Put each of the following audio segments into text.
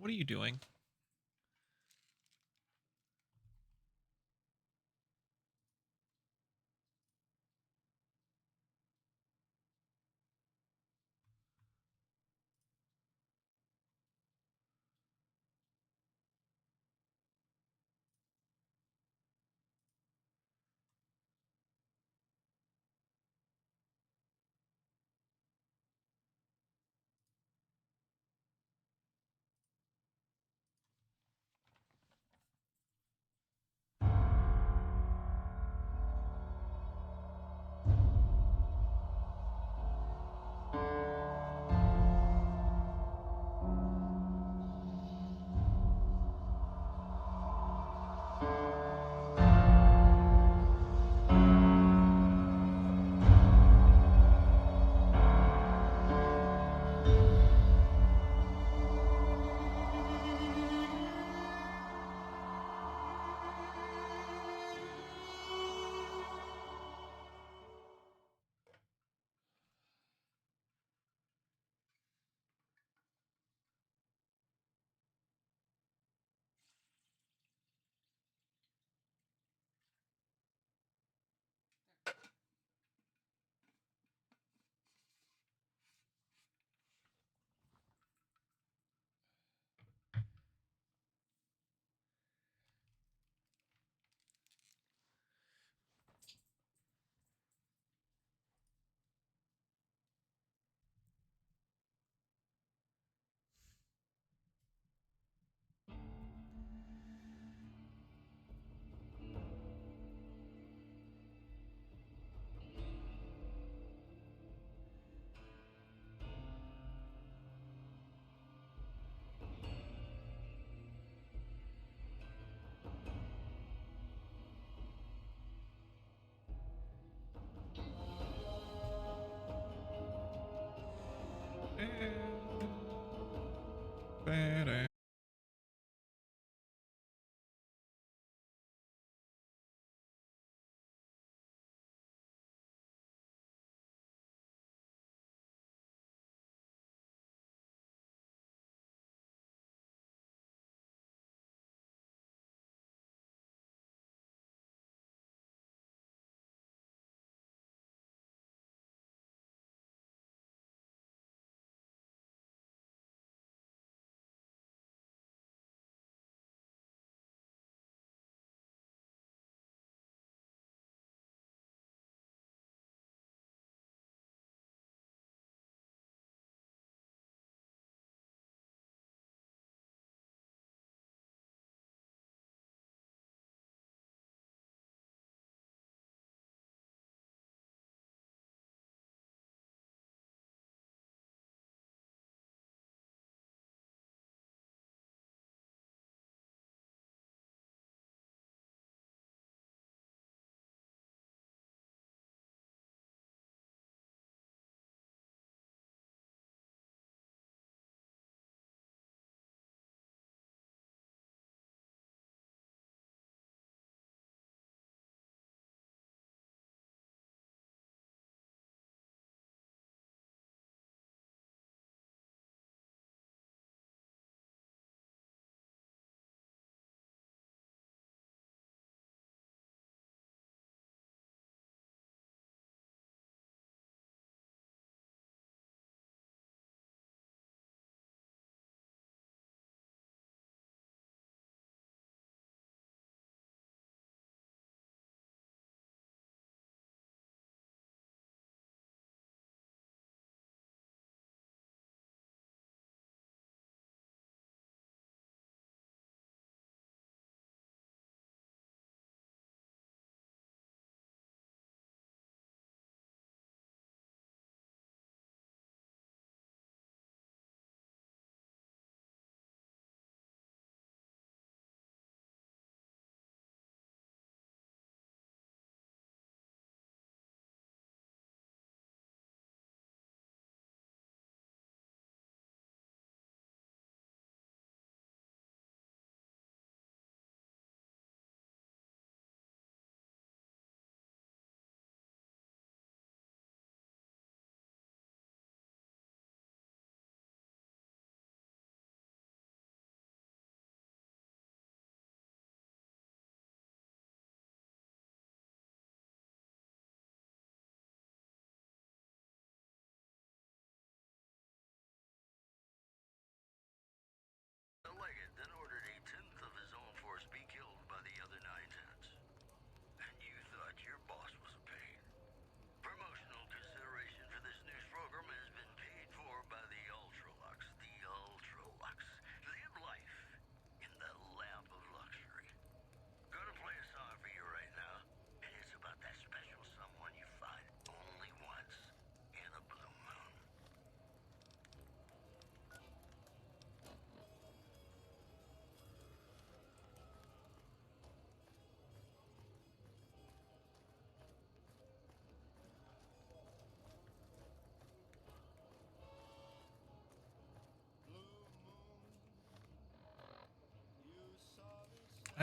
What are you doing?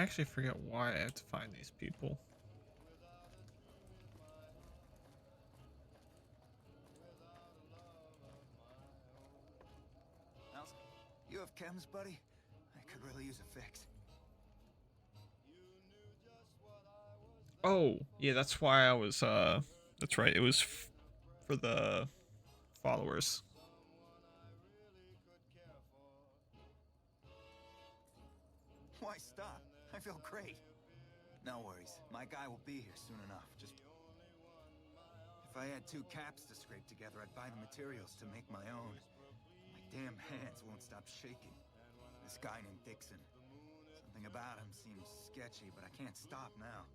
I actually forget why I have to find these people. You have chems, buddy? I could really use a fix. Oh, yeah, that's why I was, that's right, it was for the followers. Why stop? I feel great. No worries. My guy will be here soon enough. Just... If I had 2 caps to scrape together, I'd buy the materials to make my own. My damn hands won't stop shaking. This guy named Dixon. Something about him seems sketchy, but I can't stop now.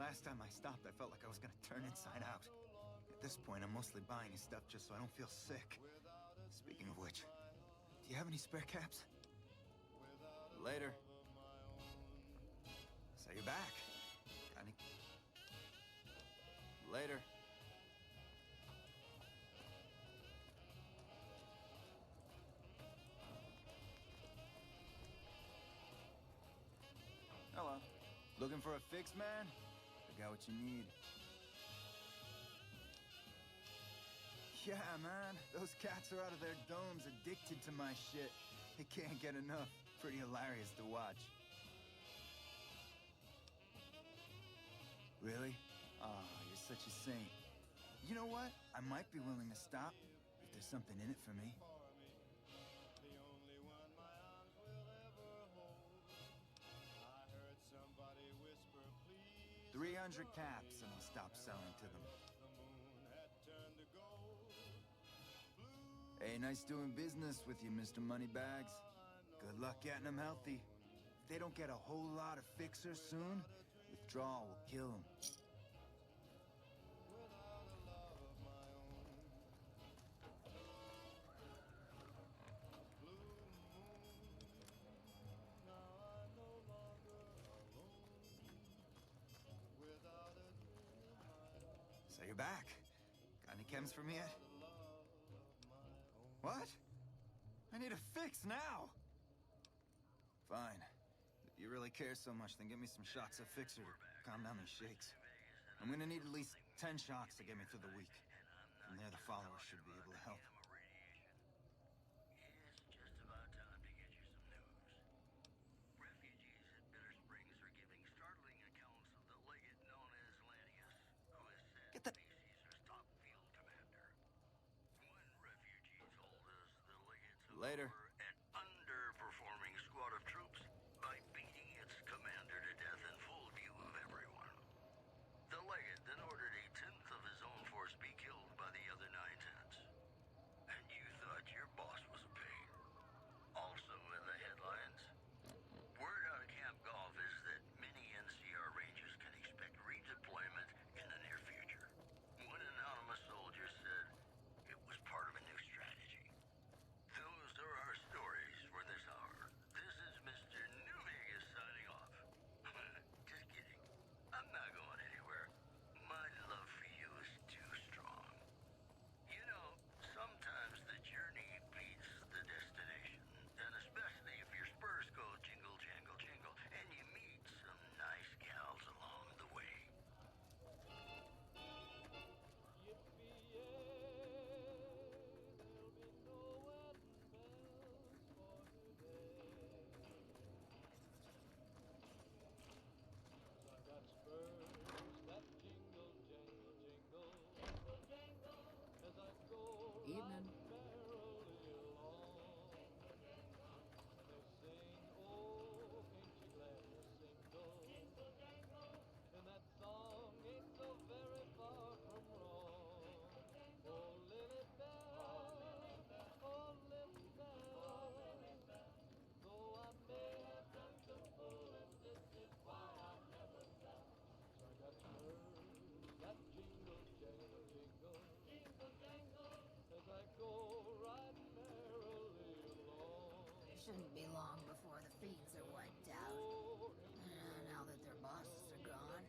Last time I stopped, I felt like I was gonna turn inside out. At this point, I'm mostly buying his stuff just so I don't feel sick. Speaking of which, do you have any spare caps? Later. So you're back. Got any... Later. Hello. Looking for a fix, man? I got what you need. Yeah, man. Those cats are out of their domes, addicted to my shit. They can't get enough. Pretty hilarious to watch. Really? Aw, you're such a saint. You know what? I might be willing to stop if there's something in it for me. 300 caps and I'll stop selling to them. Hey, nice doing business with you, Mr. Moneybags. Good luck getting them healthy. If they don't get a whole lot of fixers soon, withdrawal will kill them. So you're back. Got any chems for me yet? What? I need a fix now! Fine. If you really care so much, then give me some shots of Fixer to calm down these shakes. I'm gonna need at least 10 shots to get me through the week. From there, the followers should be able to help. Get the... Later. An underperforming squad of troops by beating its commander to death in full view of everyone. The legate then ordered a tenth of his own force be killed by the other 9/10. And you thought your boss was a pain. Also in the headlines, word out of Camp Golf is that many NCR Rangers can expect redeployment in the near future. One anonymous soldier said it was part of a new strategy. Those are our stories for this hour. This is Mr. New Vegas signing off. Just kidding. I'm not going anywhere. My love for you is too strong. You know, sometimes the journey beats the destination. And especially if your spurs go jingle, jangle, jingle, and you meet some nice gals along the way. Evening. Shouldn't be long before the fiends are wiped out. Now that their bosses are gone.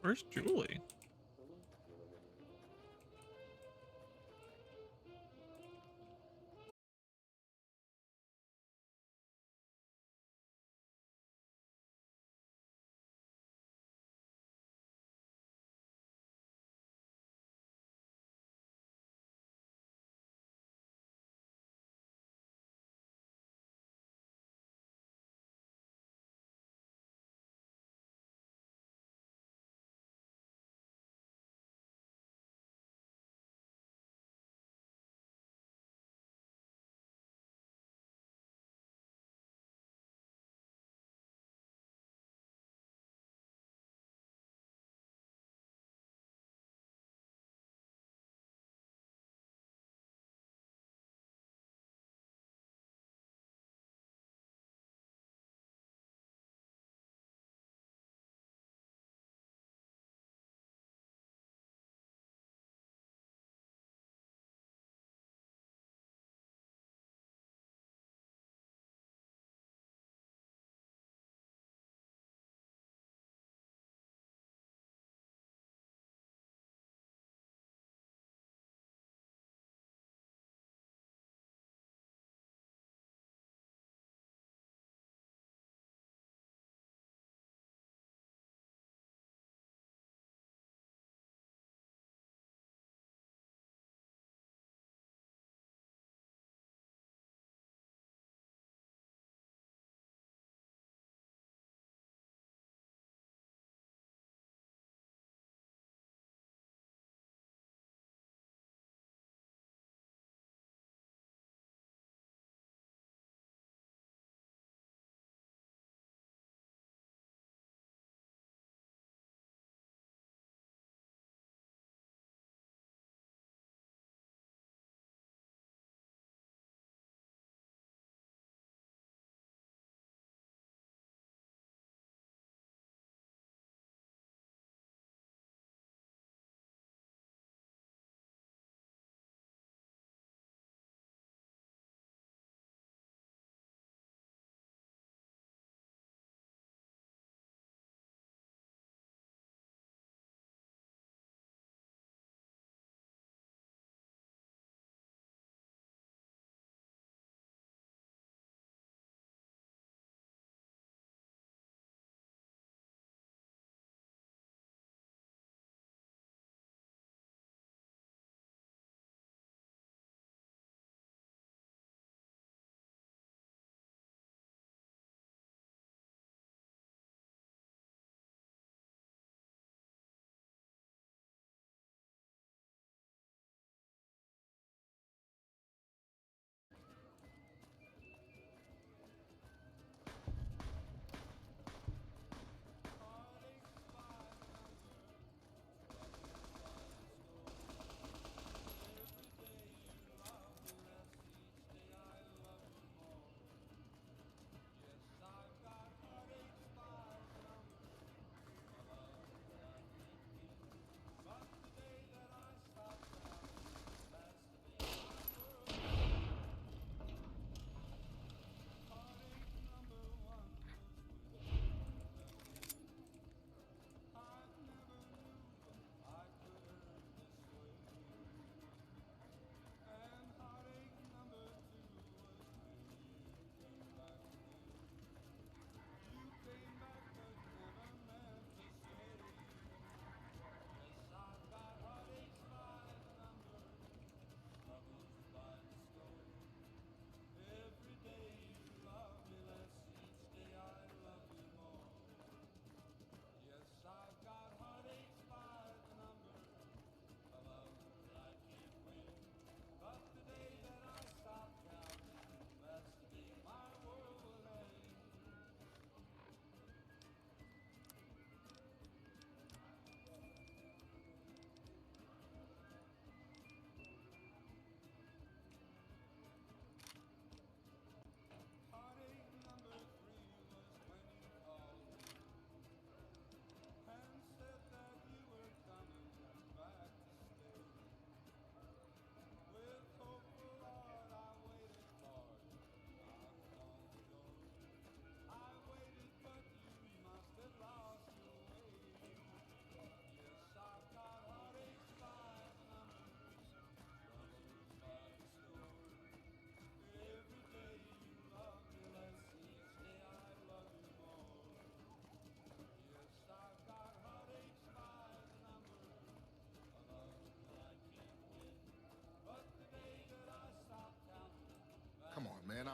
Where's Julie?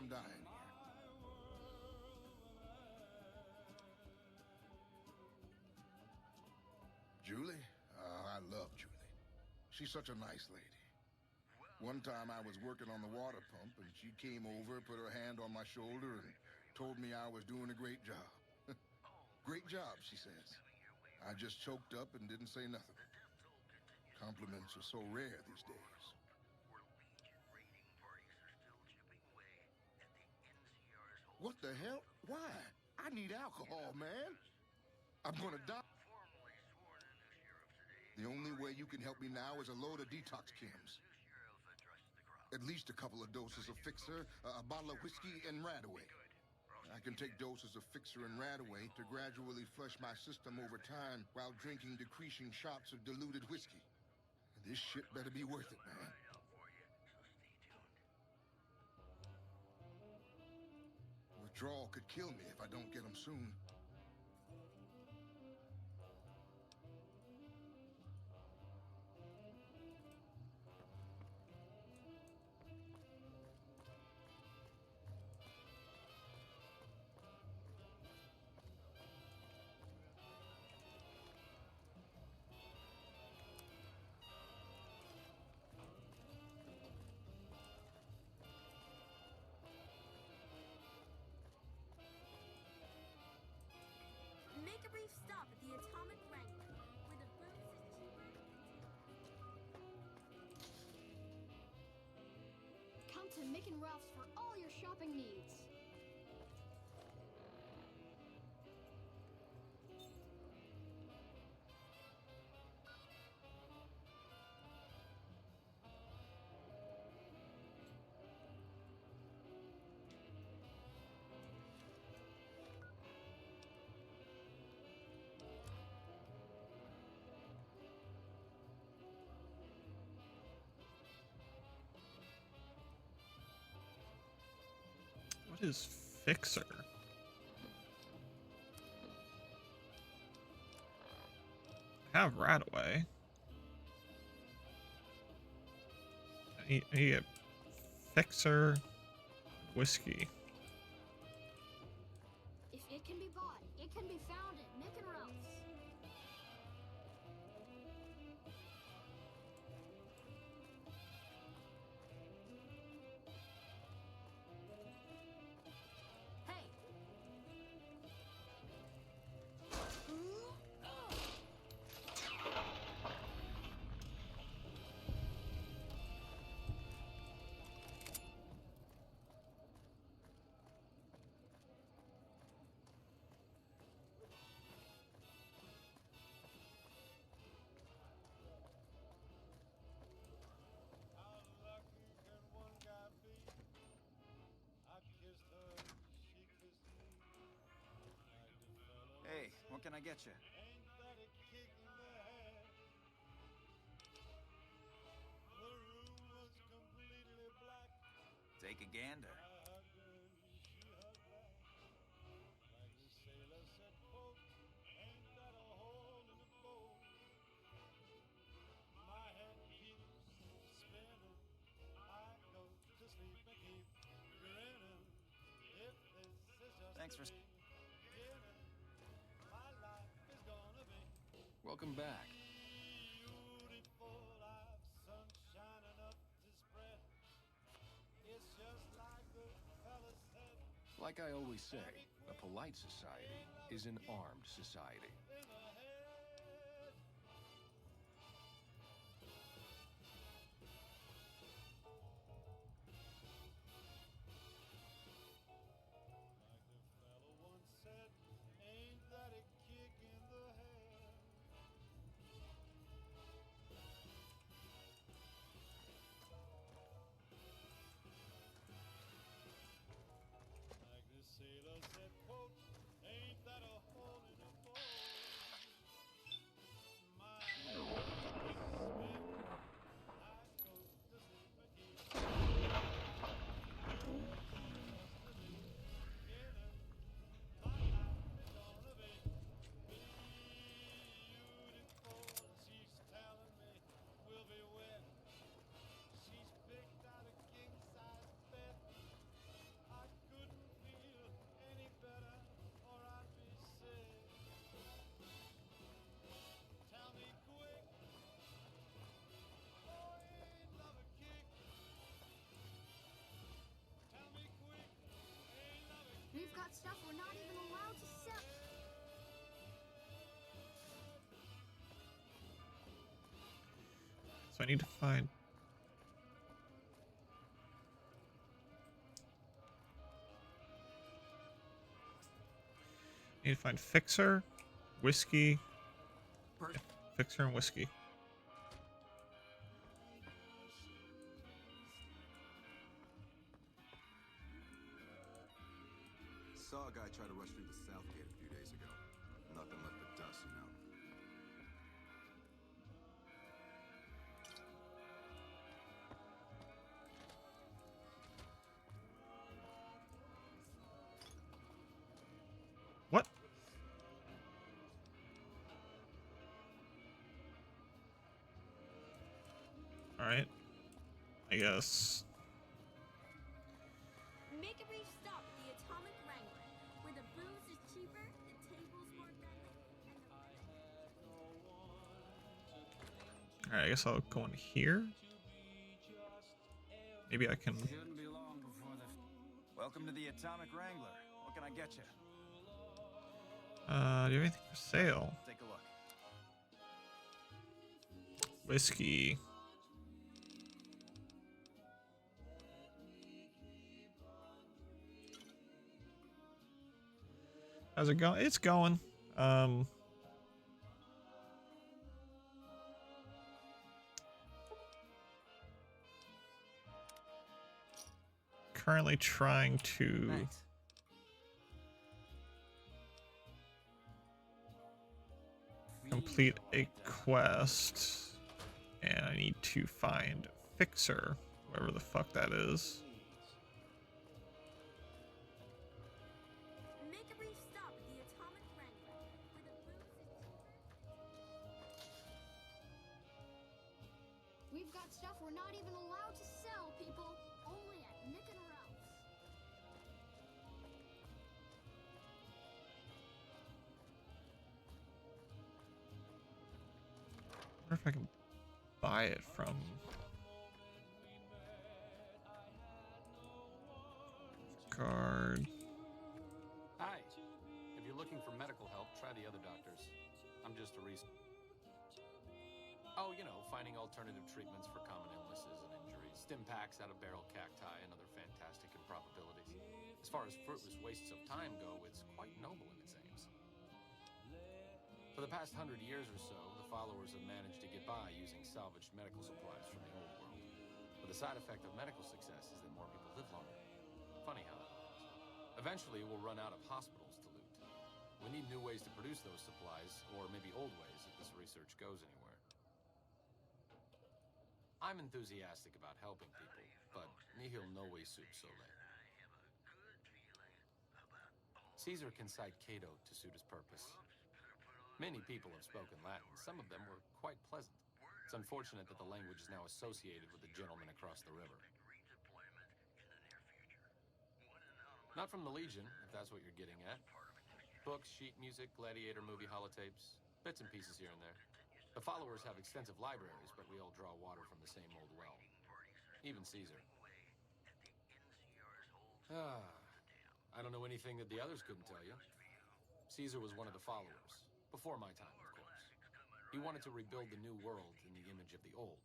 I'm dying here. Julie? I love Julie. She's such a nice lady. One time I was working on the water pump, and she came over, put her hand on my shoulder, and told me I was doing a great job. Great job, she says. I just choked up and didn't say nothing. Compliments are so rare these days. What the hell? Why? I need alcohol, man. I'm gonna die. The only way you can help me now is a load of detox chems. At least a couple of doses of Fixer, a bottle of whiskey, and Radaway. I can take doses of Fixer and Radaway to gradually flush my system over time while drinking decreasing shots of diluted whiskey. This shit better be worth it, man. Withdrawal could kill me if I don't get them soon. Make a brief stop at the Atomic Wrangler, where the booze is cheaper. Come to Mick and Ralph's for all your shopping needs. What is Fixer? I have Radaway. I need a Fixer, whiskey. If it can be bought, it can be found at Mick and Ralph's. Hey! Hey, what can I get you? Take a gander. Thanks for... Welcome back. Like I always say, a polite society is an armed society. Sailor said, quote, ain't that a hole in the boat? got stuff we're not even allowed to sell. So I need to find. I need to find Fixer, whiskey. Yeah, Fixer and whiskey. Saw a guy try to rush through the south gate a few days ago. Nothing left but dust, you know. What? All right. I guess. Make a brief stop at the Atomic Wrangler, where the booze is cheaper, the tables more deadly, and the All right. I guess I'll go in here. Maybe I can. Shouldn't be long before the... Welcome to the Atomic Wrangler. What can I get you? Do you have anything for sale? Take a look. Whiskey. How's it going? It's going. Currently trying to Thanks. complete a quest, and I need to find Fixer, wherever the fuck that is. Make a brief stop at the Atomic Wrangler, where the booze is cheaper. We've got stuff we're not even allowed to sell, people. Only at Nick and Ralph's. I wonder if I can buy it from. Guard. Hi. If you're looking for medical help, try the other doctors. I'm just a reason. Oh, you know, finding alternative treatments for common illnesses and injuries. Stim packs out of barrel cacti and other fantastic improbabilities. As far as fruitless wastes of time go, it's quite noble in its aims. For the past 100 years or so, the followers have managed to get by using salvaged medical supplies from the old world. But the side effect of medical success is that more people live longer. Funny how that works. Eventually, we'll run out of hospitals to loot. We need new ways to produce those supplies, or maybe old ways if this research goes anywhere. I'm enthusiastic about helping people, but nihil novi sub sole. Caesar can cite Cato to suit his purpose. Many people have spoken Latin. Some of them were quite pleasant. It's unfortunate that the language is now associated with the gentleman across the river. Not from the Legion, if that's what you're getting at. Books, sheet music, gladiator movie holotapes, bits and pieces here and there. The followers have extensive libraries, but we all draw water from the same old well. Even Caesar. I don't know anything that the others couldn't tell you. Caesar was one of the followers. Before my time, of course. He wanted to rebuild the new world in the image of the old.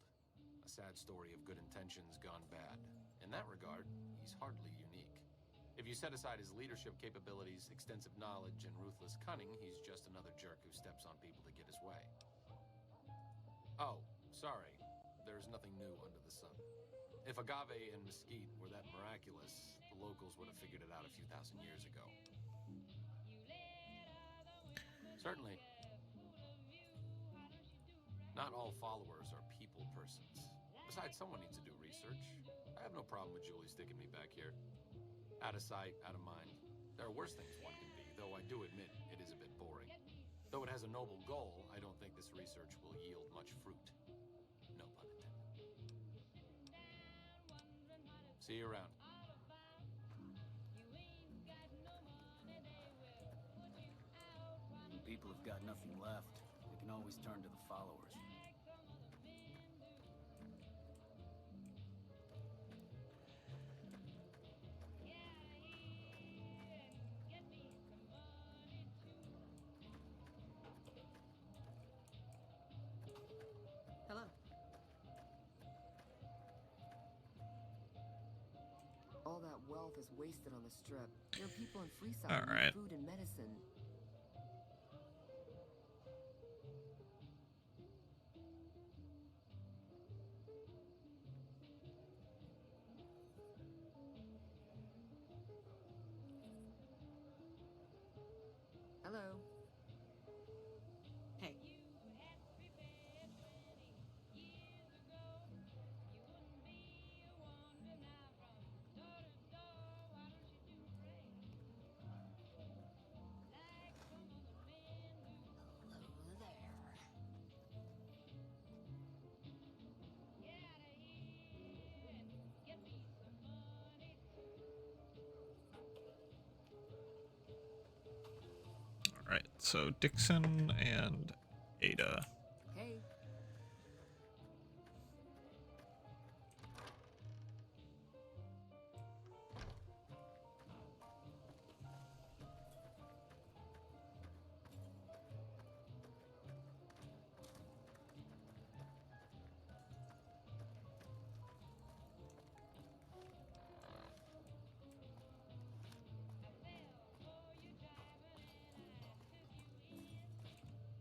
A sad story of good intentions gone bad. In that regard, he's hardly unique. If you set aside his leadership capabilities, extensive knowledge, and ruthless cunning, he's just another jerk who steps on people to get his way. Oh, sorry. There's nothing new under the sun. If agave and mesquite were that miraculous, the locals would have figured it out a few thousand years ago. Certainly. Not all followers are people persons. Besides, someone needs to do research. I have no problem with Julie sticking me back here. Out of sight, out of mind. There are worse things one can be, though I do admit it is a bit boring. Though it has a noble goal, I don't think this research will yield much fruit. No pun intended. See you around. When people have got nothing left, they can always turn to the followers. that wealth is wasted on the strip. There are people in Freeside All who right. need food and medicine. Hello. Hey. All right, so Dixon and Ada. Hey.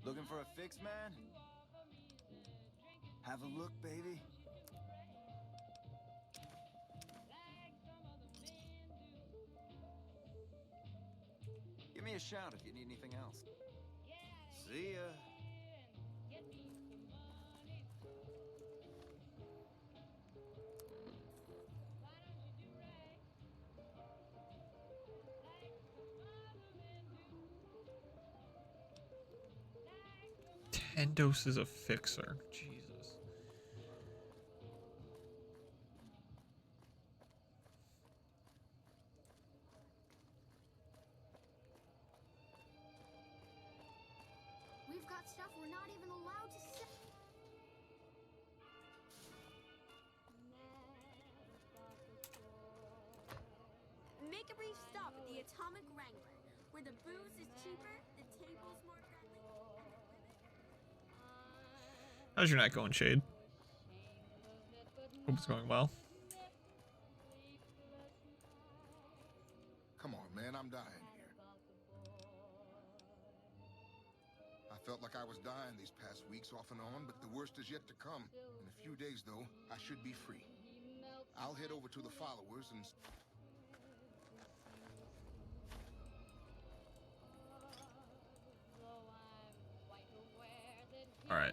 Looking for a fix, man? Have a look, baby. Give me a shout if you need anything else. See ya. Ten doses of Fixer. Jesus. We've got stuff we're not even allowed to sell. Make a brief stop at the Atomic Wrangler, where the booze is cheaper, the table's more friendly. How's your night going, Shade? Hope it's going well. Come on, man, I'm dying here. I felt like I was dying these past weeks off and on, but the worst is yet to come. In a few days, though, I should be free. I'll head over to the followers and... All right.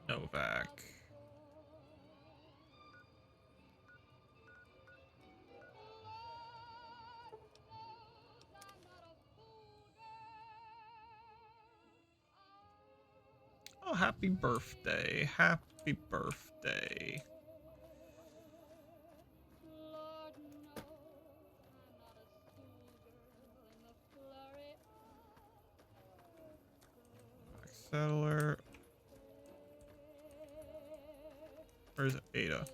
Novak. Oh, happy birthday. Happy birthday. Settler. Where's Ada?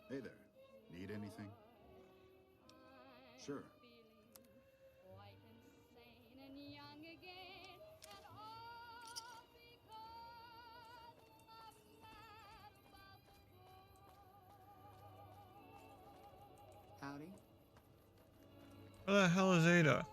Hey there. Need anything? Sure. Howdy. Where the hell is Ada?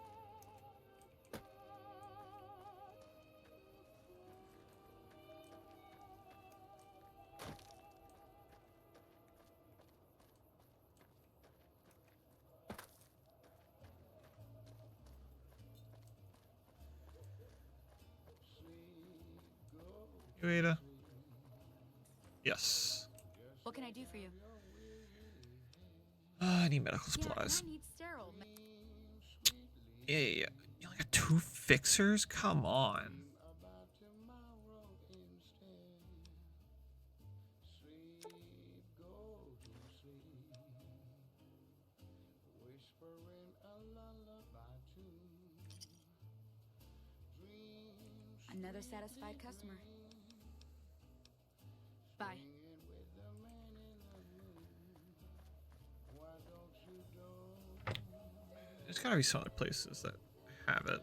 You, Ada? Yes. What can I do for you? I need medical supplies. I need sterile. Yeah. You only got 2 fixers? Come on. Another satisfied customer. Bye. There's gotta be some other places that have it.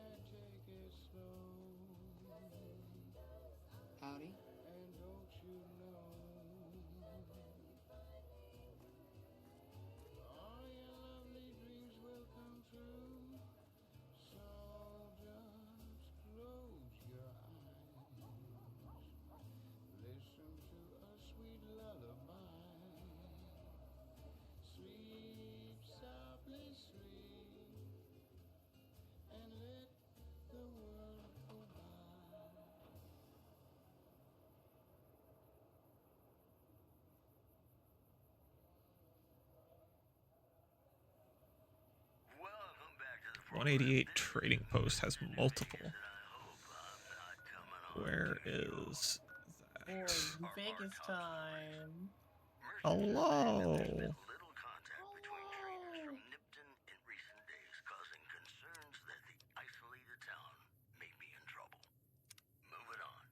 188 trading post has multiple. Where is that? Vegas time. Hello. Little contact between traders from Nipton in recent days, causing concerns that the isolated town may be in trouble. Moving on.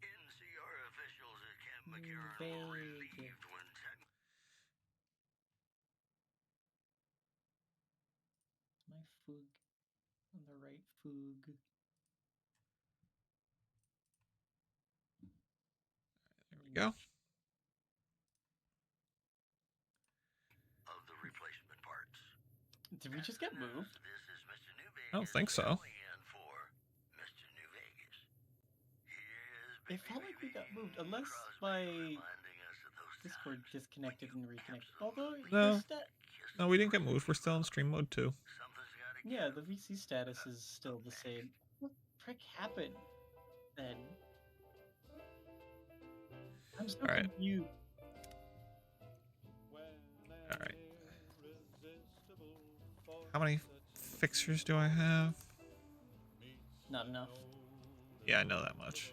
NCR officials at Camp McCarran were relieved when My Foog on the right, Foog. There we go. of the replacement parts. Did we just get moved? This is Mr. New Vegas. I don't think so. For Mr. New Vegas. It felt like we got moved, unless my Discord disconnected and reconnected. Although No, no, we didn't get moved. We're still in stream mode 2. Yeah, the VC status is still the same. What the frick happened then? I'm so confused. All right. How many fixers do I have? Not enough. Yeah, I know that much.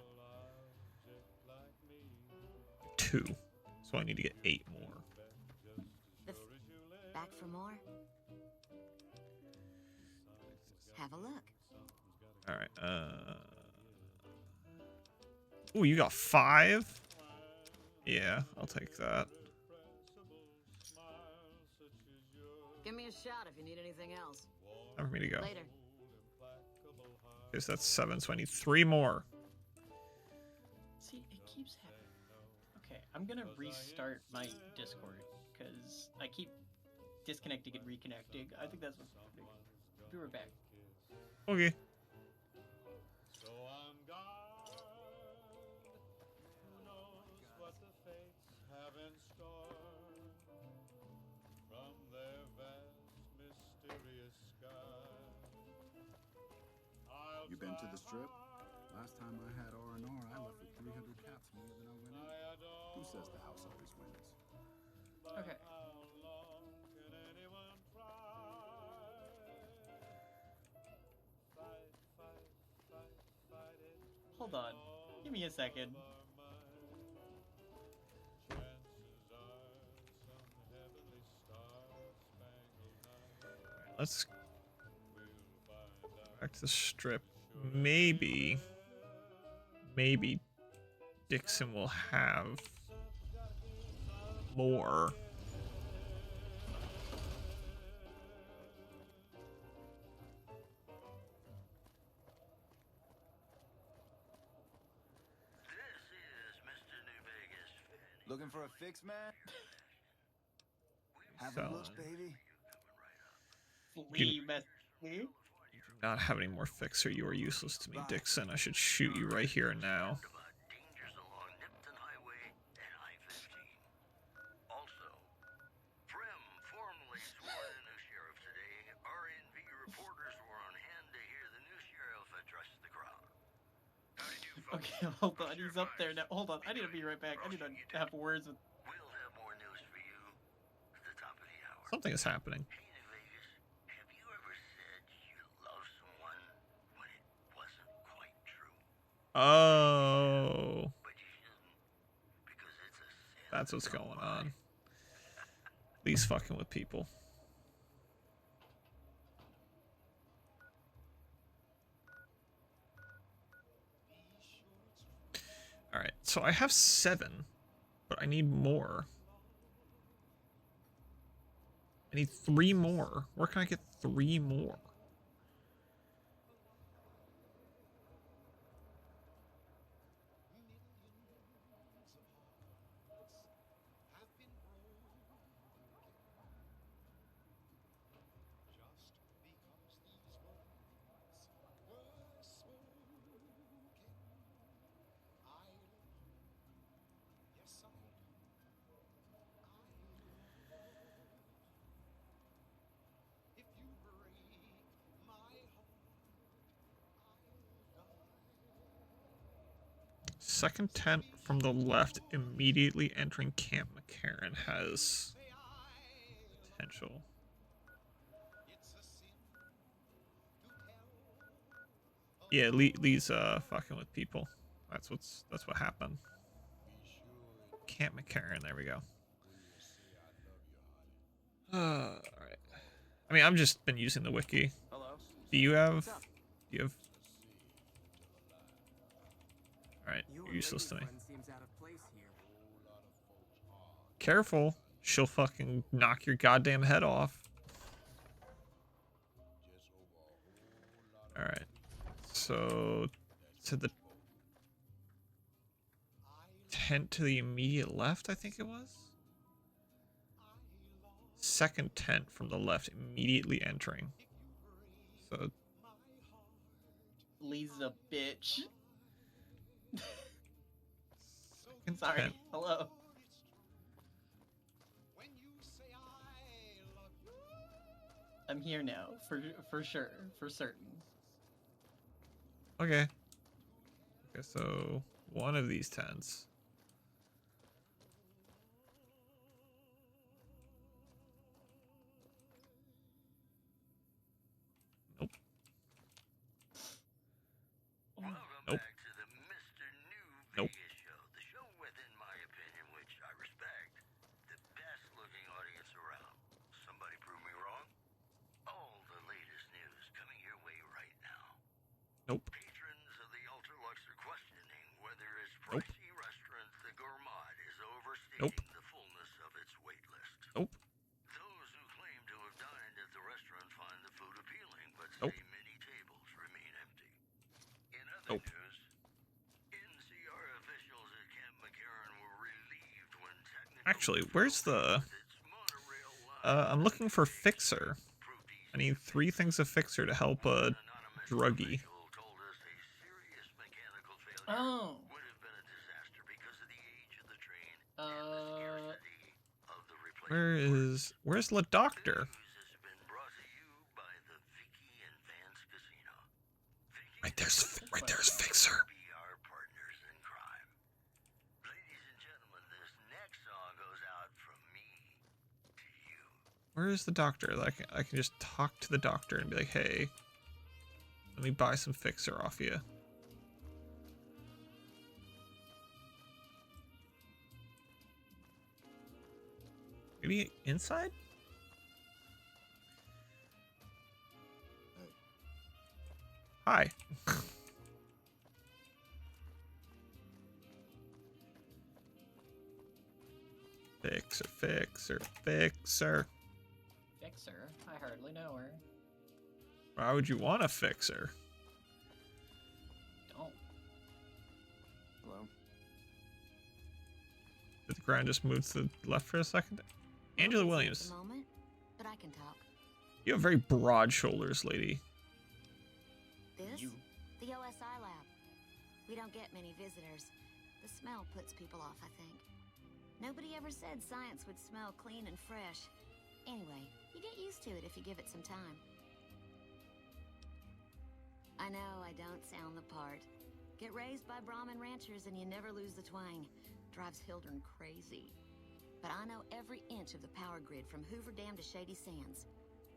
2. So I need to get 8 more. Back for more? Have a look. All right. Ooh, you got 5? Yeah, I'll take that. Give me a shot if you need anything else. Time for me to go. Later. Okay, so that's 7, so I need 3 more. See, it keeps happening. Okay, I'm gonna restart my Discord because I keep disconnecting and reconnecting. I think that's what's happening. Be right back. Okay. You been to the strip? Last time I had R&R, I left with 300 caps more than I went in. Who says the house always wins? Okay. Hold on. Give me a second. Let's back to the strip. Maybe Dixon will have more. Looking for a fix, man? Have So, a look, baby. You do not have any more fixer. You are useless to me, Dixon. I should shoot you right here and now. Also, Prim formally sworn in as sheriff today. RNV reporters were on hand to hear the new sheriff address the crowd. Okay, hold on. He's up there now. Hold on. I need to be right back. I need to have words with. We'll have more news for you at the top of the hour. Something is happening. Hey, New Vegas, have you ever said you love someone when it wasn't quite true? Oh. But you shouldn't, because it's a sin. That's what's going on. Least fucking with people. Alright, so I have 7, but I need more. I need 3 more. Where can I get 3 more? Second tent from the left, immediately entering Camp McCarran, has potential. Yeah, Lee's fucking with people. That's what happened. Camp McCarran, there we go. Alright. I mean, I've just been using the wiki. Hello. Do you have Alright, you're useless to me. Careful. She'll fucking knock your goddamn head off. Alright. So, to the tent to the immediate left, I think it was? Second tent from the left, immediately entering. So... Lee's a bitch. second Sorry. tent. Hello. I'm here now, for sure, for certain. Okay. Okay, so one of these tents. Nope. Nope. Nope. Show. The show with, in my opinion, which I respect, the best looking audience around. Somebody prove me wrong? All the latest news coming your way right now. Nope. Patrons of the Ultralux are questioning whether its Nope. pricey restaurant, the Gourmand, is overstating Nope. the fullness of its wait list. Nope. Those who claim to have dined at the restaurant find the food appealing, but Nope. say many tables remain empty. In other Nope. news, NCR officials at Camp McCarran were relieved when technical Actually, where's the... I'm looking for Fixer. I need 3 things of Fixer to help a druggie. Oh. Where's La Doctor? Right there's Fixer. Where is the doctor? Like I can just talk to the doctor and be like, hey, let me buy some Fixer off you. Maybe inside? Hi. Fixer, Fixer, Fixer. Fixer? I hardly know her. Why would you want a Fixer? Don't. Hello. Did the ground just move to the left for a second? Angela Williams. Moment, but I can talk. You have very broad shoulders, lady. This? The OSI lab. We don't get many visitors. The smell puts people off, I think. Nobody ever said science would smell clean and fresh. Anyway, you get used to it if you give it some time. I know I don't sound the part. Get raised by Brahmin ranchers and you never lose the twang. Drives Hildern crazy. But I know every inch of the power grid from Hoover Dam to Shady Sands.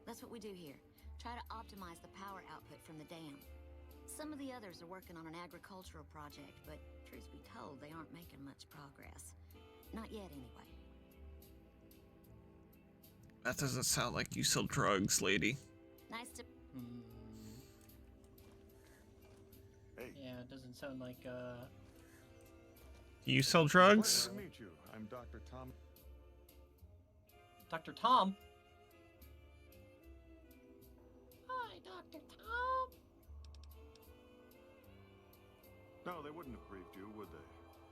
That's what we do here. Try to optimize the power output from the dam. Some of the others are working on an agricultural project, but truth be told, they aren't making much progress. Not yet, anyway. That doesn't sound like you sell drugs, lady. Nice to... Hey. Yeah, it doesn't sound like, Do you sell drugs? Pleasure to meet you. I'm Dr. Tom. Dr. Tom? Hi, Dr. Tom. No, they wouldn't have briefed you, would they?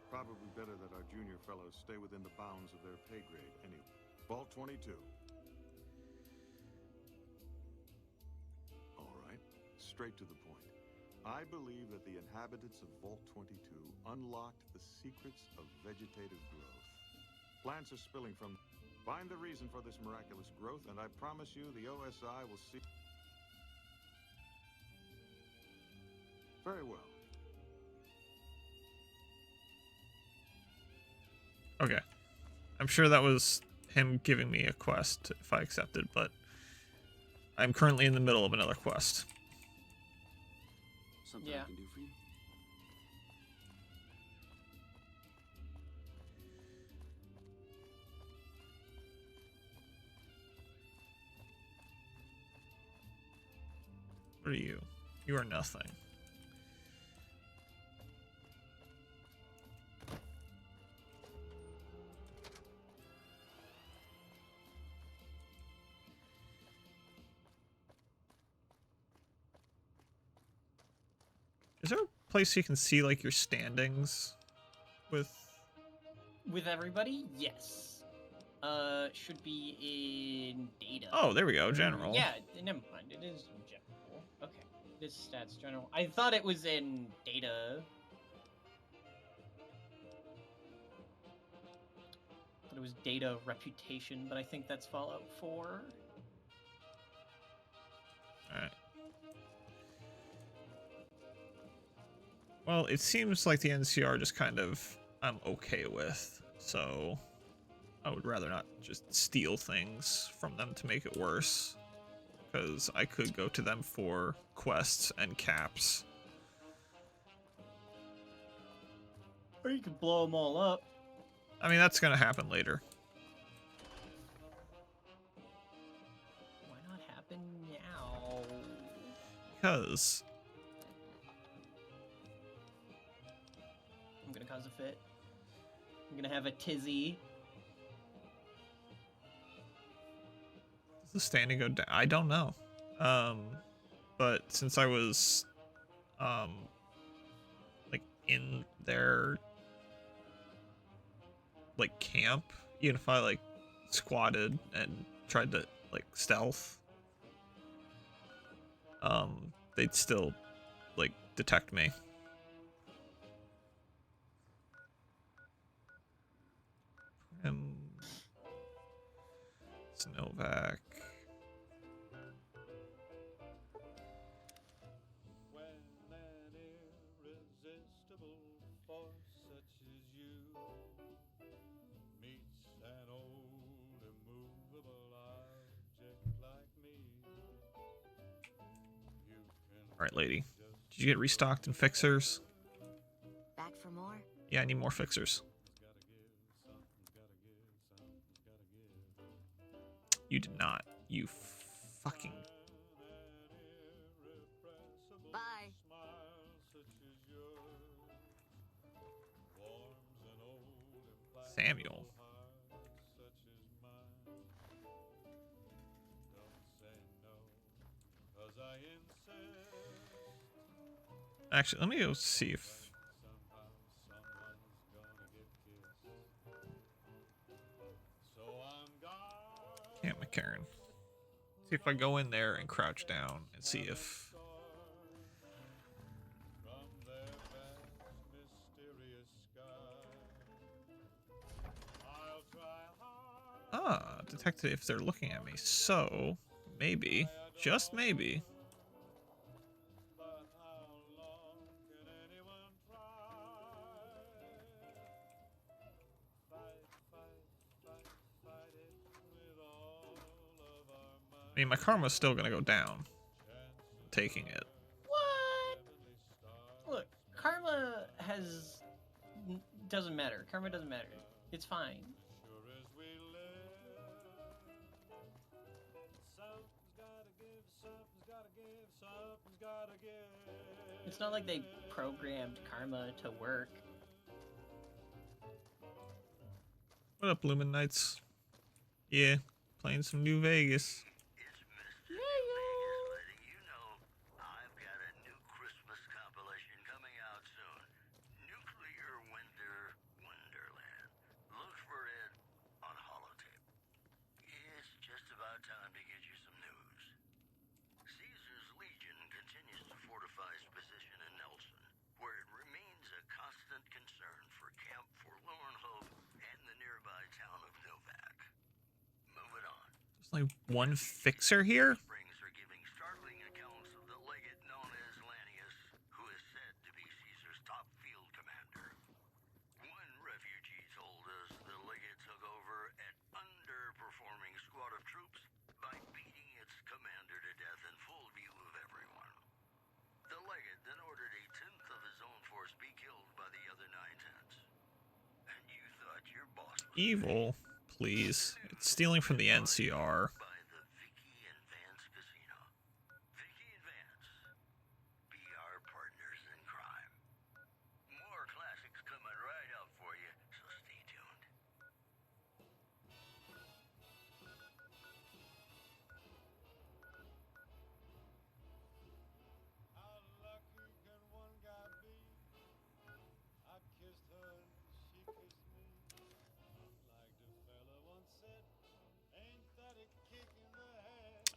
Probably better that our junior fellows stay within the bounds of their pay grade anyway. Vault 22. All right, straight to the point. I believe that the inhabitants of Vault 22 unlocked the secrets of vegetative growth. Plants are spilling from... Find the reason for this miraculous growth, and I promise you the OSI will see... Very well. Okay. I'm sure that was him giving me a quest if I accepted, but I'm currently in the middle of another quest. Something I can do for you? What are you? You are nothing. Is there a place you can see like your standings with everybody? Yes. Should be in data. Oh, there we go, general. Yeah, never mind. It is in general. Okay, this stats general. I thought it was in data. But it was data reputation, but I think that's Fallout 4. Alright. Well, it seems like the NCR just kind of I'm okay with, so I would rather not just steal things from them to make it worse, because I could go to them for quests and caps. Or you could blow them all up. I mean, that's gonna happen later. Why not happen now? Because I'm gonna cause a fit. I'm gonna have a tizzy. does the standing go down? I don't know. But since I was like in their like camp, even if I like squatted and tried to like stealth, they'd still like detect me. Snowvac. Alright, lady. Did you get restocked in fixers? Back for more? Yeah, I need more fixers. You did not. You fucking... Bye. Samuel. Actually, let me go see if... Camp McCarran. See if I go in there and crouch down and see if... Ah, detected if they're looking at me. So, maybe, just maybe... I mean, my karma's still gonna go down. Taking it. What? Look, karma has... doesn't matter. Karma doesn't matter. It's fine. It's not like they programmed karma to work. What up, Lumen Knights? Yeah, playing some New Vegas. There's only one fixer here? Then ordered Evil, please. It's stealing from the NCR. By the Vicky and Vance Casino. Vicky and Vance. Be our partners in crime. More classics coming right up for you, so stay tuned.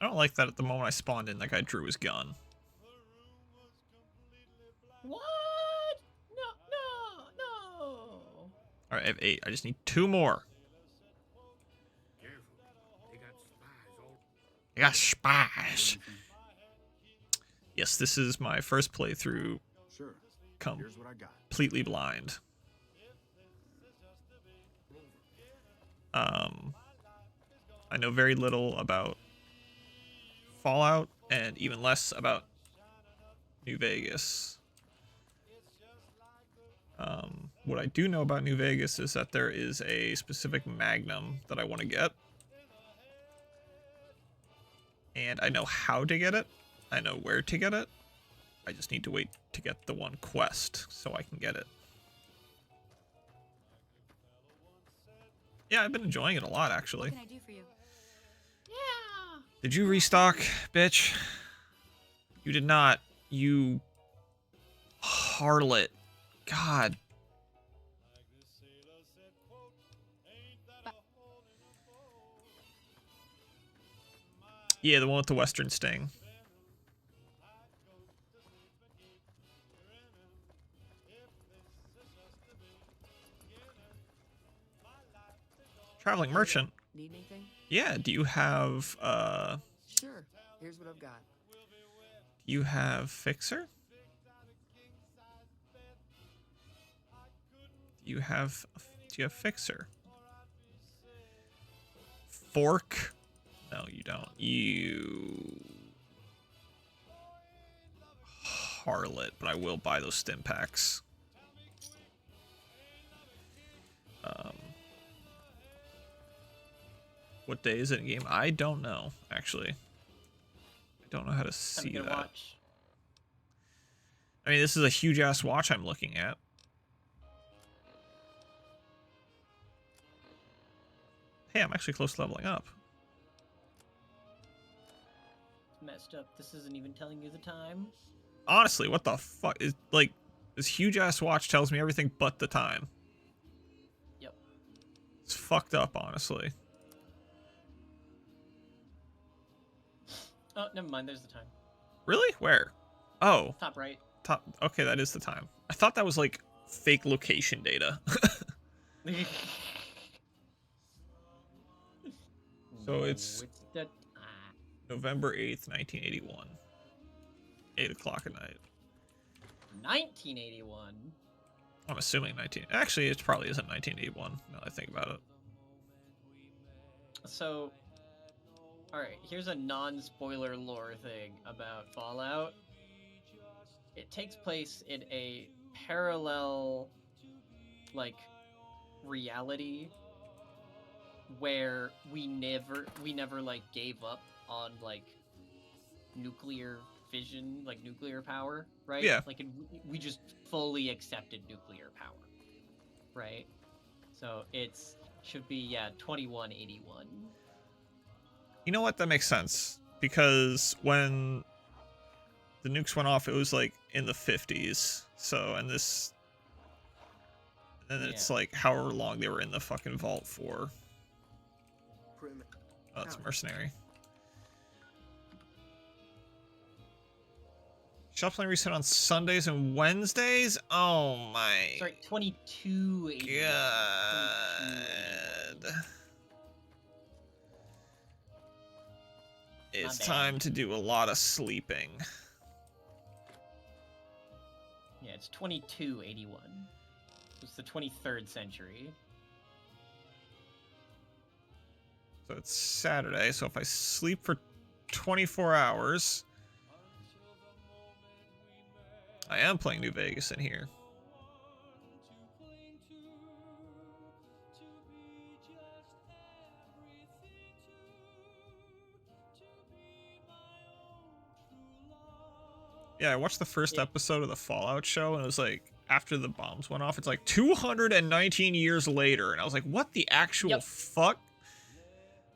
I don't like that at the moment I spawned in, that guy drew his gun. What? No. Alright, I have 8. I just need 2 more. I got spies. Yes, this is my first playthrough. Sure. Here's what I got. Completely blind. I know very little about Fallout and even less about New Vegas. What I do know about New Vegas is that there is a specific Magnum that I want to get. And I know how to get it. I know where to get it. I just need to wait to get the one quest so I can get it. Yeah, I've been enjoying it a lot, actually. What can I do for you? Yeah. Did you restock, bitch? You did not. You harlot. God. Yeah, the one with the Western Sting. Traveling merchant. Need anything? Yeah, do you have Sure. Here's what I've got. you have fixer? Do you have fixer? Fork? No, you don't. You harlot, but I will buy those stim packs. What day is it in game? I don't know, actually. I don't know how to see that. Watch. I mean, this is a huge ass watch I'm looking at. Hey, I'm actually close to leveling up. It's messed up. This isn't even telling you the time. Honestly, what the fuck is like this huge ass watch tells me everything but the time. Yep. It's fucked up, honestly. Oh, never mind. There's the time. Really? Where? Oh. Top right. Top. Okay, that is the time. I thought that was like fake location data. So it's November 8th, 1981. 8 o'clock at night. 1981? I'm assuming 19... Actually, it probably isn't 1981, now that I think about it. So, alright, here's a non-spoiler lore thing about Fallout. It takes place in a parallel, like, reality where we never like gave up on like nuclear fission, like nuclear power, right? Yeah. Like we just fully accepted nuclear power, right? So it's should be 2181. You know what? That makes sense because when the nukes went off, it was like in the 50s. So and this, and it's like however long they were in the fucking vault for. Oh, it's mercenary. Shop playing reset on Sundays and Wednesdays? Oh my. Sorry, 2281. God. It's time to do a lot of sleeping. Yeah, it's 2281. It's the 23rd century. So it's Saturday, so if I sleep for 24 hours... I am playing New Vegas in here. Yeah, I watched the first episode of the Fallout show, and it was like, after the bombs went off, it's like 219 years later, and I was like, what the actual fuck?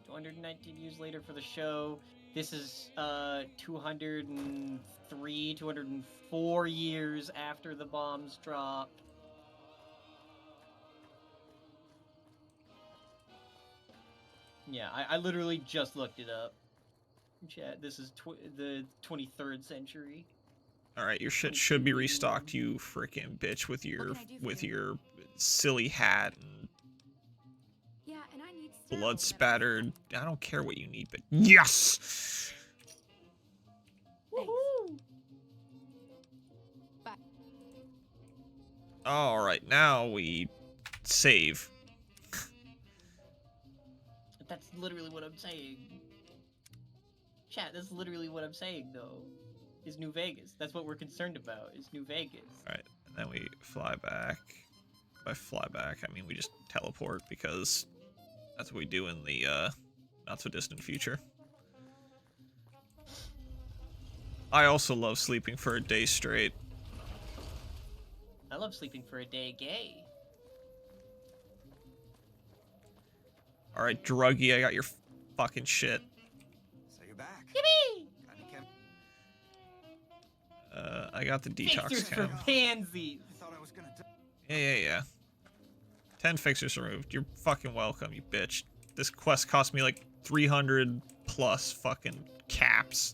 219 years later for the show. This is 203, 204 years after the bombs dropped. Yeah, I literally just looked it up. Chat, this is the 23rd century. All right, your shit should be restocked, you freaking bitch, with your silly hat and blood spattered. I don't care what you need, but yes. Woohoo! All right, now we save. That's literally what I'm saying. Chat, that's literally what I'm saying, though. Is New Vegas. That's what we're concerned about, is New Vegas. Alright, and then we fly back. By fly back, I mean we just teleport, because that's what we do in the not-so-distant future. I also love sleeping for a day straight. I love sleeping for a day gay. Alright, druggy, I got your fucking shit. So you're back. Yippee! I got the detox Fixers for cam. pansies. Yeah. 10 fixers removed. You're fucking welcome, you bitch. This quest cost me like 300 plus fucking caps.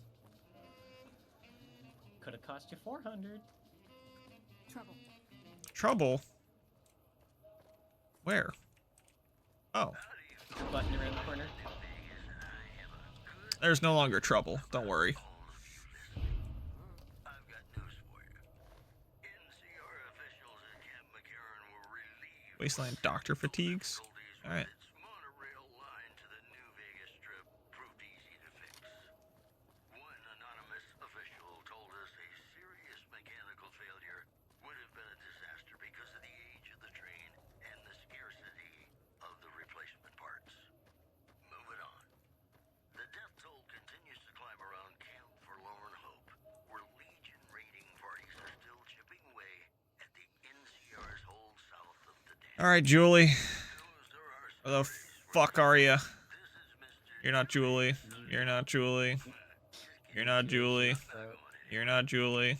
Could have cost you 400. Trouble. Trouble? Where? Oh. The button around the corner. There's no longer trouble. Don't worry. Wasteland doctor fatigues? Alright. Alright, Julie. Where the fuck are you? You're not Julie. You're not Julie. You're not Julie. You're not Julie.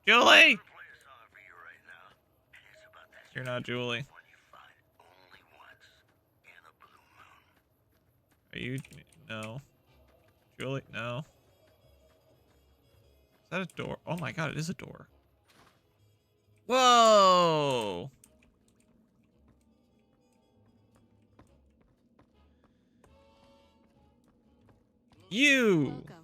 Julie! You're not Julie. Are you? No. Julie? No. Is that a door? Oh my god, it is a door. Whoa! You! Welcome.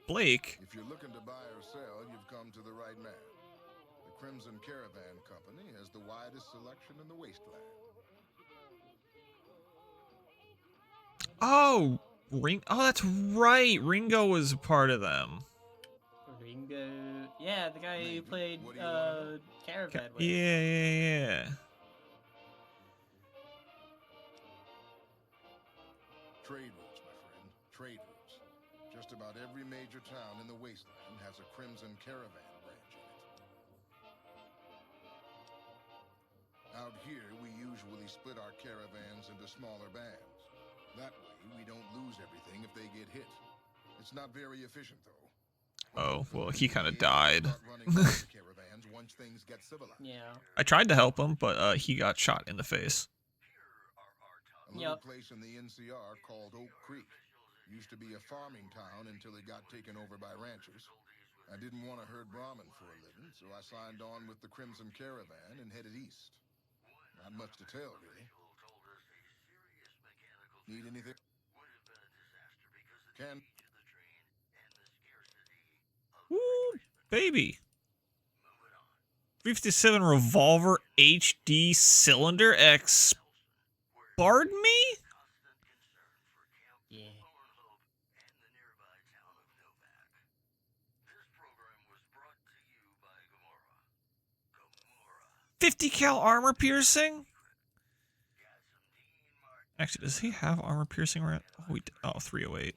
Blake. If you're looking to buy or sell, you've come to the right man. The Crimson Caravan Company has the widest selection in the wasteland. Oh, Oh, that's right. Ringo was a part of them. Ringo, yeah, the guy who played Caravan with. Yeah. Trade routes, my friend. Trade routes. Just about every major town in the wasteland has a Crimson Caravan branch in it. Out here, we usually split our caravans into smaller bands. That way, we don't lose everything if they get hit. It's not very efficient, though. Oh, well, he kind of died. Once things get civilized. Yeah. I tried to help him, but he got shot in the face. A little place in the NCR called Oak Creek. Used to be a farming town until it got taken over by ranchers. I didn't want to herd Brahmin for a living, so I signed on with the Crimson Caravan and headed east. Not much to tell, really. Need anything? Can. Woo, baby. 57 revolver HD cylinder X. Pardon me? Yeah. .50 cal armor piercing? Actually, does he have armor piercing? Oh, 308.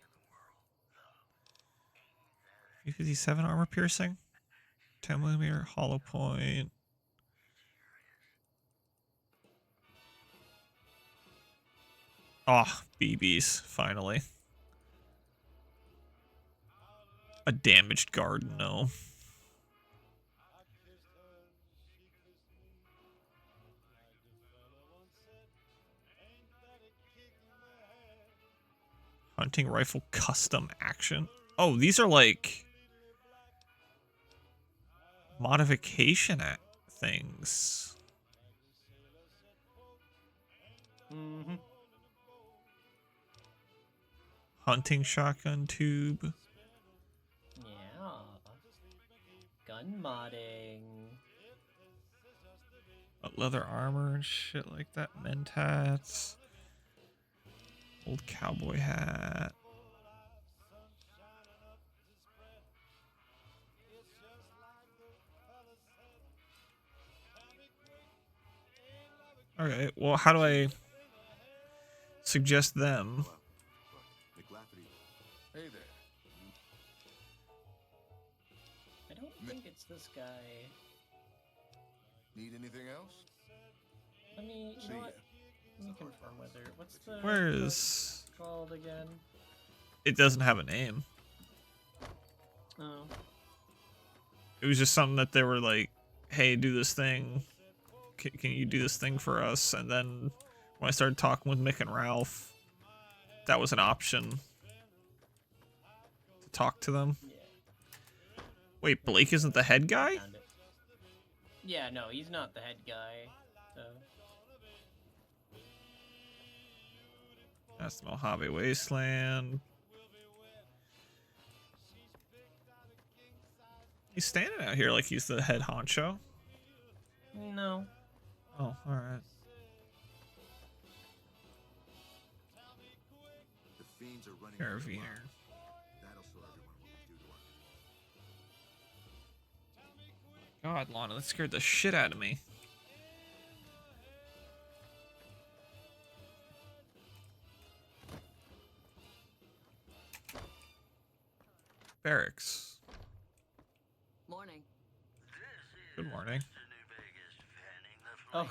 357 armor piercing. 10mm hollow point. Oh, BBs, finally. A damaged guard, no. Hunting rifle custom action. Oh, these are like modification things. Mm-hmm. Hunting shotgun tube. Yeah. Gun modding. Leather armor and shit like that. Mentats. Old cowboy hat. Alright, well, how do I suggest them? Hey there. I don't think it's this guy. Need anything else? Let me, you know what? Let me confirm whether, what's the... Where is... called again? It doesn't have a name. Oh. It was just something that they were like, hey, do this thing. Can you do this thing for us? And then when I started talking with Mick and Ralph, that was an option to talk to them. Yeah. Wait, Blake isn't the head guy? Yeah, no, he's not the head guy. So. That's the Mojave Wasteland. He's standing out here like he's the head honcho. No. Oh, alright. The fiends are running. Carabiner. That'll show everyone what we do to our God, Lana, that scared the shit out of me. Barracks. Morning. Good morning. Oh.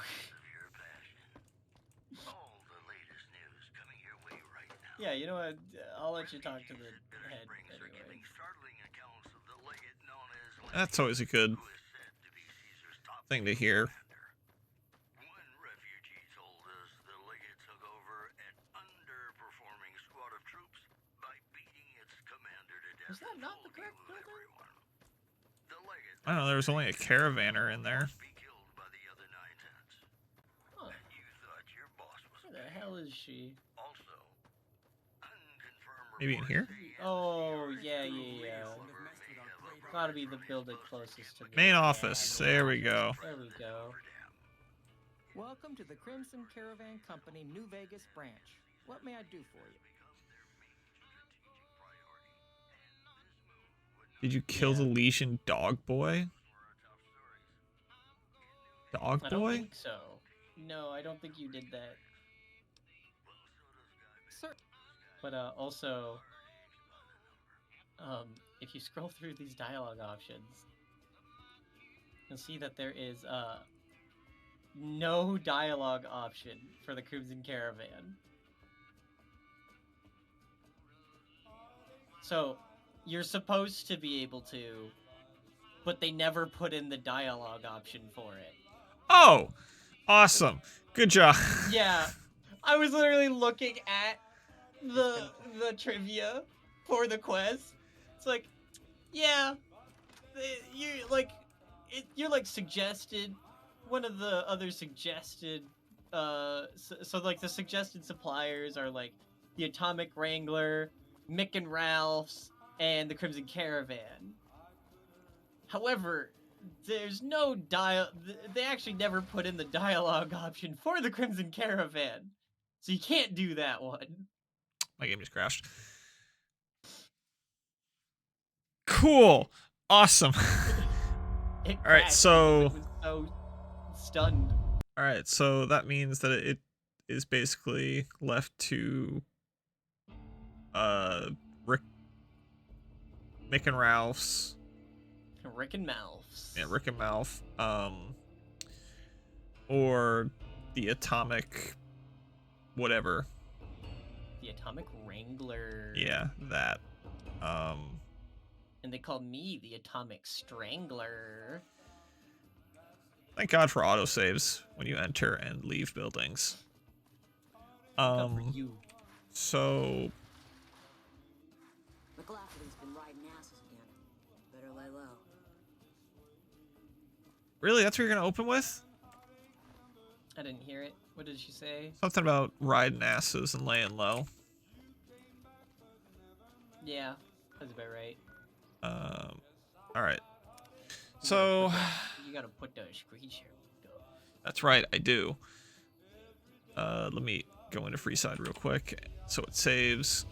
Yeah, you know what? I'll let you talk to the head anyway. That's always a good thing to hear. Is that not the correct building? I don't know, there was only a caravaner in there. Huh. Where the hell is she? Maybe in here? Oh, yeah. Gotta be the building closest to me. Main office. There we go. There we go. Welcome to the Crimson Caravan Company New Vegas branch. What may I do for you? Did you kill the Legion dog boy? Dog boy? I don't think so. No, I don't think you did that. Sir. But also, if you scroll through these dialogue options, you'll see that there is no dialogue option for the Crimson Caravan. So, you're supposed to be able to, but they never put in the dialogue option for it. Oh, awesome. Good job. Yeah, I was literally looking at the trivia for the quest. It's like, yeah, you're like suggested. One of the other suggested, so like the suggested suppliers are like the Atomic Wrangler, Mick and Ralph's, and the Crimson Caravan. However, there's no they actually never put in the dialogue option for the Crimson Caravan. So you can't do that one. My game just crashed. Cool. Awesome. All right, so... It was so stunned. All right, so that means that it is basically left to Mick and Ralph's. Rick and Malph's. Yeah, Rick and Malph. Or the Atomic whatever. The Atomic Wrangler. Yeah, that. And they called me the Atomic Strangler. Thank God for autosaves when you enter and leave buildings. So McLaughlин's been riding asses again. Better lay low. really, that's what you're gonna open with? I didn't hear it. What did she say? Something about riding asses and laying low. Yeah, that's about right. All right. So you gotta put the screen share. That's right, I do. Let me go into Freeside real quick so it saves.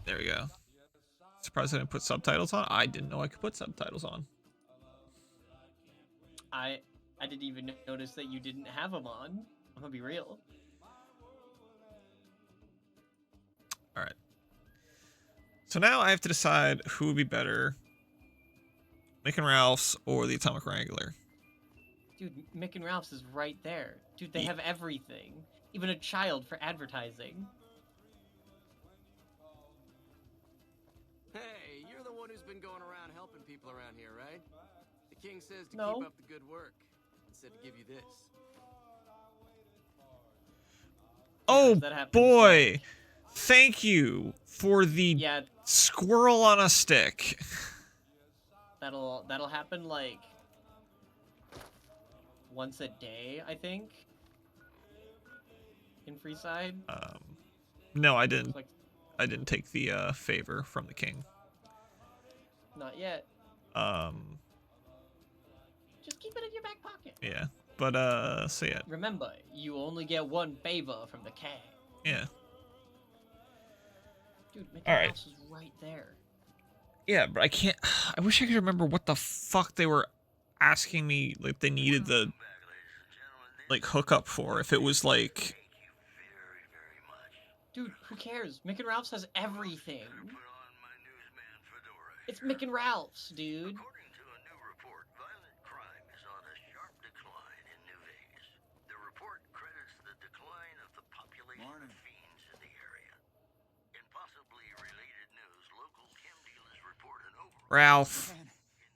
There we go. Surprised I didn't put subtitles on. I didn't know I could put subtitles on. I didn't even notice that you didn't have them on. I'm gonna be real. All right. So now I have to decide who would be better, Mick and Ralph's or the Atomic Wrangler. Dude, Mick and Ralph's is right there. Dude, they have everything. Even a child for advertising. Hey, you're the one who's been going around helping people around here, right? The king says to No. keep up the good work. He said to give you this. Oh boy! Thank you for the squirrel on a stick. That'll happen like once a day, I think. In Freeside. No, I didn't. I didn't take the favor from the king. Not yet. Just keep it in your back pocket. Yeah, but so yeah. Remember, you only get one favor from the king. Yeah. Dude, Mickey All right. Mouse is right there. Yeah, but I can't. I wish I could remember what the fuck they were asking me. Like they needed the hookup for. If it was like. Dude, who cares? Mick and Ralph's has everything. It's Mick and Ralph's, dude. Morning. Ralph. Man,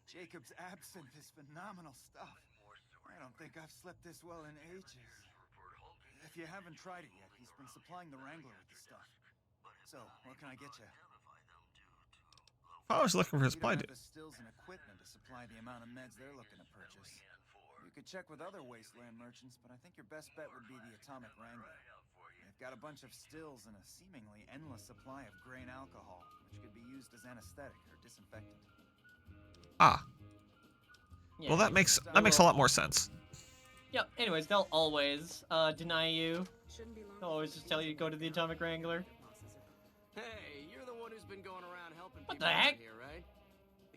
Jacob's absinthe is phenomenal stuff. I don't think I've slept this well in ages. If you haven't tried it yet, he's been supplying the Wrangler with the stuff. So, what can I get you? If I was looking for a supply dude. The stills and equipment to supply the amount of meds they're looking to purchase. You could check with other wasteland merchants, but I think your best bet would be the Atomic Wrangler. They've got a bunch of stills and a seemingly endless supply of grain alcohol, which could be used as anesthetic or disinfectant. Ah. Yeah, Well, that makes a lot more sense. Yep. Anyways, they'll always deny you. They'll always just tell you to go to the Atomic Wrangler. Hey, you're the one who's been going around helping What people the heck? here, right?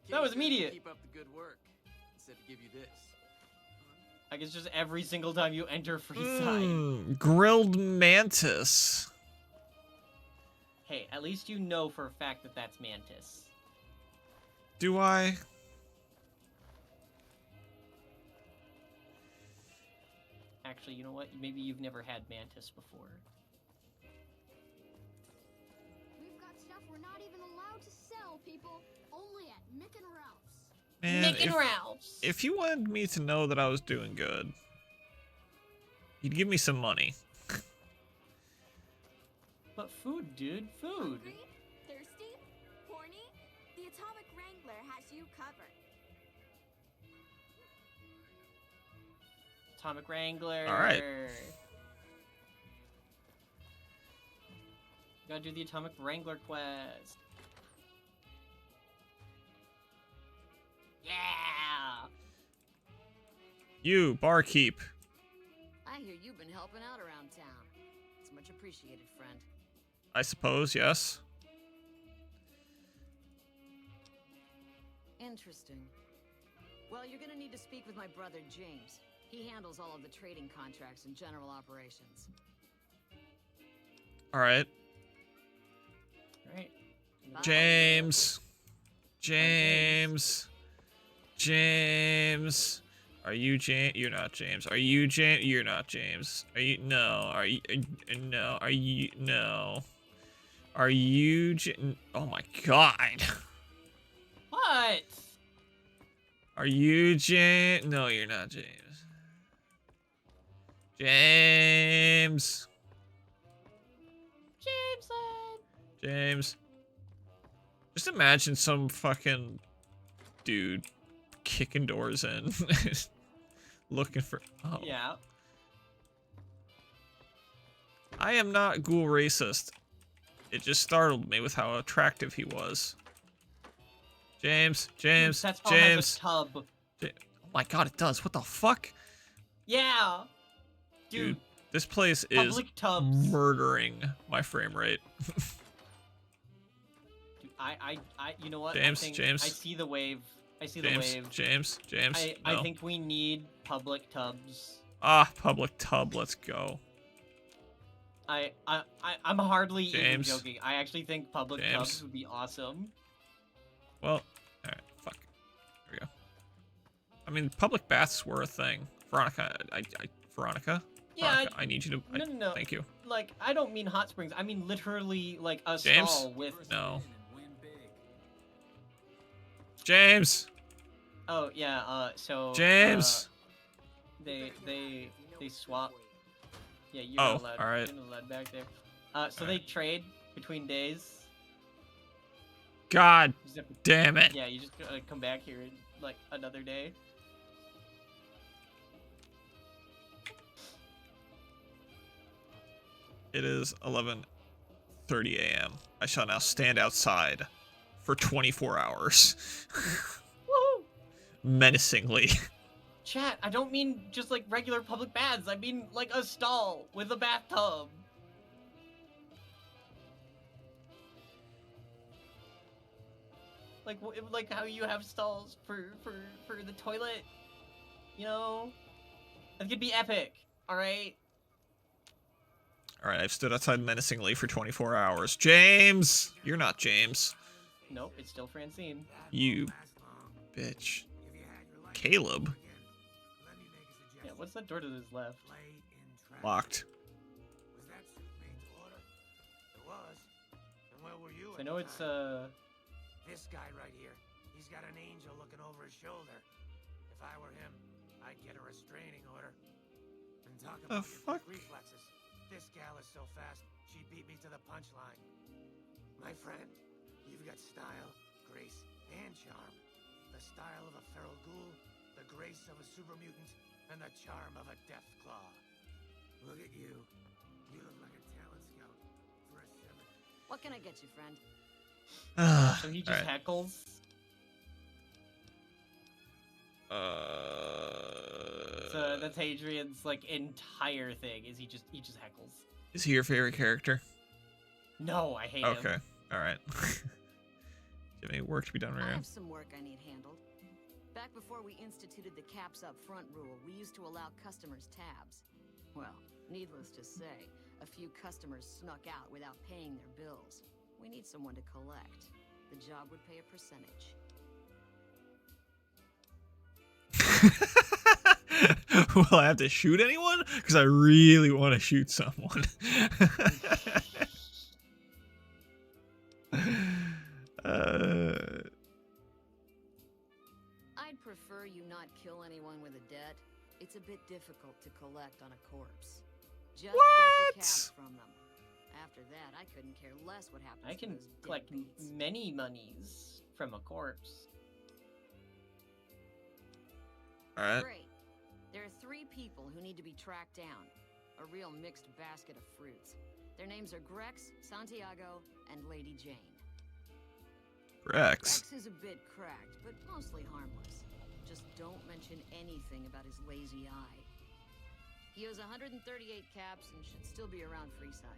The That was king said to immediate. Keep up the good work. He said to give you this. I guess just every single time you enter Freeside. Grilled mantis. Hey, at least you know for a fact that that's Mantis. Do I? Actually, you know what? Maybe you've never had Mantis before. We've got stuff we're not even allowed to sell, people. Only at Nick and Ralph's. Man, Nick and Ralph's. If you wanted me to know that I was doing good, you'd give me some money. But food, dude, food. Hungry? Thirsty? Horny? The Atomic Wrangler has you covered. Atomic Wrangler. All right. Gotta do the Atomic Wrangler quest. Yeah. You, barkeep. I hear you've been helping out around town. It's much appreciated, friend. I suppose, yes. Interesting. Well, you're gonna need to speak with my brother, James. He handles all of the trading contracts and general operations. Alright. Right. James. James. James. Are you James? You're not James. Are you James? You're not James. Are you? No. Are you? No. Are you? No. Are you? Oh my God. What? Are you James? No, you're not James. James. James. Just imagine some fucking dude kicking doors in, looking for. Oh. Yeah. I am not ghoul racist. It just startled me with how attractive he was. James. That's all James. has a tub. Oh my God, it does. What the fuck? Yeah. Dude, this place is public tubs. murdering my frame rate. Dude, I, you know what? James, I think James. I see the wave. I see James, the wave. James. I No. think we need public tubs. Ah, public tub. Let's go. I'm hardly even James. joking. I actually think public James. tubs would be awesome. Well, alright, fuck. There we go. I mean, public baths were a thing. Veronica, Veronica? Yeah, Veronica, I need you to... No. Thank you. Like, I don't mean hot springs. I mean literally like a James? stall with. No. James! Oh yeah. So. James! They swap. Yeah, you're Oh, not allowed. alright. You're not allowed back there. So they trade between days. God You just have to- damn it. Yeah, you just gotta come back here in like another day. It is 11:30 a.m. I shall now stand outside for 24 hours. Woohoo! Menacingly. Chat, I don't mean just like regular public baths. I mean like a stall with a bathtub. Like how you have stalls for the toilet. You know? It could be epic. All right. Alright, I've stood outside menacingly for 24 hours. James! You're not James. Nope, it's still Francine. You bitch. Caleb? Yeah, what's that door to his left? Locked. I know it's This guy right here, he's got an angel looking over his shoulder. If I were him, I'd get a restraining order. And talk The about fuck? reflexes. This gal is so fast, she beat me to the punchline. My friend, you've got style, grace, and charm. The style of a feral ghoul, the grace of a super mutant, and the charm of a death claw. Look at you. You look like a talent What can I get you, friend? So he just heckles. So that's Hadrian's like entire thing. Is he just heckles? Is he your favorite character? No, I hate him. Okay, all right. Do you have any work to be done, I Miriam? have some work I need handled. Back before we instituted the caps up front rule, we used to allow customers tabs. Well, needless to say, a few customers snuck out without paying their bills. We need someone to collect. The job would pay a percentage. Will I have to shoot anyone? Because I really want to shoot someone. I'd prefer you not kill anyone with a debt. It's a bit difficult to collect on a corpse. Just get the caps from them. After that, I couldn't care less what happens. I can to those collect deadbeats. many monies from a corpse. Alright. Great. There are 3 people who need to be tracked down. A real mixed basket of fruits. Their names are Grex, Santiago, and Lady Jane. Grex. Grex is a bit cracked, but mostly harmless. Just don't mention anything about his lazy eye. He owes 138 caps and should still be around Freeside.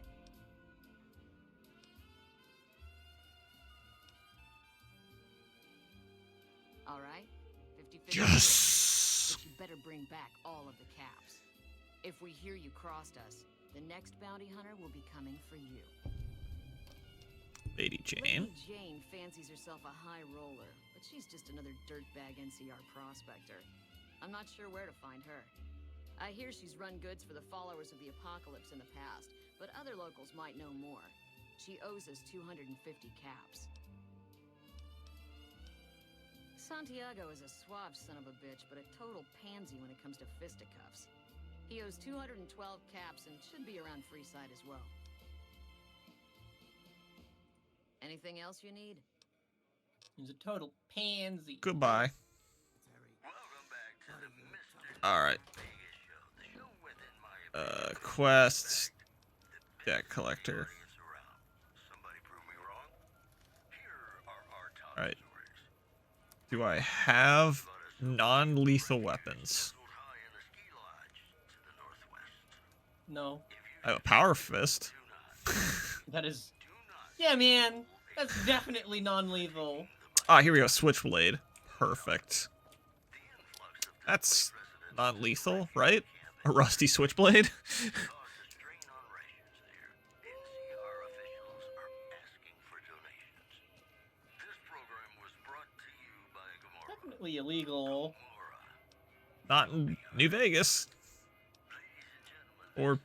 All right? 50-50. Yes! But you better bring back all of the caps. If we hear you crossed us, the next bounty hunter will be coming for you. Lady Jane. Lady Jane fancies herself a high roller, but she's just another dirtbag NCR prospector. I'm not sure where to find her. I hear she's run goods for the followers of the apocalypse in the past, but other locals might know more. She owes us 250 caps. Santiago is a suave son of a bitch, but a total pansy when it comes to fisticuffs. He owes 212 caps and should be around Freeside as well. Anything else you need? He's a total pansy. Goodbye. Alright. Quests. Debt collector. Alright. Do I have non-lethal weapons? No. I have a power fist. That is... Yeah, man. That's definitely non-lethal. Ah, here we go. Switchblade. Perfect. That's non-lethal, right? A rusty switchblade? Definitely illegal. Not in New Vegas. Or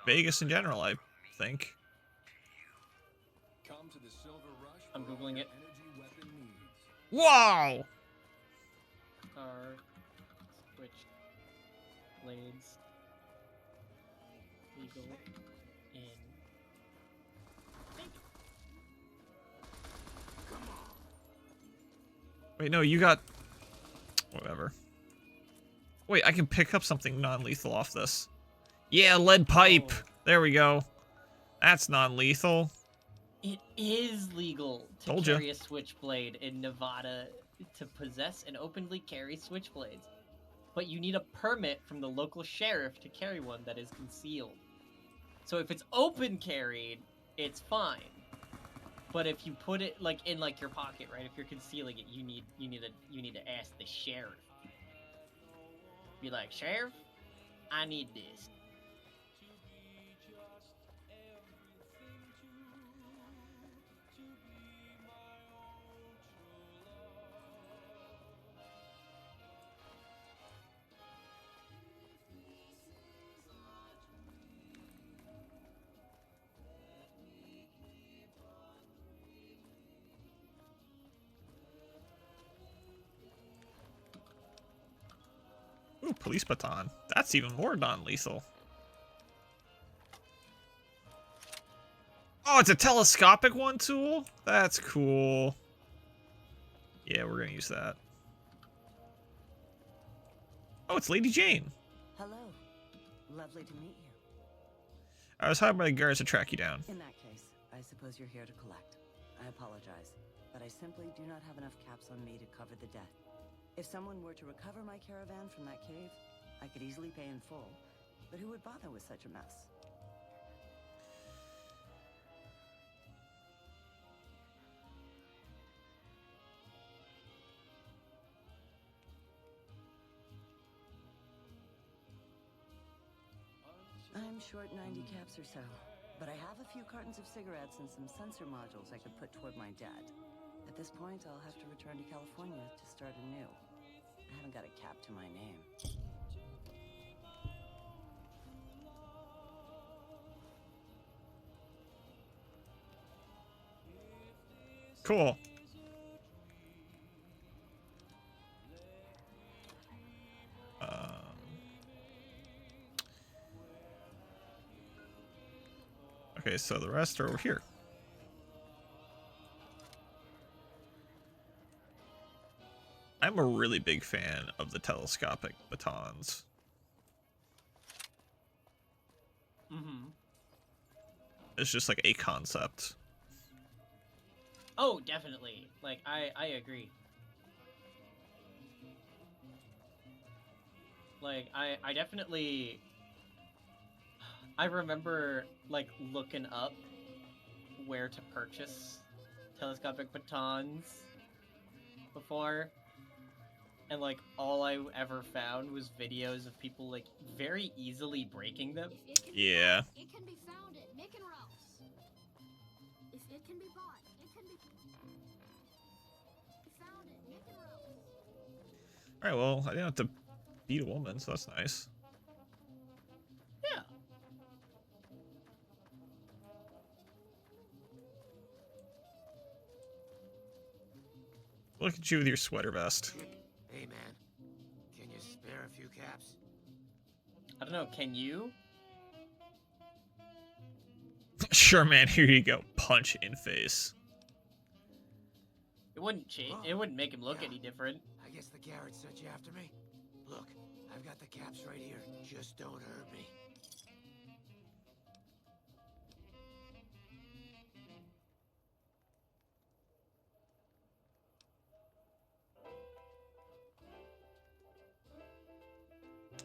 Vegas in general, I think. I'm googling it. Wow! Are switch blades legal in Vegas? Wait, no, you got... Whatever. Wait, I can pick up something non-lethal off this. Yeah, lead pipe! Oh. There we go. That's non-lethal. It is legal to Told ya. carry a switchblade in Nevada, to possess and openly carry switchblades. But you need a permit from the local sheriff to carry one that is concealed. So if it's open carried, it's fine. But if you put it like in like your pocket, right? If you're concealing it, you need to ask the sheriff. Be like, "Sheriff, I need this." Ooh, police baton. That's even more non-lethal. Oh, it's a telescopic one tool? That's cool. Yeah, we're gonna use that. Oh, it's Lady Jane. Hello. Lovely to meet you. I was hired by the guards to track you down. In that case, I I suppose you're here to collect. I apologize, but I simply do not have enough caps on me to cover the debt. If someone were to recover my caravan from that cave, I could easily pay in full, but who would bother with such a mess? I'm short 90 caps or so, but I have a few cartons of cigarettes and some sensor modules I could put toward my debt. At this point, I'll have to return to California to start anew. I haven't got a cap to my name. Cool. Okay, so the rest are over here. I'm a really big fan of the telescopic batons. Mm-hmm. It's just like a concept. Oh, definitely. Like, I agree. Like, I definitely... I remember, like, looking up where to purchase telescopic batons before. And, like, all I ever found was videos of people, like, very easily breaking them. Yeah. It can be found at Nick and Ralph's. If it can be bought, it can be found at Nick and Ralph's. Alright, well, I didn't have to beat a woman, so that's nice. Yeah. Look at you with your sweater vest. Hey, man. Can you spare a few caps? I don't know, can you? Sure, man, here you go. Punch in face. It wouldn't change. It wouldn't make him look any different. I guess the Garrett sent you after me? Look, I've got the caps right here. Just don't hurt me.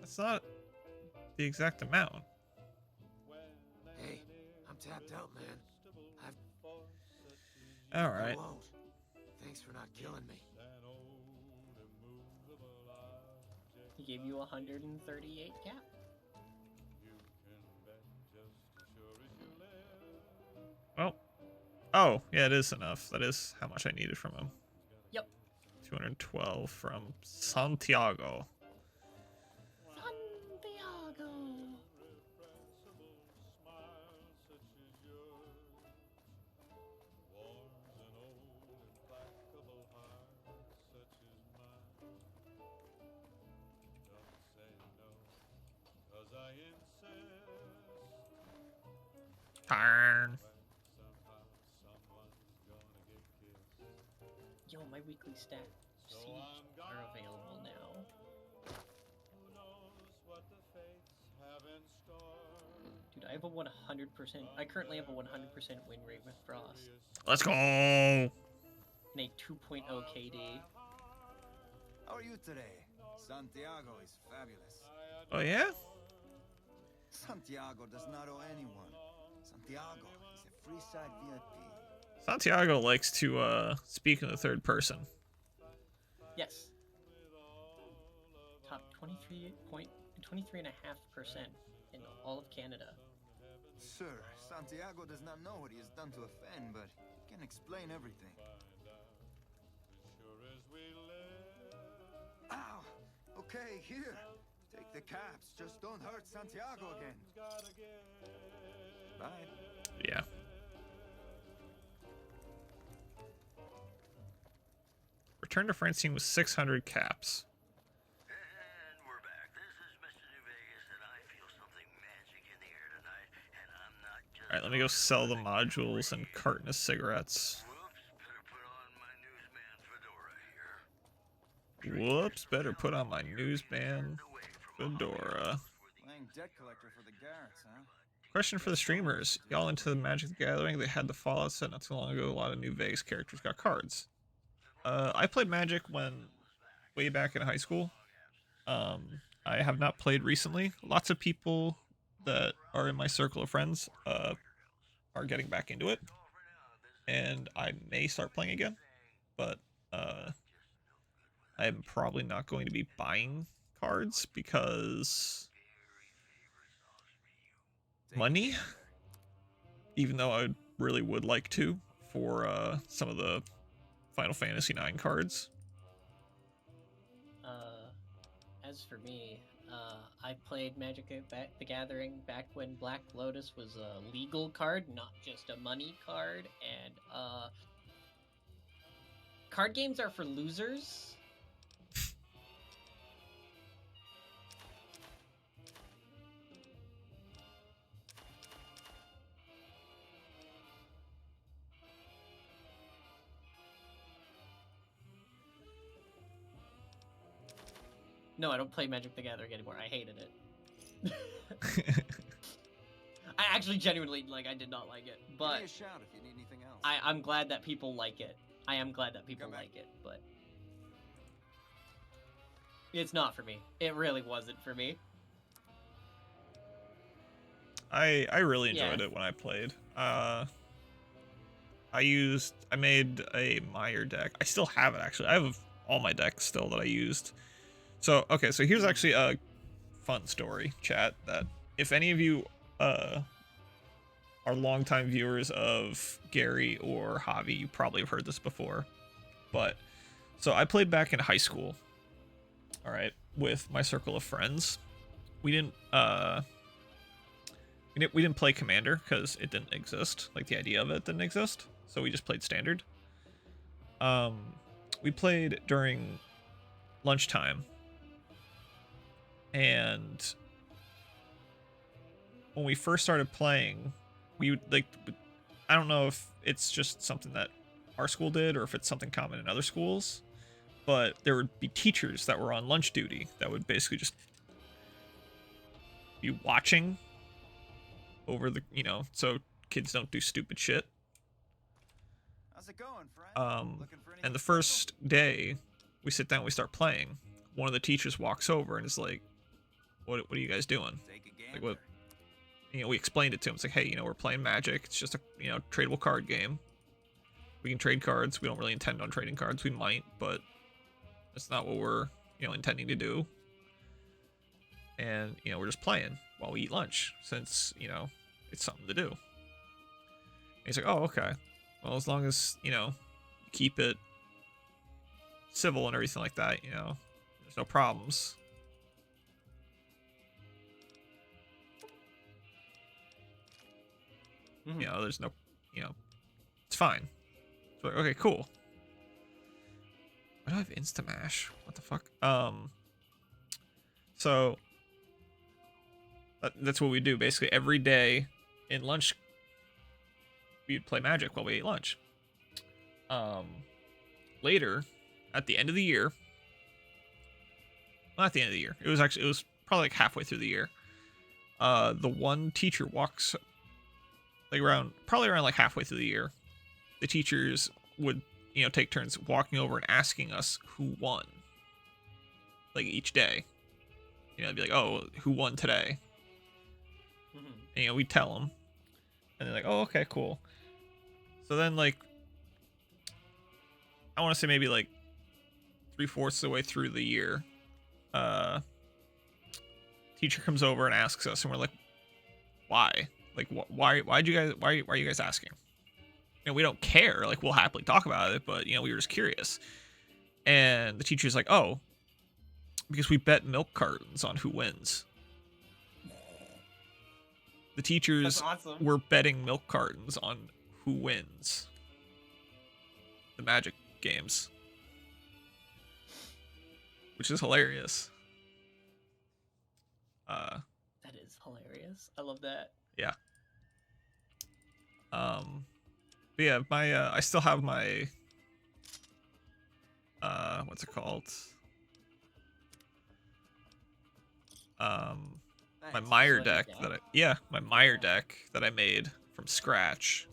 It's not the exact amount. Hey, I'm tapped out, man. Alright. I won't. Thanks for not killing me. He gave you 138 cap. Well. Oh, yeah, it is enough. That is how much I needed from him. Yep. 212 from Santiago. Santiago. Darn. Yo, my weekly stat seeds are available now. Dude, I have a 100%. I currently have a 100% win rate with Frost. Let's go. And a 2.0 KD. How are you today? Santiago is fabulous. Oh, yeah? Santiago does not owe anyone. Santiago is a free side VIP. Santiago likes to speak in the third person. Yes. Top 23.5% in all of Canada. Sir, Santiago does not know what he has done to offend, but he can explain everything. Ow! Okay, here. Take the caps. Just don't hurt Santiago again. Bye. Yeah. Return to Francine with 600 caps. And we're back. This is Mr. New Vegas, and I feel something magic in the air tonight, and I'm not just... Alright, let me go sell the modules and carton of cigarettes. Whoops, better put on my newsman fedora. Playing debt collector for the Garretts, huh? Question for the streamers. Y'all into the Magic the Gathering? They had the Fallout set not too long ago. A lot of new Vegas characters got cards. I played Magic way back in high school. I have not played recently. Lots of people that are in my circle of friends are getting back into it. And I may start playing again. But I'm probably not going to be buying cards because money, even though I really would like to for some of the Final Fantasy IX cards. As for me, I played Magic the Gathering back when Black Lotus was a legal card, not just a money card, and card games are for losers. No, I don't play Magic the Gathering anymore. I hated it. I actually genuinely, I did not like it. But Give me a shout if you need anything else. I'm glad that people like it. I am glad that people like it, but it's not for me. It really wasn't for me. I really enjoyed it when I played. I made a Meyer deck. I still have it, actually. I have all my decks still that I used. So, okay, so here's actually a fun story, chat, that if any of you are longtime viewers of Gary or Javi, you probably have heard this before. But, so I played back in high school, all right, with my circle of friends. We didn't play Commander because it didn't exist. Like, the idea of it didn't exist. So we just played Standard. We played during lunchtime. And when we first started playing, I don't know if it's just something that our school did or if it's something common in other schools, but there would be teachers that were on lunch duty that would basically just be watching over the, so kids don't do stupid shit. How's it going, friend? And the first day we sit down, we start playing, one of the teachers walks over and is like, what are you guys doing? Like, what? We explained it to him. It's like, hey, we're playing Magic. It's just a, tradable card game. We can trade cards. We don't really intend on trading cards. We might, but that's not what we're, intending to do. And, we're just playing while we eat lunch since, it's something to do. And he's like, oh, okay. Well, as long as, you keep it civil and everything like that, there's no problems. There's no, it's fine. So, okay, cool. Why do I have Instamash? What the fuck? So that's what we do. Basically, every day in lunch, we'd play Magic while we ate lunch. Later, at the end of the year, not at the end of the year. It was probably like halfway through the year. The one teacher walks. Probably around like halfway through the year, the teachers would, take turns walking over and asking us who won. Like each day, it'd be like, oh, who won today? Mm-hmm. And, we'd tell them, and they're like, oh, okay, cool. So then, I want to say maybe like 3/4 of the way through the year, teacher comes over and asks us, and we're like, why? Like, why are you guys asking? We don't care. Like, we'll happily talk about it, but, we were just curious. And the teacher's like, oh, because we bet milk cartons on who wins. The teachers were betting milk cartons on who wins the Magic games. Which is hilarious. That is hilarious. I love that. Yeah. But yeah, I still have my what's it called? my Nice. Meyer So a new deck that my Meyer deck that I made from scratch.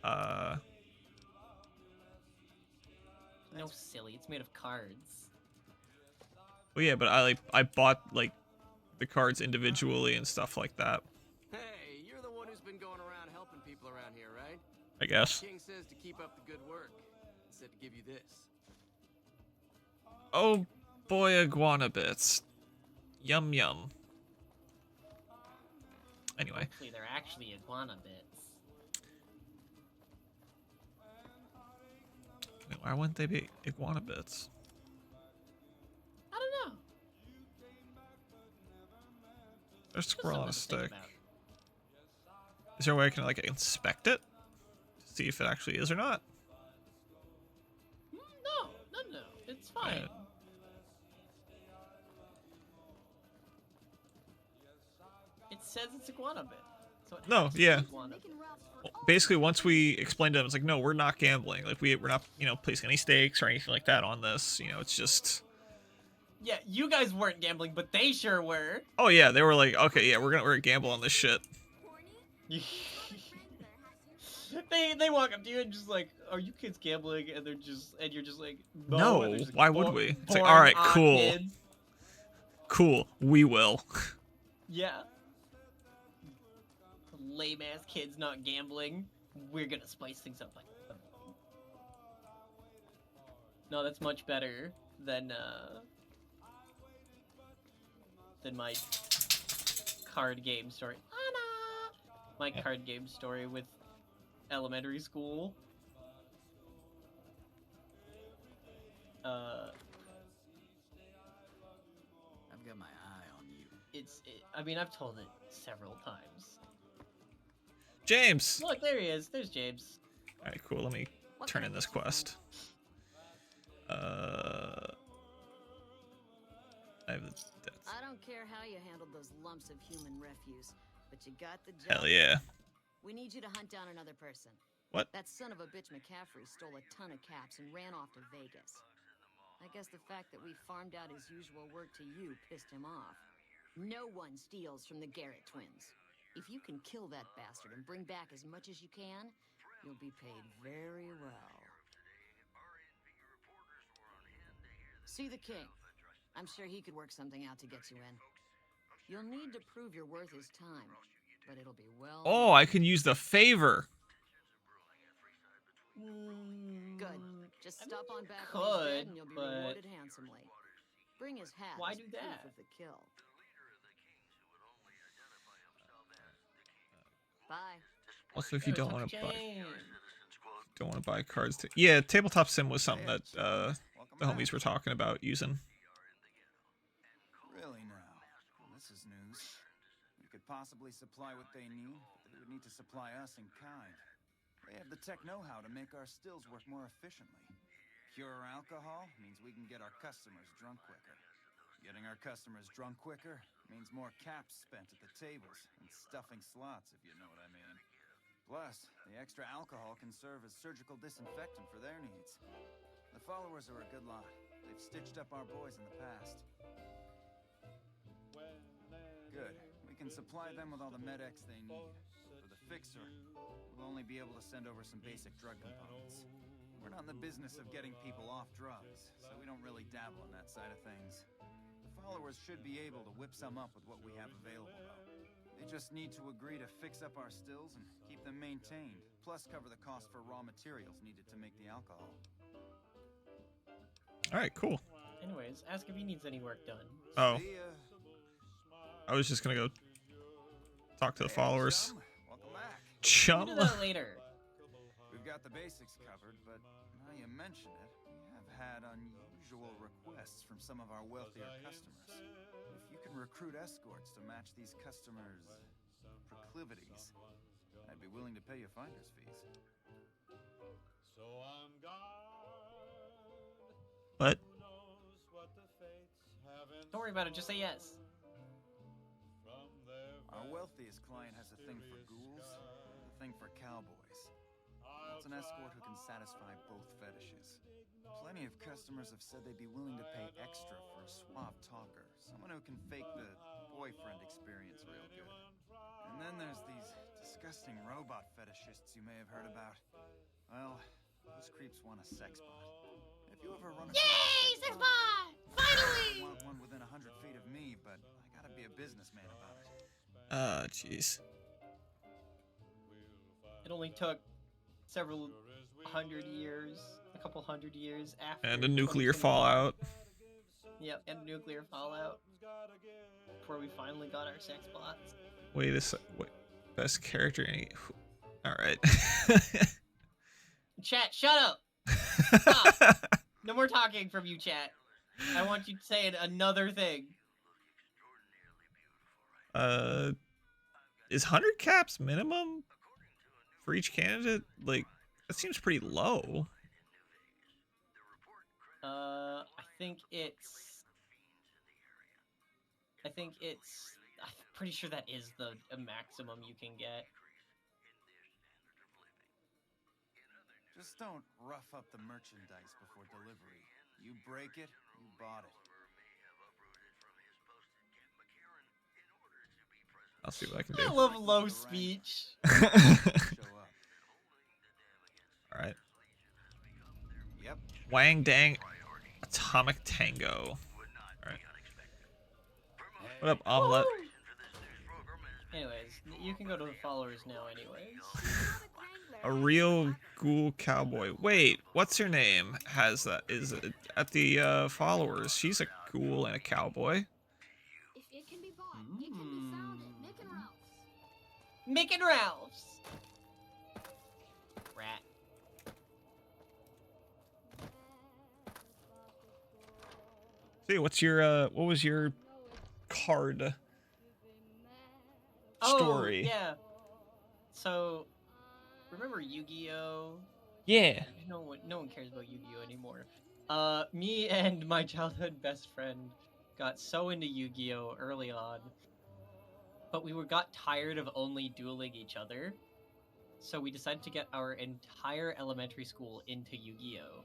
No, silly. It's made of cards. Well, yeah, but I bought like the cards individually and stuff like that. Hey, you're the one who's been going around helping people around here, right? I guess. King says to keep up the good work. He said to give you this. Oh boy, iguana bits. Yum yum. Anyway. Hopefully they're actually iguana bits. Wait, why wouldn't they be iguana bits? I don't know. There's a squirrel on a something to think stick. about. Is there a way I can like inspect it? To see if it actually is or not? No. It's fine. It says it's iguana bit. So it No, has to yeah. be iguana bit. Basically, once we explained to them, it's like, no, we're not gambling. Like, we're not, placing any stakes or anything like that on this. It's just... Yeah, you guys weren't gambling, but they sure were. Oh, yeah, they were like, okay, yeah, we're gonna gamble on this shit. They walk up to you and just like, are you kids gambling? And you're just like, No, and they're just why like, would we? It's like, born alright, on cool. kids. Cool, we will. Yeah. Lame ass kids not gambling. We're gonna spice things up like. No, that's much better than my card game story. My card game story with elementary school. I've got my eye on you. I mean, I've told it several times. James! Look, there he is. There's James. Alright, cool, let me turn in this quest. I have I don't care how you handled those lumps of human refuse, but you got the job. Hell yeah. We need you to hunt down another person. What? That son of a bitch McCaffrey stole a ton of caps and ran off to Vegas. I guess the fact that we farmed out his usual work to you pissed him off. No one steals from the Garrett twins. If you can kill that bastard and bring back as much as you can, you'll be paid very well. See the king. I'm sure he could work something out to get you in. You'll need to prove your worth his time, but it'll be well. Oh, I can use the favor. Good. Just stop on back could, when he's dead and you'll be but- rewarded handsomely. Bring his hat. Why as do proof that? of the kill. Bye. Also, if you don't want to buy, James. cards, yeah, tabletop sim was something that the homies were talking about using. Really now? This is news. We could possibly supply what they need, but they would need to supply us in kind. They have the tech know-how to make our stills work more efficiently. Pure alcohol means we can get our customers drunk quicker. Getting our customers drunk quicker means more caps spent at the tables and stuffing slots, if you know what I mean. Plus, the extra alcohol can serve as surgical disinfectant for their needs. The followers are a good lot. They've stitched up our boys in the past. Good. We can supply them with all the med-X they need. For the fixer, we'll only be able to send over some basic drug components. We're not in the business of getting people off drugs, so we don't really dabble in that side of things. The followers should be able to whip some up with what we have available, though. They just need to agree to fix up our stills and keep them maintained, plus cover the cost for raw materials needed to make the alcohol. Alright, cool. Anyways, ask if he needs any work done. Oh. I was just gonna go talk to the followers. Welcome back. Chum. We'll do that later. We've got the basics covered, but now you mention it, we have had unusual requests from some of our wealthier customers. If you can recruit escorts to match these customers' proclivities, I'd be willing to pay you finder's fees. What? Don't worry about it. Just say yes. Our wealthiest client has a thing for ghouls, and a thing for cowboys. It's an escort who can satisfy both fetishes. Plenty of customers have said they'd be willing to pay extra for a suave talker. Someone who can fake the boyfriend experience real good. And then there's these disgusting robot fetishists you may have heard about. Well, those creeps want a sex bot. If you ever run across Yay, sex bot! Finally! I want one within 100 feet of me, but I gotta be a businessman about it. Jeez. It only took several hundred years, a couple hundred years after. And a nuclear 2021. fallout. Yep, and nuclear fallout. Before we finally got our sex bots. Wait a sec. Wait. Best character. Alright. Chat, shut up! Stop! No more talking from you, chat. I want you to say another thing. Is 100 caps minimum for each candidate? Like, that seems pretty low. I'm pretty sure that is the maximum you can get. Just don't rough up the merchandise before delivery. You break it, you bought it. I'll see what I can do. I love low speech. Alright. Yep. Wang Dang Atomic Tango. Alright. What up, Omelette? Anyways, you can go to the followers now anyways. A real ghoul cowboy. Wait, what's her name? Has that? Is it at the followers? She's a ghoul and a cowboy. If it can be bought, it can be found at Mick and Ralph's. Mick and Ralph's! Rat. See, what's your what was your card story? Oh, yeah. So, remember Yu-Gi-Oh? Yeah. No one cares about Yu-Gi-Oh anymore. Me and my childhood best friend got so into Yu-Gi-Oh early on, but we got tired of only dueling each other, so we decided to get our entire elementary school into Yu-Gi-Oh.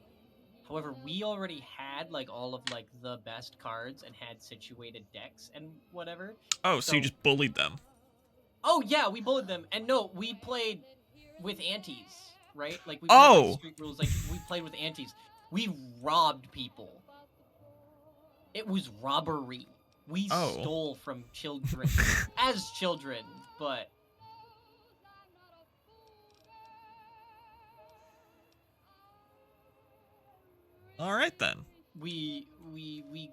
However, we already had like all of like the best cards and had situated decks and whatever. Oh, so you just bullied them. Oh yeah, we bullied them, and no, we played with aunties, right? Like we played like, street rules, like we played with aunties. We robbed people. It was robbery. We stole from children as children, but all right then. We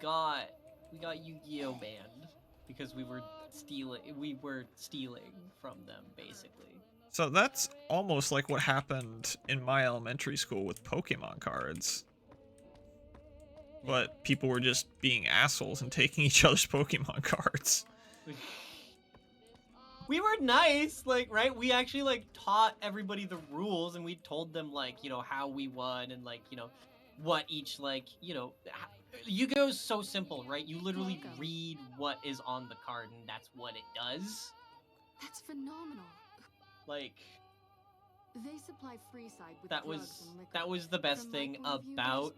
got Yu-Gi-Oh banned because we were stealing from them basically. So that's almost like what happened in my elementary school with Pokemon cards. But people were just being assholes and taking each other's Pokemon cards. We were nice, like, right? We actually, like, taught everybody the rules, and we told them, like, you know, how we won, and, like, you know, what each, like, you know... Yu-Gi-Oh's so simple, right? You literally read what is on the card, and that's what it does. That's phenomenal. Like... They supply Freeside with that was the best thing about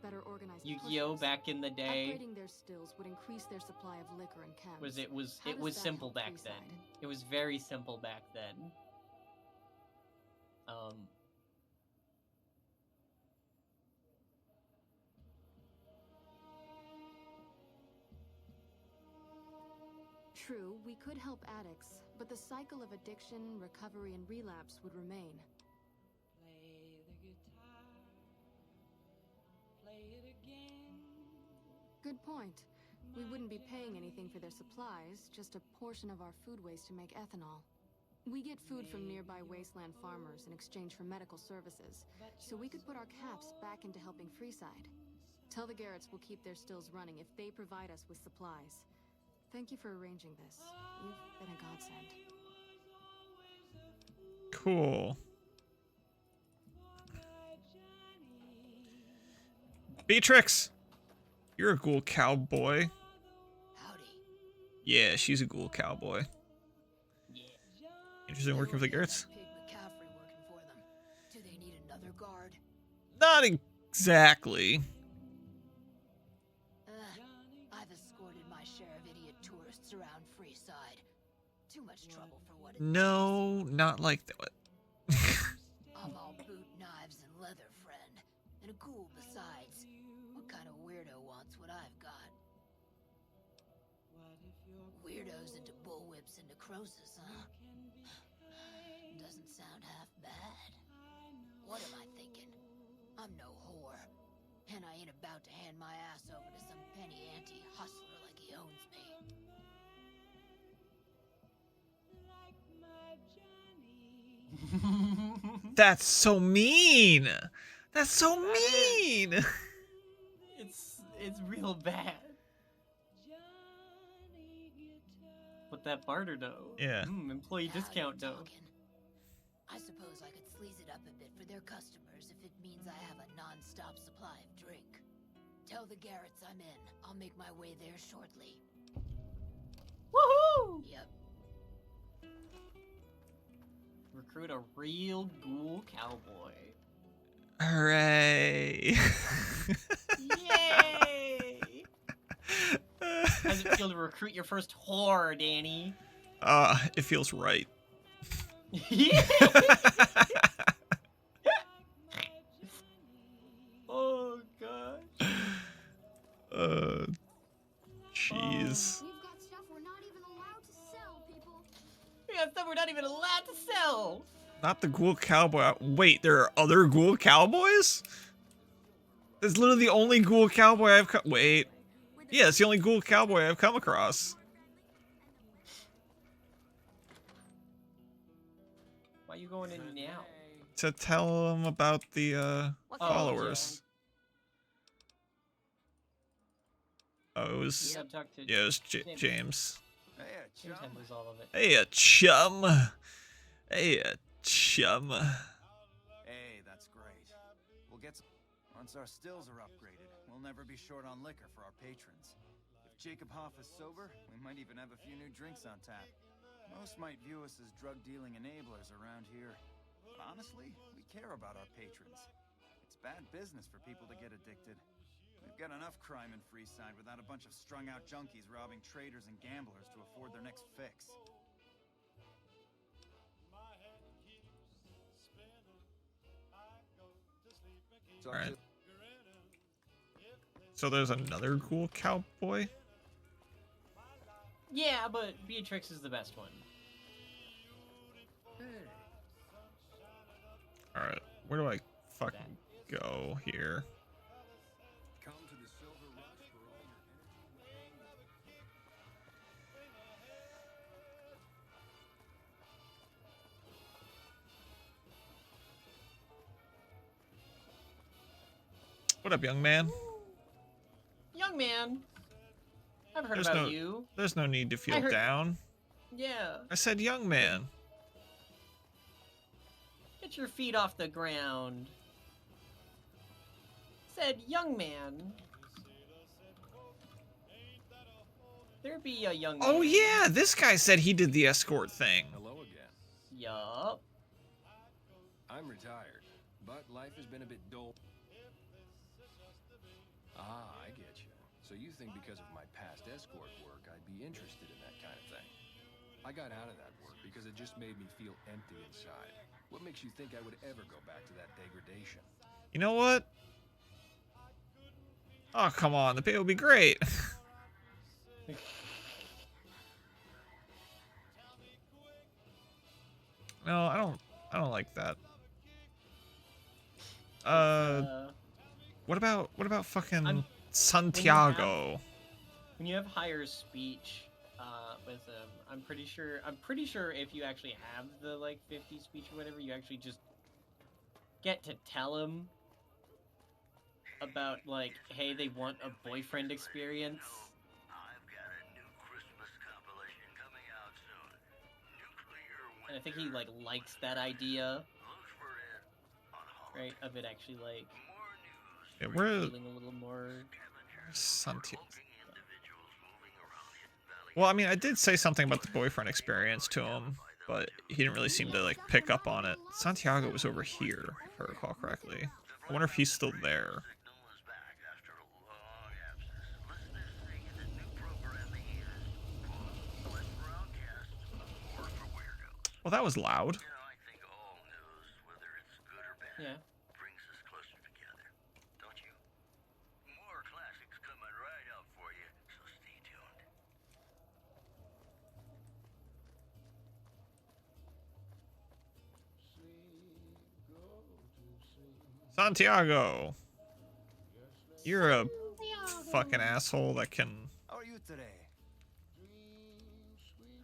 Yu-Gi-Oh back in the day. Upgrading their stills would increase their supply of liquor and chems. It was simple back then. It was very simple back then. True, we could help addicts, but the cycle of addiction, recovery, and relapse would remain. Good point. We wouldn't be paying anything for their supplies, just a portion of our food waste to make ethanol. We get food from nearby wasteland farmers in exchange for medical services, so we could put our caps back into helping Freeside. Tell the Garretts we'll keep their stills running if they provide us with supplies. Thank you for arranging this. You've been a godsend. Cool. Beatrix! You're a ghoul cowboy. Howdy. Yeah, she's a ghoul cowboy. Interested in working for the Garretts? Pig McCaffrey working for them. Do they need another not exactly. I've escorted my share of idiot tourists around Freeside. Too much trouble for what it No, not like that. I'm all boot, knives, and leather, friend. And a ghoul besides. What kind of weirdo wants what I've got? Weirdos into bullwhips and necrosis, huh? Doesn't sound half bad. What am I thinking? I'm no whore. And I ain't about to hand my ass over to some penny ante hustler like he owns me. That's so mean. That's so mean. It's real bad. But that barter dough. Yeah. Employee discount dough. I suppose I could sleaze it up a bit for their customers if it means I have a non-stop supply of drink. Tell the Garretts I'm in. I'll make my way there shortly. Woohoo! Yep. Recruit a real ghoul cowboy. Hooray! Yay! How's it feel to recruit your first whore, Danny? It feels right. Oh gosh. Jeez. We've got stuff we're not even allowed to sell, people. We got stuff we're not even allowed to sell. Not the ghoul cowboy. Wait, there are other ghoul cowboys? That's literally the only ghoul cowboy I've wait. Yeah, it's the only ghoul cowboy I've come across. Why are you going in now? To tell them about the followers. Oh, it was yeah, it was James. James handles all of it. Hey, a chum. Hey, a chum. Hey, that's great. We'll get some... Once our stills are upgraded, we'll never be short on liquor for our patrons. If Jacob Hoff is sober, we might even have a few new drinks on tap. Most might view us as drug-dealing enablers around here. But honestly, we care about our patrons. It's bad business for people to get addicted. We've got enough crime in Freeside without a bunch of strung-out junkies robbing traders and gamblers to afford their next fix. Alright. So there's another ghoul cowboy? Yeah, but Beatrix is the best one. Alright, where do I fucking go here? What up, young man? Young man. I've heard There's about you. There's no need to feel down. Yeah. I said young man. Get your feet off the ground. Said young man. There be a young man. Oh yeah, this guy said he did the escort thing. Hello again. Yup. I'm retired, but life has been a bit dull. Ah, I get you. So you think because of my past escort work, I'd be interested in that kind of thing. I got out of that work because it just made me feel empty inside. What makes you think I would ever go back to that degradation? You know what? Oh, come on. The pay will be great. No, I don't like that. What about fucking Santiago? When you have higher speech with them, I'm pretty sure if you actually have the like 50 speech or whatever, you actually just get to tell him about like, hey, they want a boyfriend experience. And I think he like likes that idea, right? Of it actually like feeling a little more. Santiago. Well, I mean, I did say something about the boyfriend experience to him, but he didn't really seem to like pick up on it. Santiago was over here, if I recall correctly. I wonder if he's still there. Well, that was loud. Yeah. Brings us closer together, don't you? More classics coming right up for you, so stay tuned. Santiago, you're a fucking asshole that can. How are you today?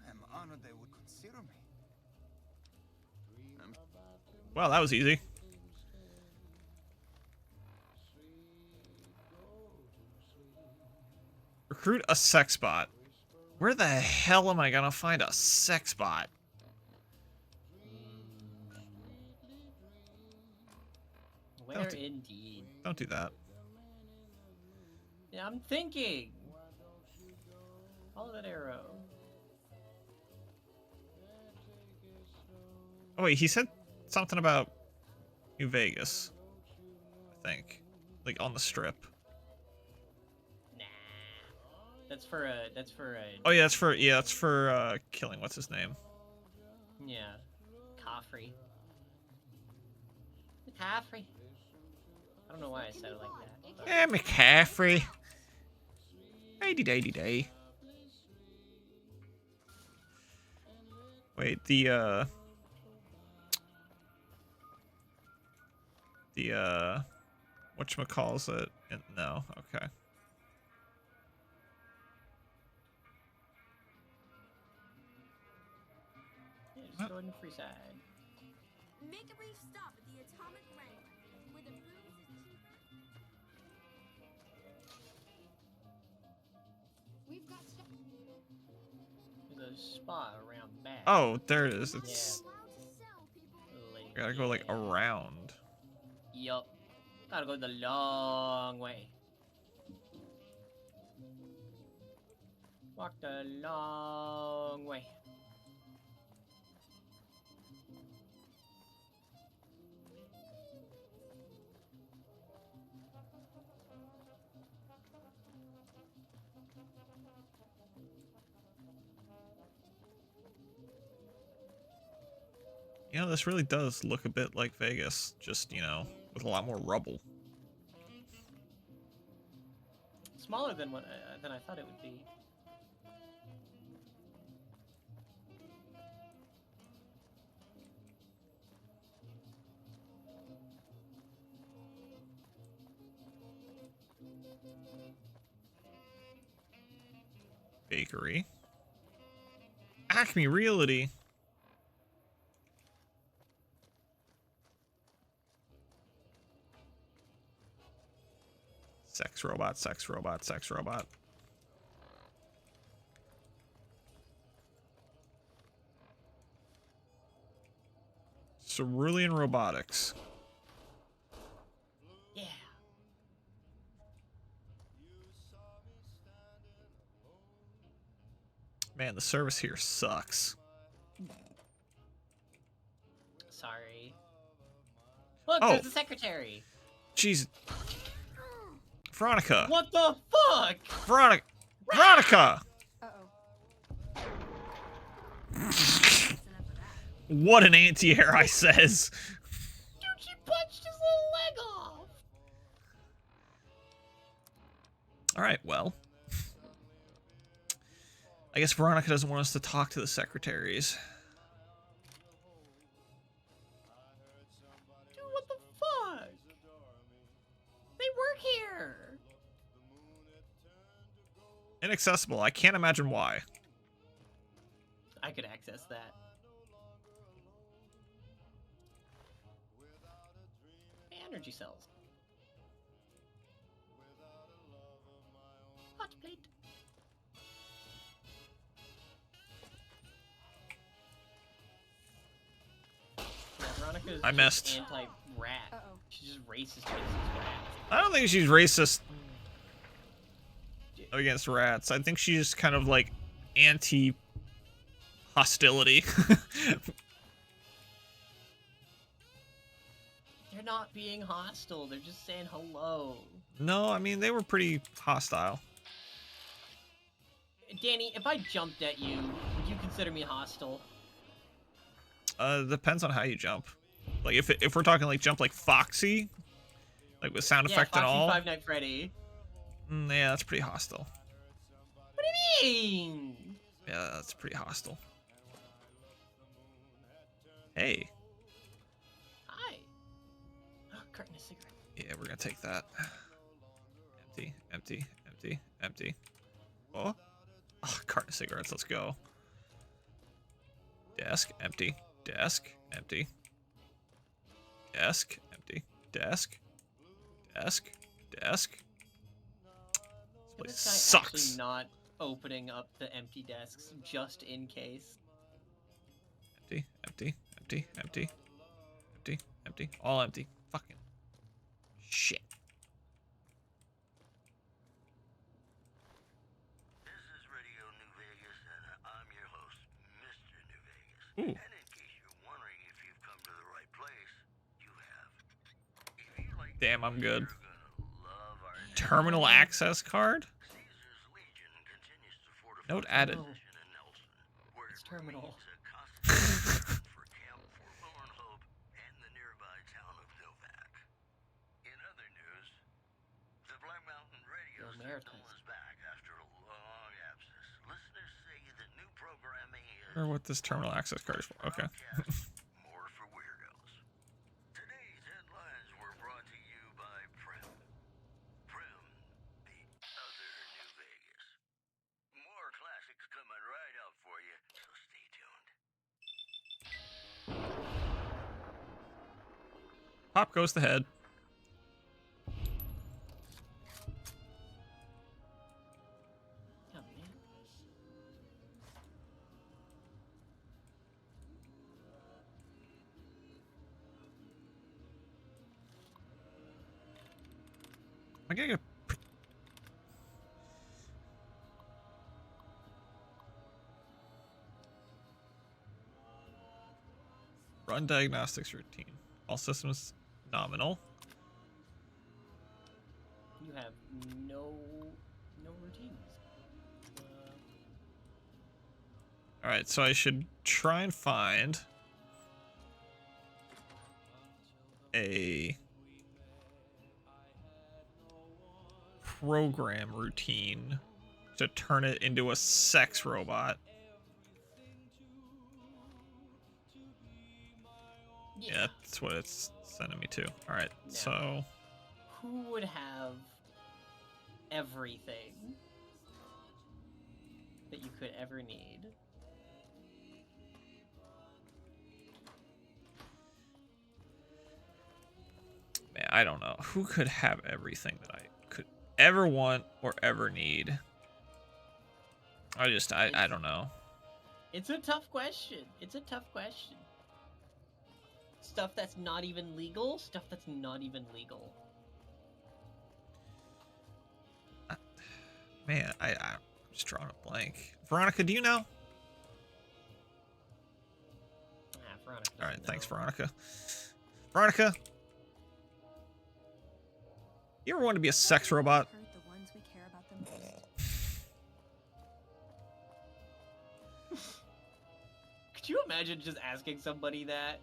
I'm honored they would consider me. Well, that was easy. Recruit a sex bot. Where the hell am I gonna find a sex bot? Where indeed? Don't do that. Yeah, I'm thinking. Follow that arrow. Oh wait, he said something about New Vegas. I think, like on the strip. That's for a. Oh yeah, that's for killing what's his name. Yeah, Caffrey. McCaffrey. I don't know why I said it like that. Eh, McCaffrey. Day. Wait, the whatchamacallit? No, okay. Yeah, just go ahead and freeside. Make a brief stop at the Atomic Wrangler, where the booze is cheaper. We've got stuff. There's a spot around back. Oh, there it is. It's. Yeah. I gotta go like around. Yup. Gotta go the long way. Walk the long way. You know, this really does look a bit like Vegas, just, you know, with a lot more rubble. Smaller than what than I thought it would be. Bakery. Acme Realty. Sex robot, sex robot, sex robot. Cerulean Robotics. Yeah. Man, the service here sucks. Sorry. Look, Oh. there's the secretary. Jeez. Veronica. What the fuck? Veronica. What an anti-air, I says. Dude, she punched his little leg off. Alright, well. I guess Veronica doesn't want us to talk to the secretaries. Dude, what the fuck? They work here. Inaccessible. I can't imagine why. I could access that. Energy cells. Hot plate. Yeah, Veronica's I missed. just anti-rat. She's just racist against rats. I don't think she's racist against rats. I think she's kind of like anti-hostility. They're not being hostile. They're just saying hello. No, I mean, they were pretty hostile. Danny, if I jumped at you, would you consider me hostile? Depends on how you jump. Like, if we're talking, like, jump like Foxy, like with sound effect Foxy and all. Five Nights at Freddy. Yeah, that's pretty hostile. What do you mean? Yeah, that's pretty hostile. Hey. Hi. Oh, carton of cigarettes. Yeah, we're gonna take that. Empty, empty, empty, empty. Oh, carton of cigarettes. Let's go. Desk, empty. Desk, empty. Desk, empty. Desk. Desk. Desk. This place This guy sucks. actually not opening up the empty desks just in case. Empty, empty, empty, empty. Empty, empty. All empty. Fucking shit. This is Radio New Vegas, and I'm your host, Mr. New Vegas. Ooh. And in case you're wondering if you've come to the right place, you have. If you like Damn, I'm good. love our Terminal access card? Caesar's Legion continues to fortify Note added. No. It's terminal. for Camp Forlorn Hope and the nearby town of Novak. In other news, the Black Mountain Radio signal is back after a long absence. Listeners say the new programming is Or what this terminal access card is for. Okay. more for weirdos. Today's headlines were brought to you by Prim. Prim, the other New Vegas. More classics coming right up for you, so stay tuned. Pop goes the head. Oh, man. Am I getting a... Run diagnostics routine. All systems nominal. You have no routines. Alright, so I should try and find a program routine to turn it into a sex robot. Yeah, that's what it's sending me to. Alright, so... Who would have everything that you could ever need? Man, I don't know. Who could have everything that I could ever want or ever need? I don't know. It's a tough question. It's a tough question. Stuff that's not even legal, stuff that's not even legal. Man, I'm just drawing a blank. Veronica, do you know? Veronica. Alright, thanks, Veronica. Veronica? You ever want to be a sex robot? The ones we care about the most. Could you imagine just asking somebody that?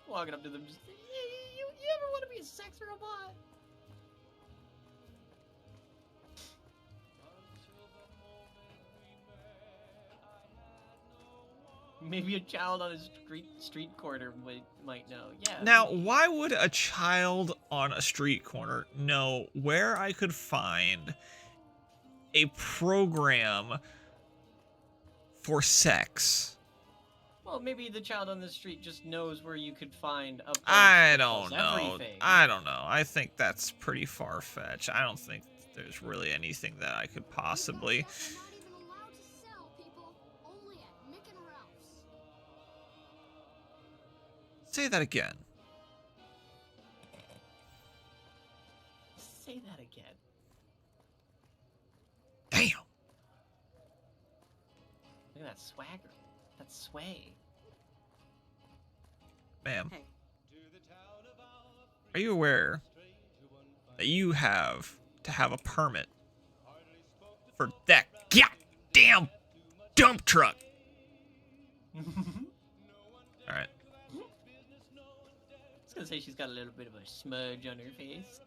Walking up to them just, you ever want to be a sex robot? Maybe a child on a street corner might know. Yeah. Now, why would a child on a street corner know where I could find a program for sex? Well, maybe the child on the street just knows where you could find a place I that don't does know. everything. I don't know. I think that's pretty far-fetched. I don't think there's really anything that I could possibly... Say that again. Say that again. Damn. Look at that swagger. That sway. Ma'am. Hey. Are you aware that you have to have a permit for that goddamn dump truck? Alright. I was gonna say she's got a little bit of a smudge on her face.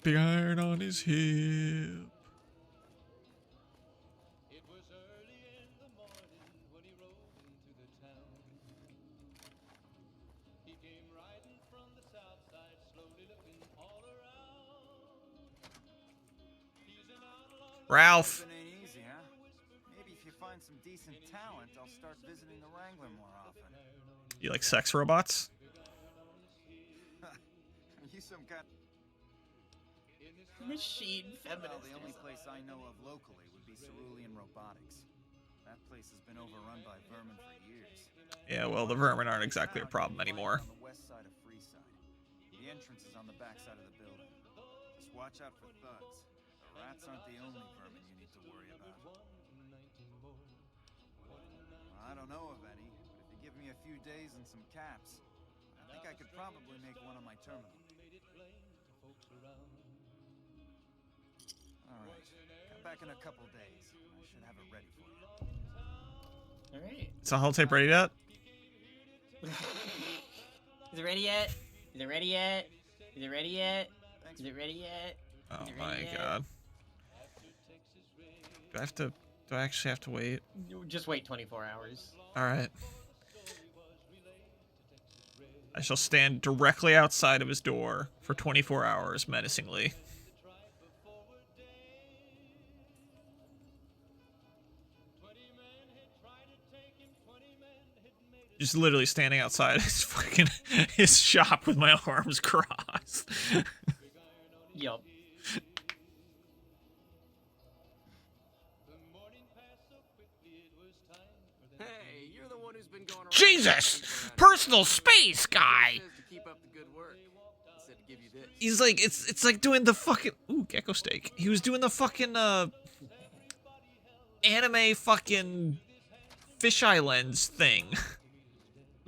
Big iron on his hip. Ralph. It ain't easy, huh? Maybe if you find some decent talent, I'll start visiting the Wrangler more often. You like sex robots? Are you some kind machine feminist? Well, the only place I know of locally would be Cerulean Robotics. That place has been overrun by vermin for years. Yeah, well, the vermin aren't exactly a problem anymore. On the west side of Freeside. The entrance is on the back side of the building. Just watch out for thugs. The rats aren't the only vermin you need to worry about. Well, I don't know of any, but if you give me a few days and some caps, I think I could probably make one on my terminal. Alright, come back in a couple days. I should have it ready for you. Alright. Is the holotape ready yet? Is it ready yet? Is it ready yet? Is it ready yet? Is it ready yet? Oh my god. Do I actually have to wait? Just wait 24 hours. Alright. I shall stand directly outside of his door for 24 hours, menacingly. Just literally standing outside his shop with my arms crossed. Yup. Hey, you're the one who's been going around. Jesus! Personal space guy! To keep up the good work. Instead to give you this. He's like, it's like doing the fucking, ooh, gecko steak. He was doing the fucking, anime fucking fisheye lens thing.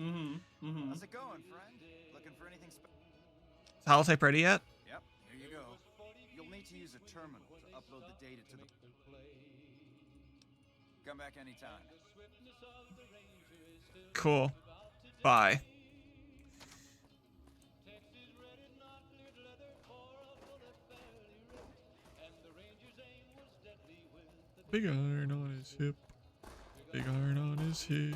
How's it going, friend? Looking for anything special? Is holotape ready yet? Yep, here you go. You'll need to use a terminal to upload the data to the... Come back anytime. Cool. Bye. Big iron on his hip. Big iron on his hip.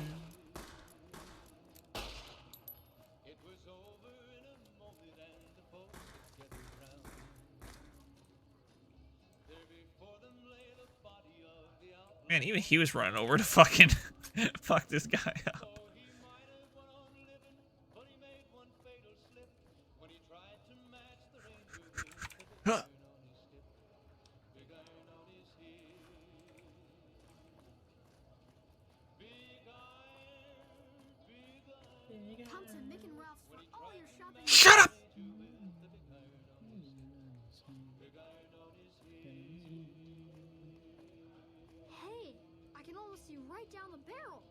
Man, even he was running over to fucking fuck this guy up. Come to Mick and Ralph's for all your shopping. Shut up! Hey, I can almost see right down the barrel.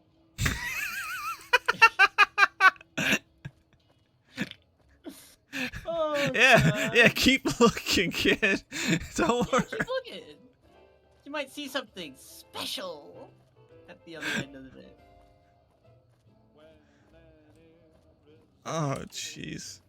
Oh, Yeah, yeah, keep looking, kid. Don't worry. Keep looking. You might see something special at the other end of the day. Oh, jeez.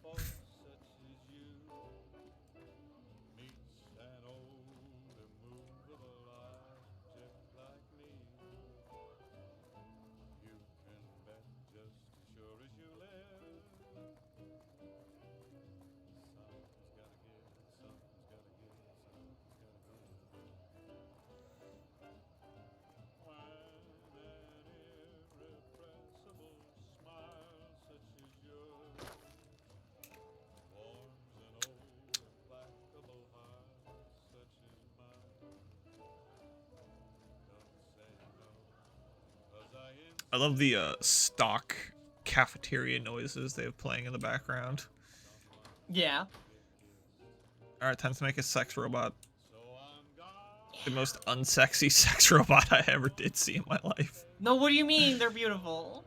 I love the stock cafeteria noises they have playing in the background. Yeah. Alright, time to make a sex robot. The most unsexy sex robot I ever did see in my life. No, what do you mean? They're beautiful.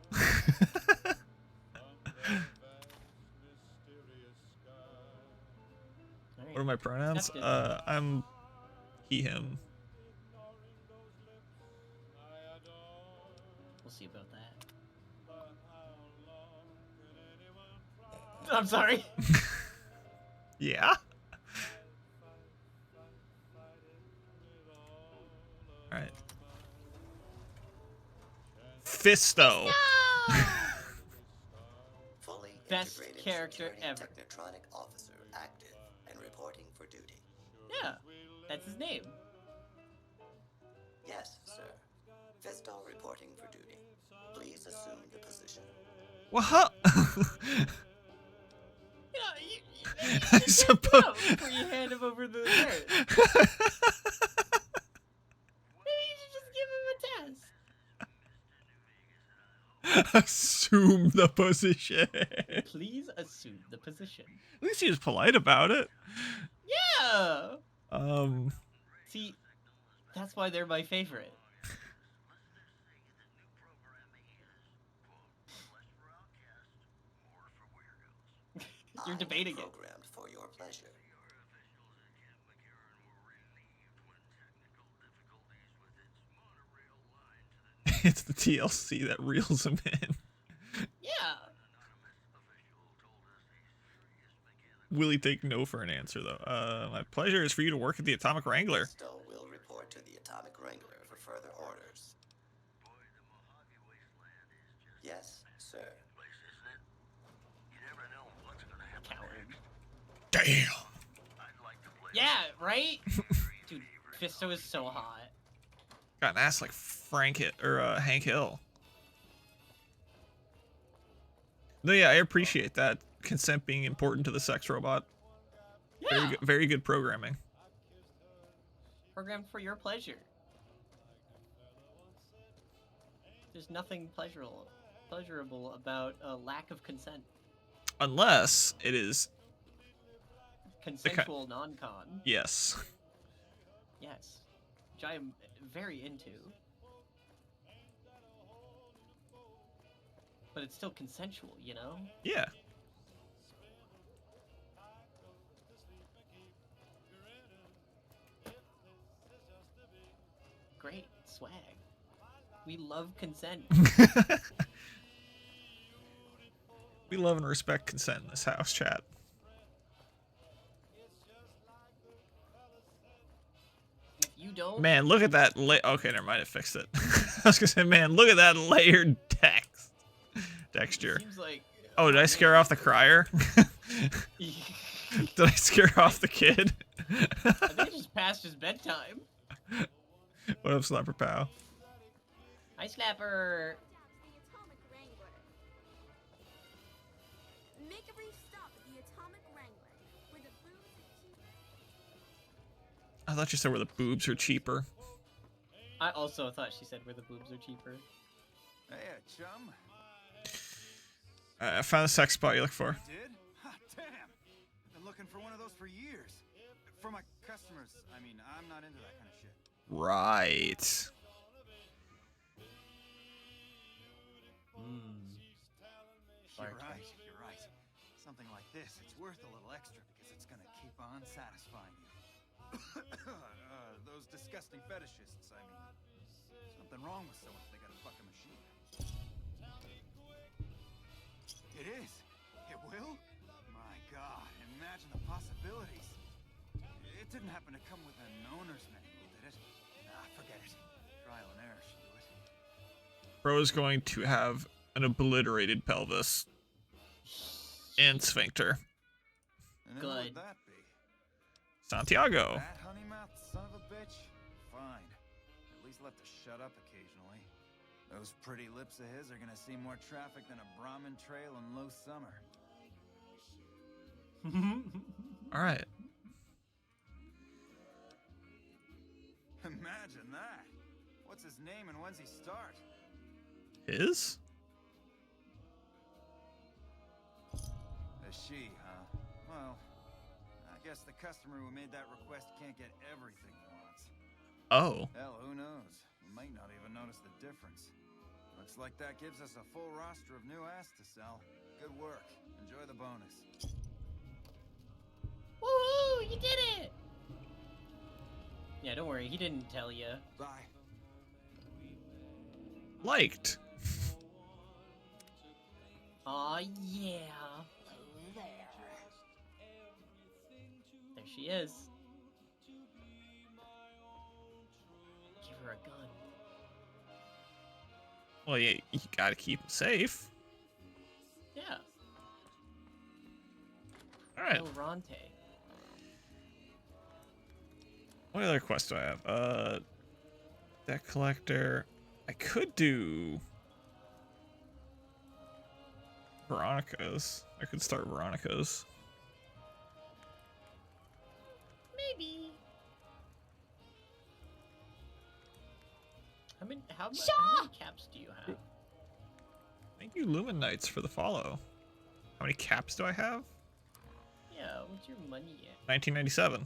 What are my pronouns? Accepted. I'm he, him. We'll see about that. I'm sorry. Yeah? Alright. Fisto! Fully Best integrated character security ever. Technotronic officer active and reporting for duty. Yeah, that's his name. Yes, sir. Fisto reporting for duty. Please assume the position. What? I suppose. Before you hand him over the dirt. Maybe you should just give him a test. Assume the position. Please assume the position. At least he was polite about it. Yeah. Um. See, that's why they're my favorite. You're debating it. Programmed for your pleasure. It's the TLC that reels him in. Yeah. Will he take no for an answer, though? My pleasure is for you to work at the Atomic Wrangler. Fisto will report to the Atomic Wrangler for further orders. Yes, sir. Coward. Damn. Yeah, right? Dude, Fisto is so hot. Got an ass like Hank Hill. No, yeah, I appreciate that. Consent being important to the sex robot. Yeah. Very good programming. Programmed for your pleasure. There's nothing pleasurable about a lack of consent. Unless it is Consensual non-con. Yes. Yes. Which I am very into. But it's still consensual, you know? Yeah. Great. Swag. We love consent. We love and respect consent in this house, chat. If you don't... Man, look at that. Okay, never mind. It fixed it. I was gonna say, man, look at that layered texture. Seems like... Oh, did I scare off the crier? Did I scare off the kid? I think it just passed his bedtime. What up, Slapper Pow? Hi, Slapper. Make a brief stop at the Atomic Wrangler, where the booze is cheap. I thought you said where the boobs are cheaper. I also thought she said where the boobs are cheaper. Hey, chum. I found the sex spot you look for. You did? Ha, damn. I've been looking for one of those for years. For my customers. I mean, I'm not into that kind of shit. Right. You're right. Something like this, it's worth a little extra because it's gonna keep on satisfying you. Those disgusting fetishists, I mean. Something wrong with someone if they got a fucking machine. It is. It will? My God, imagine the possibilities. It didn't happen to come with an owner's manual, did it? Ah, forget it. Trial and error should do it. Bro is going to have an obliterated pelvis and sphincter. And who would that be? Santiago. That honey-mouthed son of a bitch? Fine. At least let to shut up occasionally. Those pretty lips of his are gonna see more traffic than a Brahmin trail in low summer. All right. Imagine that. What's his name and when's he start? His? A she, huh? Well, I guess the customer who made that request can't get everything he wants. Oh. Hell, who knows? We might not even notice the difference. Looks like that gives us a full roster of new ass to sell. Good work. Enjoy the bonus. Woohoo! You did worry, he didn't tell you. Bye. Liked. Aw, yeah. There she is. Give her a gun. Well, yeah, you gotta keep him safe. Yeah. All right. El Ronte. What other quest do I have? Debt collector. I could do Veronica's. I could start Veronica's. Maybe. How many caps do you have? Thank you, Lumen Knights, for the follow. How many caps do I have? Yeah, what's your money at? 1997.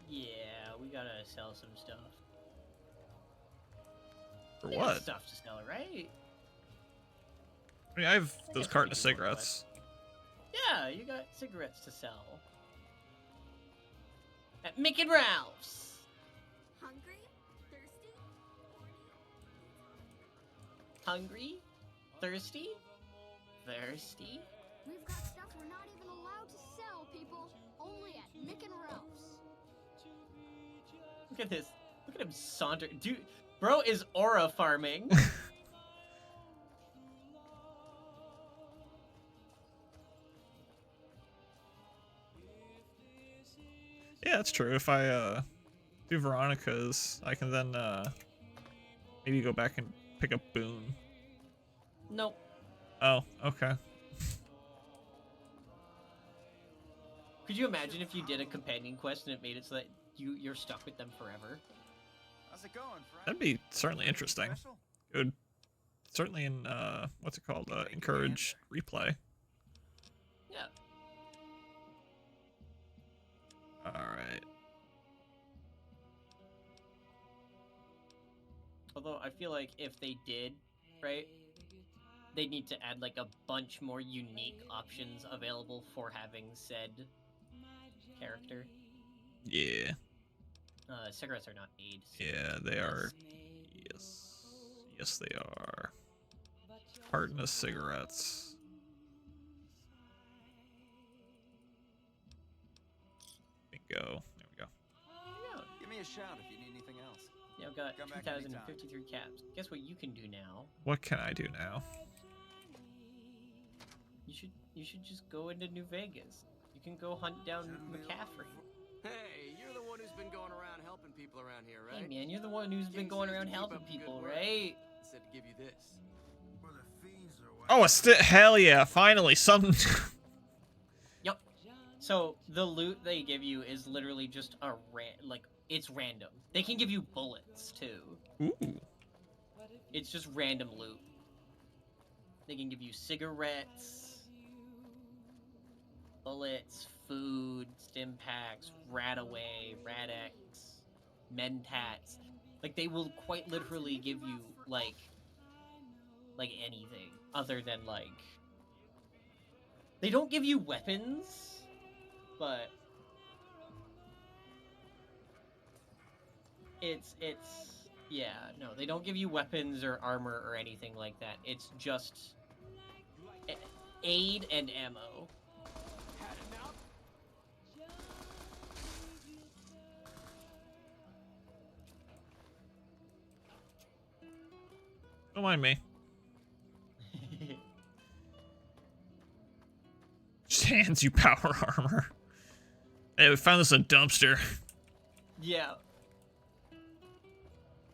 Yeah, we gotta sell some stuff. For We got what? stuff to sell, right? I mean, I have I those guess cartons of we can do more cigarettes. Yeah, you got cigarettes to sell. At Mick and Ralph's. Hungry? Thirsty? Hungry? Thirsty? Thirsty? We've got stuff we're not even allowed to sell, people. Only at Mick and Ralph's. Look at this. Look at him saunter. Dude, bro is aura farming. Yeah, that's true. If I do Veronica's, I can then maybe go back and pick up Boone. Nope. Oh, okay. Could you imagine if you did a companion quest and it made it so that you're stuck with them forever? How's it going, friend? That'd be certainly interesting. It would certainly what's it called? Encourage replay. Yeah. Alright. Although I feel like if they did, right, they need to add like a bunch more unique options available for having said character. Yeah. Cigarettes are not aid. Yeah, they are. Yes. Yes, they are. Carton of cigarettes. Bingo. There we go. Give me a shout if you need anything else. Yeah, I've got Come back 2,053 caps. Guess what you can do now? What can I do now? You should just go into New Vegas. You can go hunt down McCaffrey. Hey, you're the one who's been going around helping people around here, right? Hey man, you're the one who's been going around helping people, right? Said to give you this. Oh, hell yeah! Finally, some. Yep. So the loot they give you is literally just a it's random. They can give you bullets too. Ooh. It's just random loot. They can give you cigarettes, bullets, food, stim packs, Radaway, Radex, Mentats. Like they will quite literally give you like anything other than like. They don't give you weapons, but it's yeah, no, they don't give you weapons or armor or anything like that. It's just aid and ammo. Don't mind me. Just hands you power armor. Hey, we found this in a dumpster. Yeah.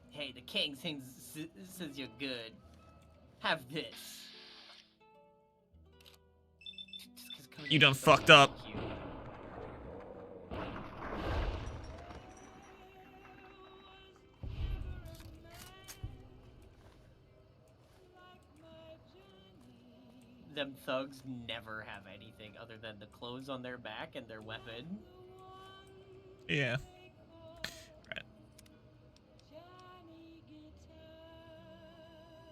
Hey, the king says you're good. Have this. You done fucked up. Them thugs never have anything other than the clothes on their back and their weapon. Yeah. Right.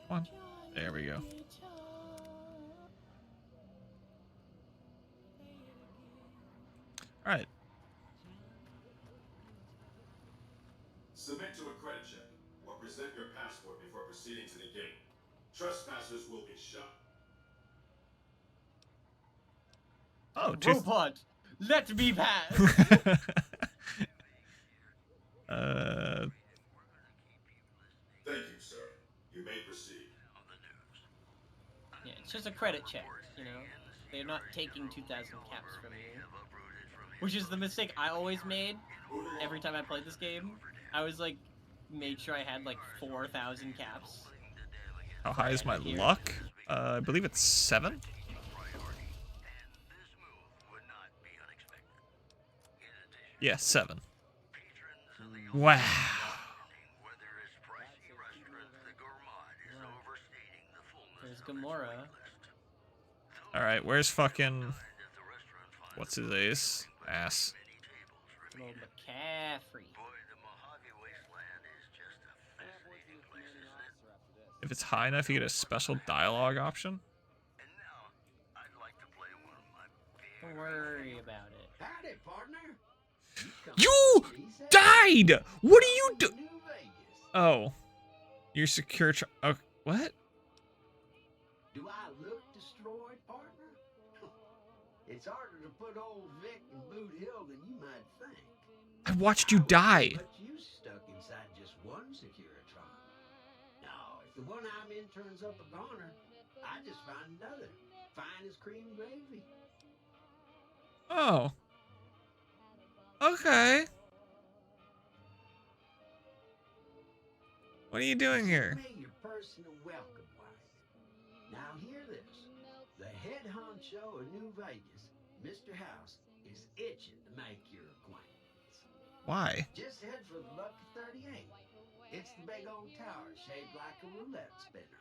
Come on. There we go. Alright. passport before proceeding to the gate. Trespassers will be shot. Oh, robot, let me pass. Thank you, sir. You may proceed. Yeah, it's just a credit check, you know? They're not taking 2,000 caps from you. Which is the mistake I always made every time I played this game. I was like, made sure I had like 4,000 caps. How high is my luck? I believe it's 7. Yeah, 7. Wow. There's Gamora. Alright, where's fucking... What's his ace? Ass. Little McCaffrey. If it's high enough, you get a special dialogue option. Don't worry about it. Howdy, partner. You died! What are you do- Oh. You're secure oh, what? Do I look destroyed, partner? It's harder to put old Vic in Boot Hill than you might think. I watched you die. But you stuck inside just one Securitron. No, if the one I'm in turns up a goner, I just find another. Fine as cream gravy. Oh. Okay. What are you doing here? May your personal welcome, wife. Now hear this. The head honcho of New Vegas, Mr. House, is itching to make your acquaintance. Why? Just head for the Lucky 38. It's the big old tower shaped like a roulette spinner.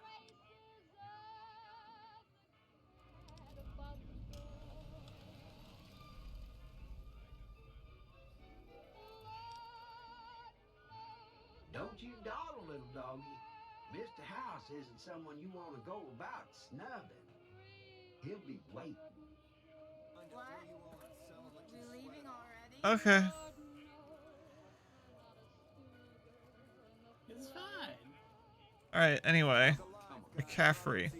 Don't you dawdle, little doggy. Mr. House isn't someone you want to go about snubbing. He'll be waiting. What? We leaving already? Okay. It's fine. Alright, anyway. McCaffrey.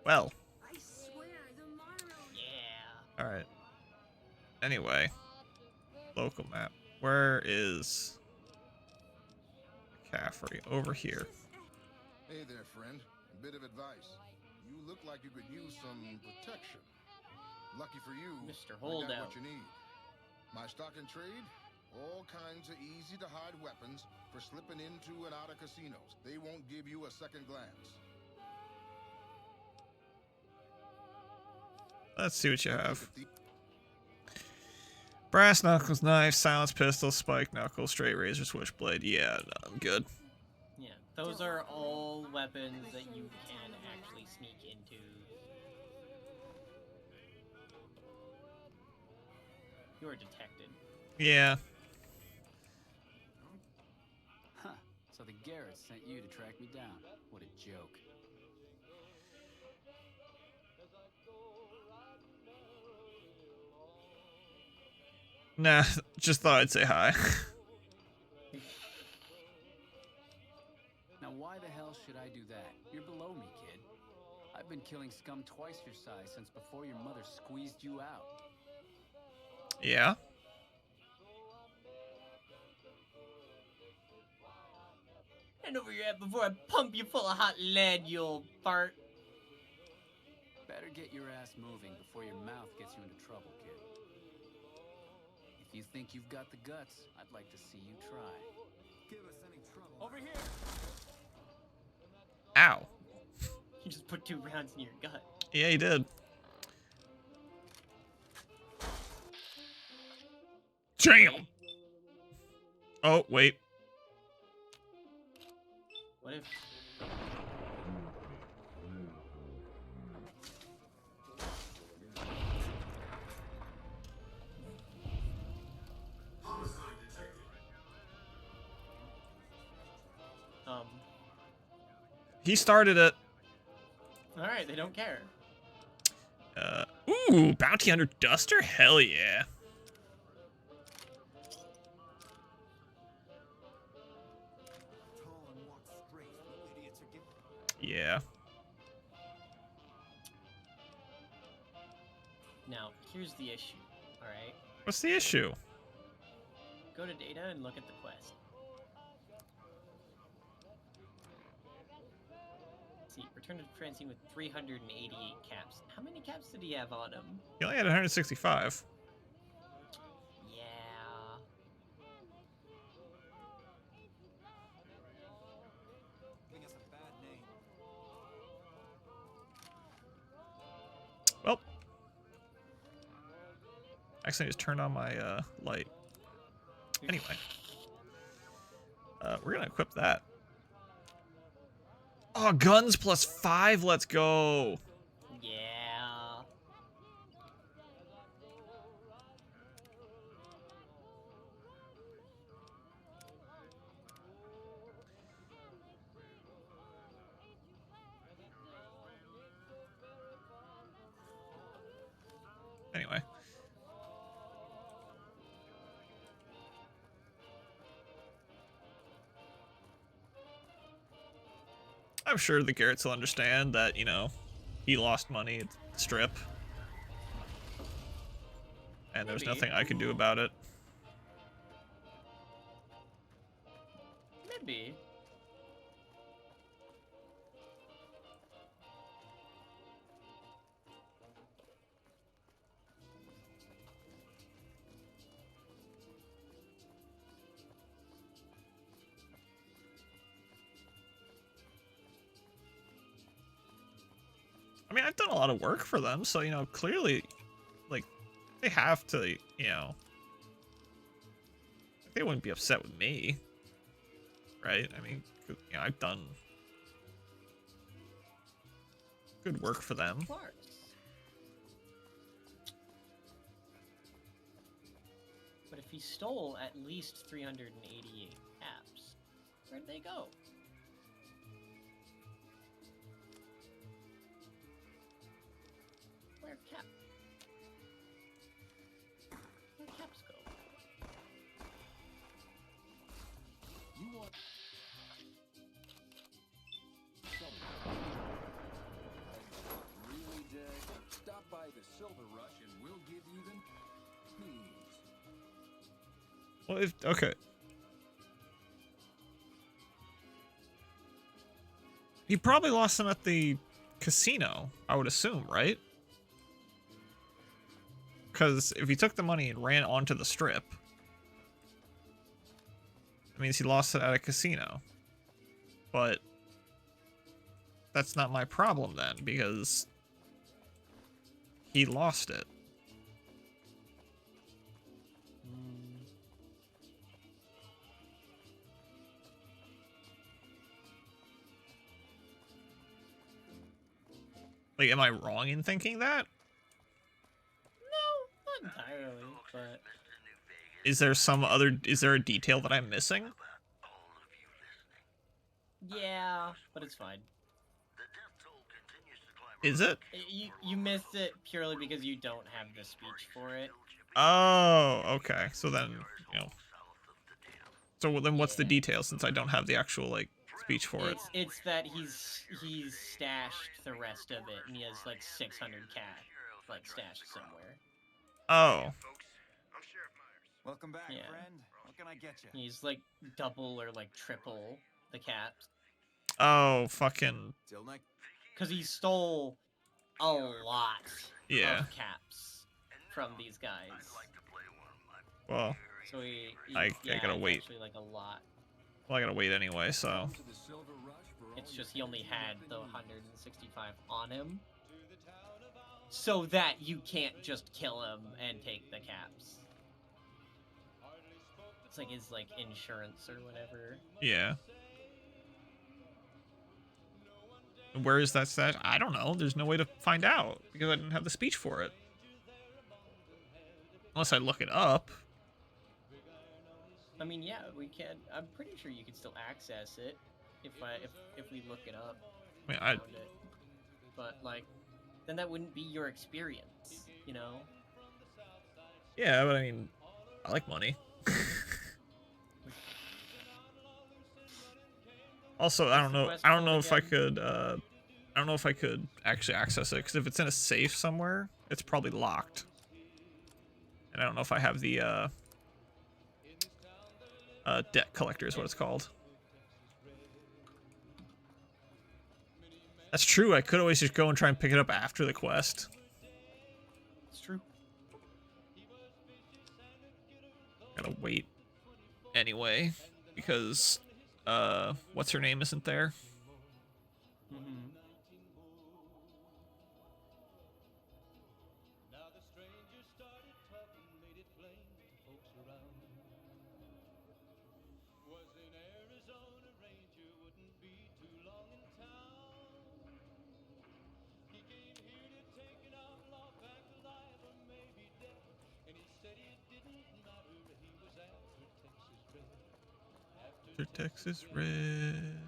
Well. Yeah. Alright. Anyway. Local map. Where is McCaffrey? Over here. Hey there, friend. A bit of advice. You look like you could use some protection. Lucky for you, Mr. I got Holdout. what you need. My stock and trade? All kinds of easy-to-hide weapons for slipping into and out of casinos. They won't give you a second glance. Let's see what you have. Brass knuckles, knife, silence pistol, spike knuckle, straight razor, switchblade. Yeah, no, I'm good. Yeah, those are all weapons that you can actually sneak into. You are detected. Yeah. Huh. So the Garrett sent you to track me down. What a joke. Nah, just thought I'd say hi. Now why the hell should I do that? You're below me, kid. I've been killing scum twice your size since before your mother squeezed you out. Yeah. Hand over your head before I pump you full of hot lead, you old fart. Better get your ass moving before your mouth gets you into trouble, kid. If you think you've got the guts, I'd like to see you try. Give us any trouble. Over here! Ow. You just put 2 rounds in your gut. Yeah, he did. Damn! Oh, wait. What if... He started it. Alright, they don't care. Ooh, bounty hunter duster? Hell yeah. Yeah. Now, here's the issue, alright? What's the issue? Go to data and look at the quest. See, return to Francine with 388 caps. How many caps did he have on him? He only had 165. Yeah. Well, actually, I just turned on my light. Anyway, we're gonna equip that. Oh, guns plus 5. Let's go. Yeah. Anyway. I'm sure the Garretts will understand that, you know, he lost money at the strip. And there's Maybe. nothing I can do about it. Maybe. I mean, I've done a lot of work for them, so, you know, clearly, like, they have to, you know, they wouldn't be upset with me, right? I mean, you know, I've done good work for them. Of course. But if he stole at least 388 caps, where'd they go? Where'd caps go? You want really, Jack? Stop by the Silver Rush and we'll give you them keys. Well, if, okay. He probably lost them at the casino, I would assume, right? Because if he took the money and ran onto the strip, it means he lost it at a casino. But that's not my problem then, because he lost it. Like, am I wrong in thinking that? No, not entirely, but... Is there a detail that I'm missing? Yeah, but it's fine. Is it? You missed it purely because you don't have the speech for it. Oh, okay. So then, you know. So then what's the detail since I don't have the actual, like, speech for it? It's that he's stashed the rest of it, and he has like 600 cash, like stashed somewhere. Oh. Welcome back, Yeah. friend. What can I get you? He's like double or like triple the caps. Oh, fucking. Because he stole a lot Yeah. of caps from these guys. Well, So I yeah, gotta it's wait. Actually, like a lot. Well, I gotta wait anyway, so. It's just he only had the 165 on him, so that you can't just kill him and take the caps. It's like his like insurance or whatever. Yeah. Where is that stash? I don't know. There's no way to find out because I didn't have the speech for it. Unless I look it up. I mean, yeah, we can. I'm pretty sure you can still access it if we look it up. I mean, found it. But like, then that wouldn't be your experience, you know? Yeah, but I mean, I like money. Also, I don't know. quest I don't know called if I again? could. I don't know if I could actually access it because if it's in a safe somewhere, it's probably locked. And I don't know if I have the debt collector is what it's called. That's true. I could always just go and try and pick it up after the quest. It's true. Gotta wait anyway because what's her name isn't there. Mm-hmm. Texas Red.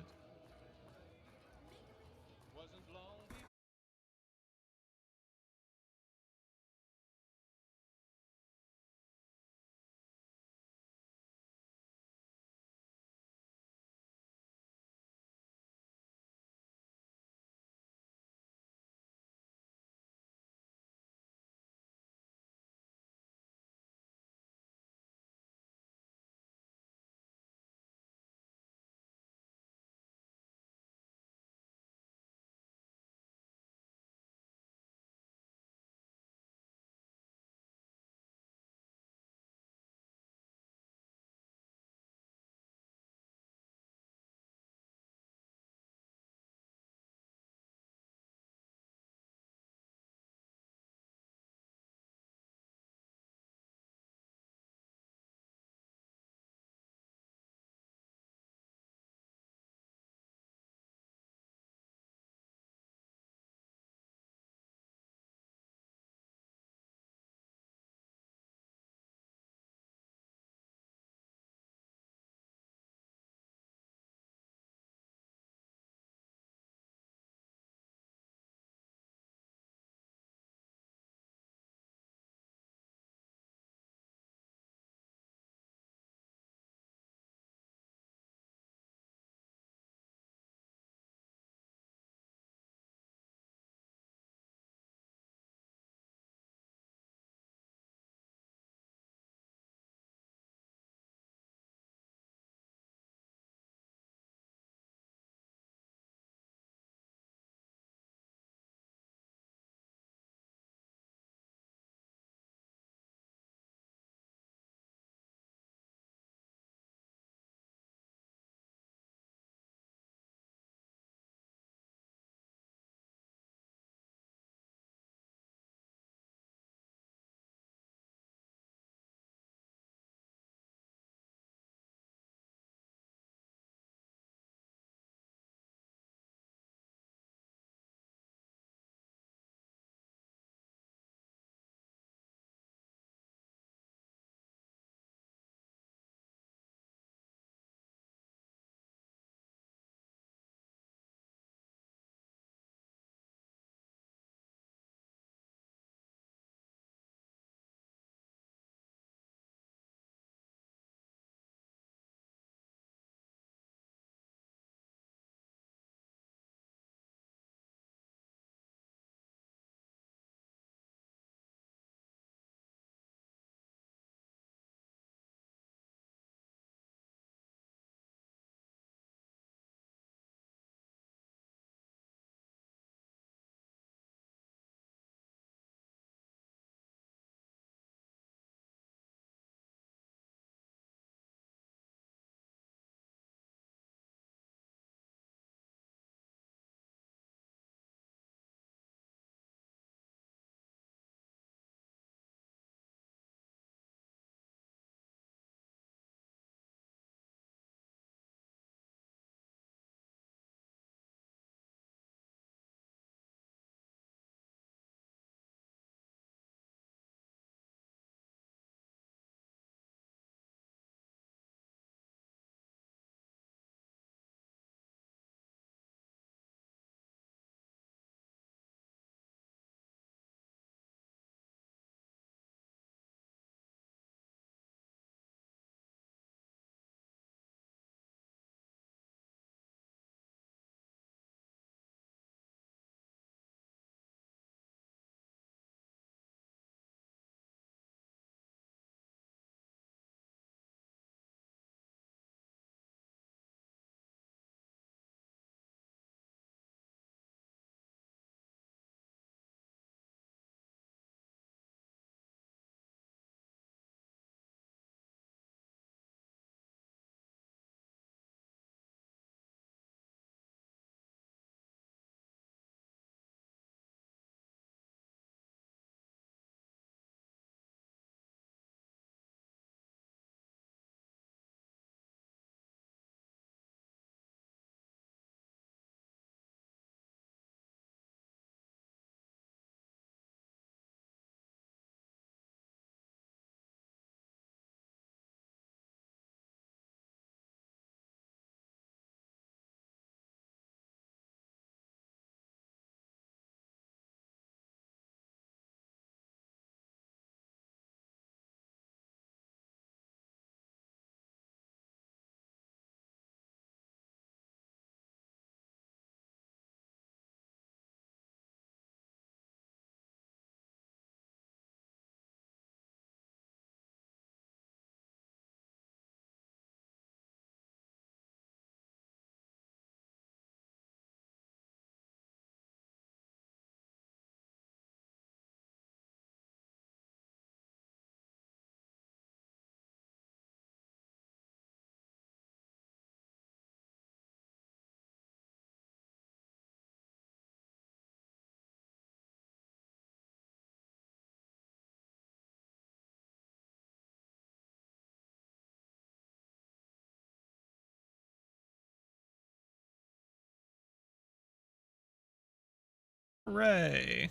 Hooray!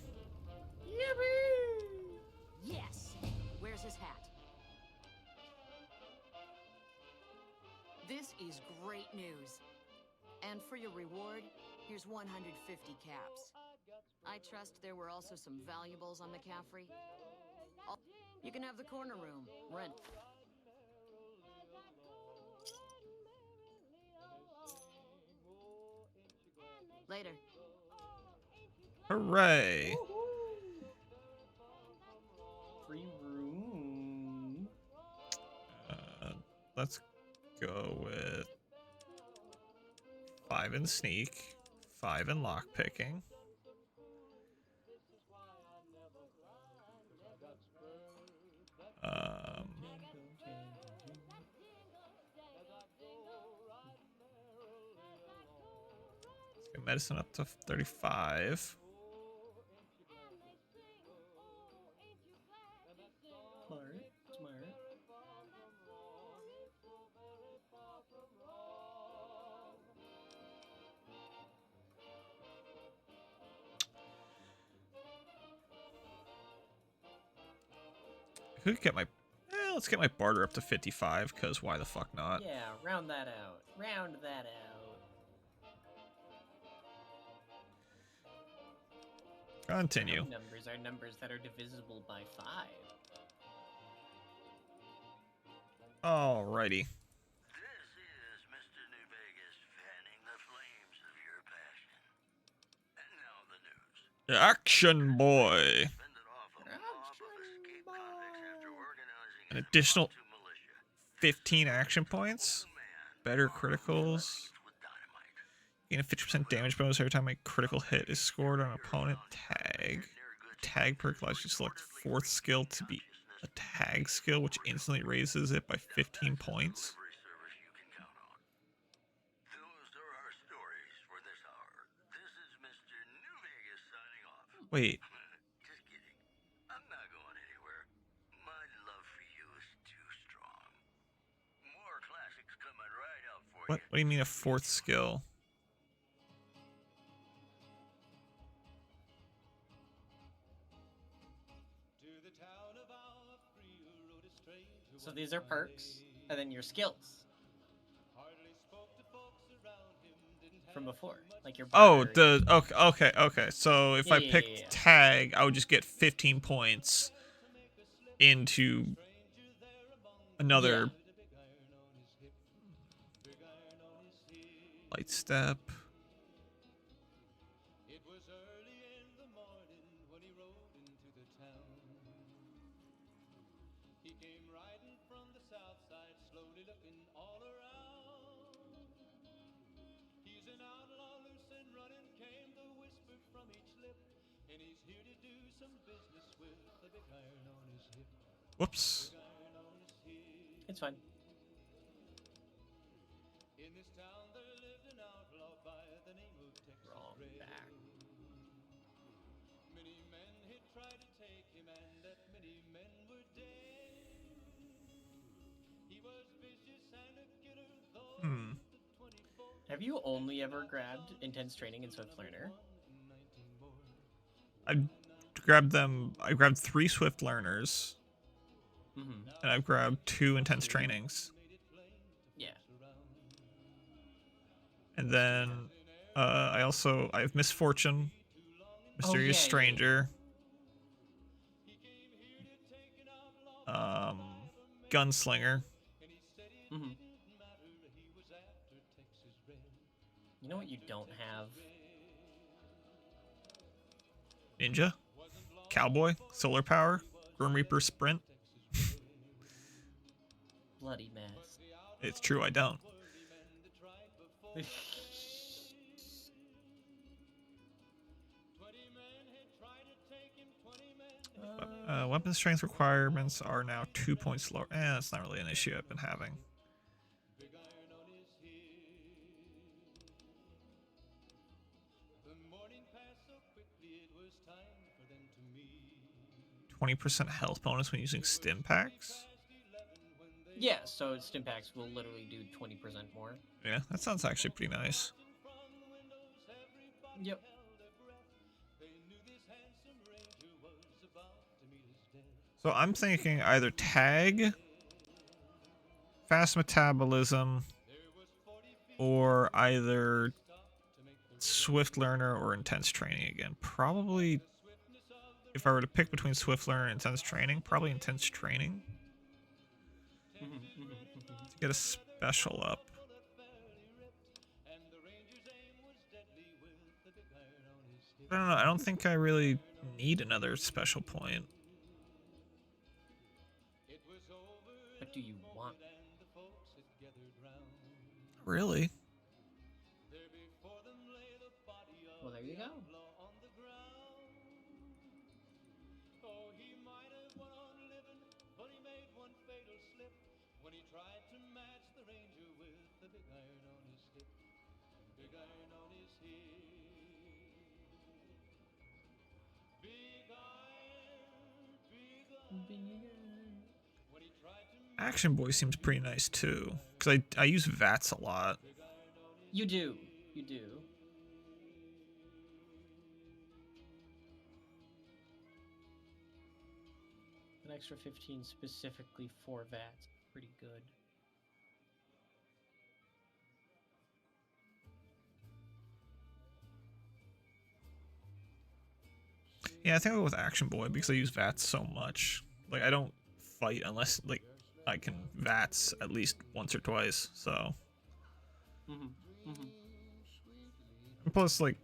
Yes! Where's his hat? This is great news. And for your reward, here's 150 caps. I trust there were also some valuables on McCaffrey. You can have the corner room. Rent. Later. Hooray! Free room. Let's go with 5 in sneak, 5 in lockpicking. Let's get medicine up to 35. Smart. I could get my... let's get my barter up to 55, because why the fuck not? Yeah, round that out. Round that out. Continue. Round numbers are numbers that are divisible by 5. Alrighty. This is Mr. New Vegas fanning the flames of your passion. And now the news. Action boy. An additional 15 action points. Better criticals. Gain a 50% damage bonus every time a critical hit is scored on an opponent. Tag. Tag perk allows you to select 4th skill to be a tag skill, which instantly raises it by 15 points. Wait. Just kidding. I'm not going anywhere. My love for you is too strong. More classics coming right up for What do you mean a 4th skill? So these are perks, and then your skills. From before, like your Oh, barter. okay. So if I picked tag, I would just get 15 points into another light step. Whoops. It's fine. Wrong back. Have you only ever grabbed Intense Training and Swift Learner? I grabbed 3 Swift Learners. And I've grabbed 2 Intense Trainings. Yeah. And then I have Misfortune, Mysterious Stranger, Gunslinger. You know what you don't have? Ninja, Cowboy, Solar Power, Grim Reaper Sprint. Bloody mess. It's true, I don't. Weapon strength requirements are now 2 points lower. That's not really an issue I've been having. %20 health bonus when using stim packs. Yeah, so stim packs will literally do 20% more. Yeah, that sounds actually pretty nice. Yep. So I'm thinking either tag, fast metabolism, or either swift learner or intense training again. Probably, if I were to pick between swift learner and intense training, probably intense training. To get a special up. I don't know, I don't think I really need another special point. What do you want? Really? Well, there you go. Action Boy seems pretty nice too, because I use VATS a lot. You do. You do. An extra 15 specifically for VATS. Pretty good. Yeah, I think I'll go with Action Boy because I use VATS so much. Like, I don't fight unless, like, I can VATS at least once or twice, so. And plus, like,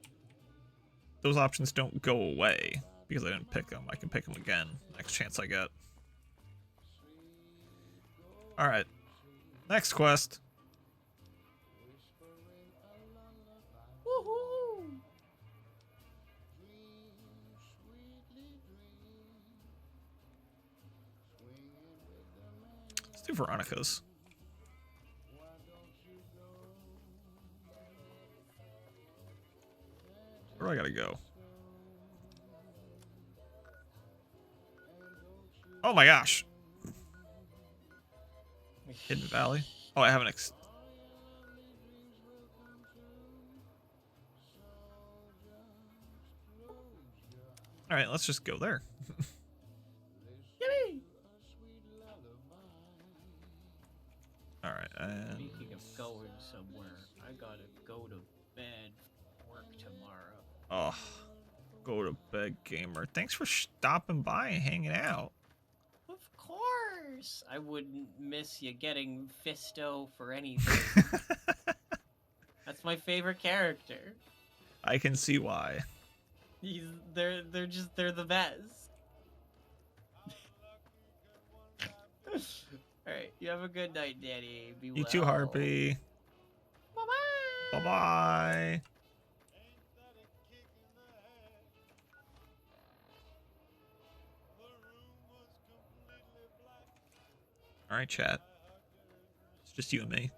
those options don't go away because I didn't pick them. I can pick them again next chance I get. Alright. Next quest. Woohoo! Let's do Veronica's. Where do I gotta go? Oh my gosh. Hidden Valley? Oh, I haven't Alright, let's just go there. Yippee! Alright, and... Speaking of going somewhere, I gotta go to bed for work tomorrow. Oh, go to bed, gamer. Thanks for stopping by and hanging out. Of course! I wouldn't miss you getting Fisto for anything. That's my favorite character. I can see why. They're the best. Alright, you have a good night, Danny. Be well. You too, Harpy. Bye-bye. Bye-bye. Alright, chat. It's just you and me.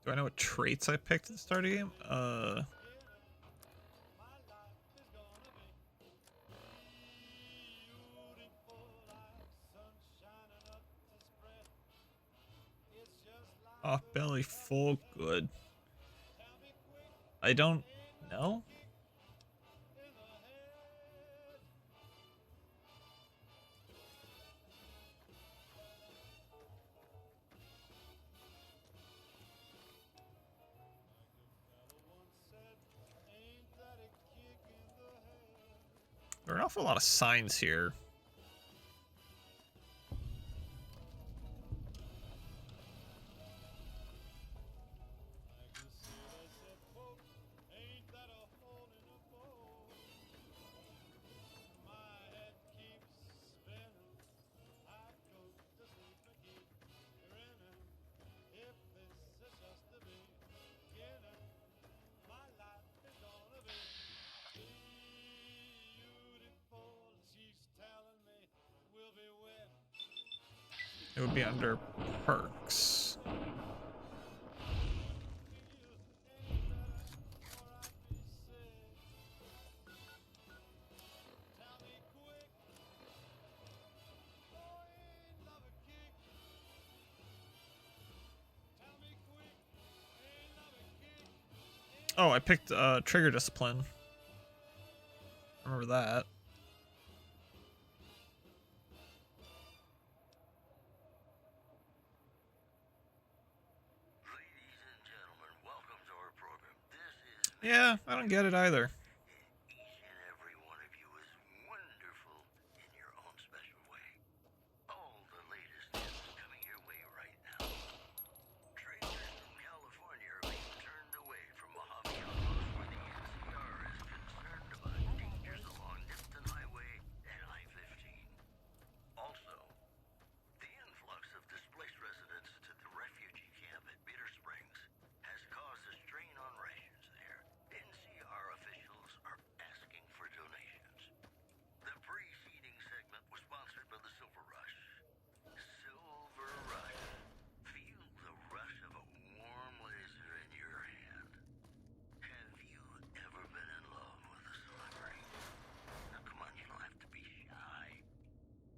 Do I know what traits I picked at the start of the game? Oh, belly full, good. I don't know. There are an awful lot of signs here. It would be under perks. Oh, I picked Trigger Discipline. Remember that. Yeah, I don't get it either.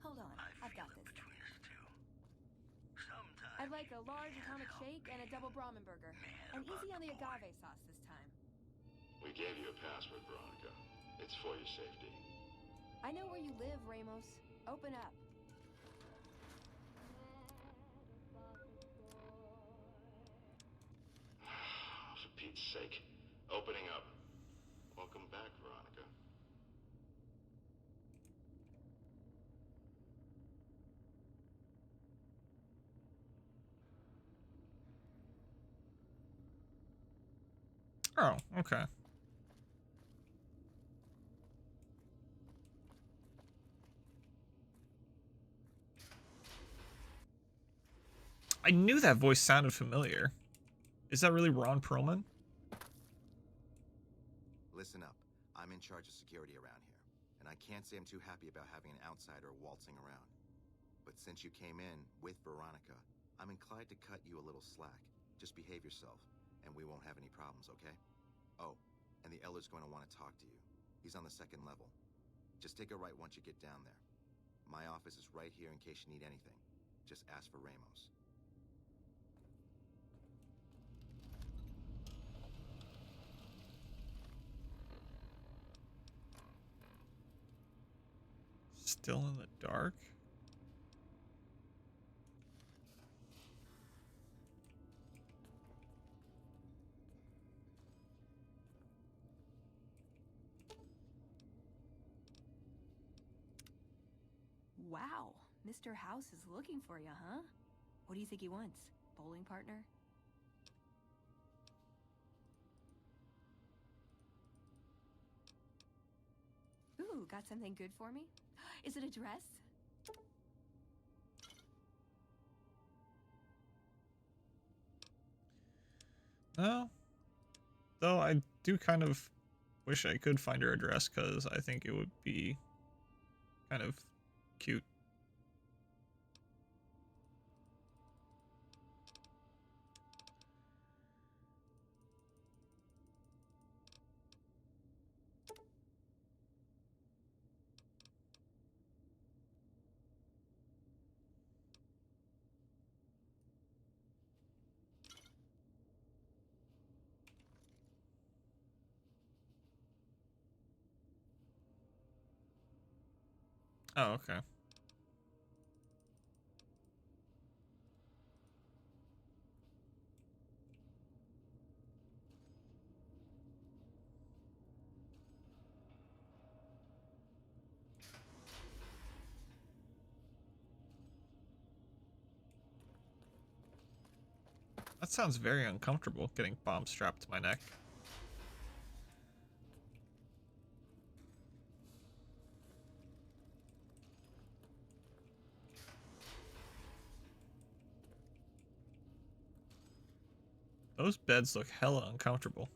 Hold on, I've got this. I'd like a large atomic shake and a double Brahmin burger. And easy on the agave sauce this time. We gave you a password, Veronica. It's for your safety. I know where you live, Ramos. Open up. For Pete's sake. Opening up. Welcome back, Veronica. Oh, okay. I knew that voice sounded familiar. Is that really Ron Perlman? Listen up. I'm in charge of security around here, and I can't say I'm too happy about having an outsider waltzing around. But since you came in with Veronica, I'm inclined to cut you a little slack. Just behave yourself, and we won't have any problems, okay? Oh, and the Elder's going to want to talk to you. He's on the second level. Just take a right once you get down there. My office is right here in case you need anything. Just ask for Ramos. Still in the dark? Wow, Mr. House is looking for you, huh? What do you think he wants? Bowling partner? Ooh, got something good for me? Is it a dress? No. Though I do kind of wish I could find her address because I think it would be kind of cute. Oh, okay. That sounds very uncomfortable, getting bomb strapped to my neck. Those beds look hella uncomfortable.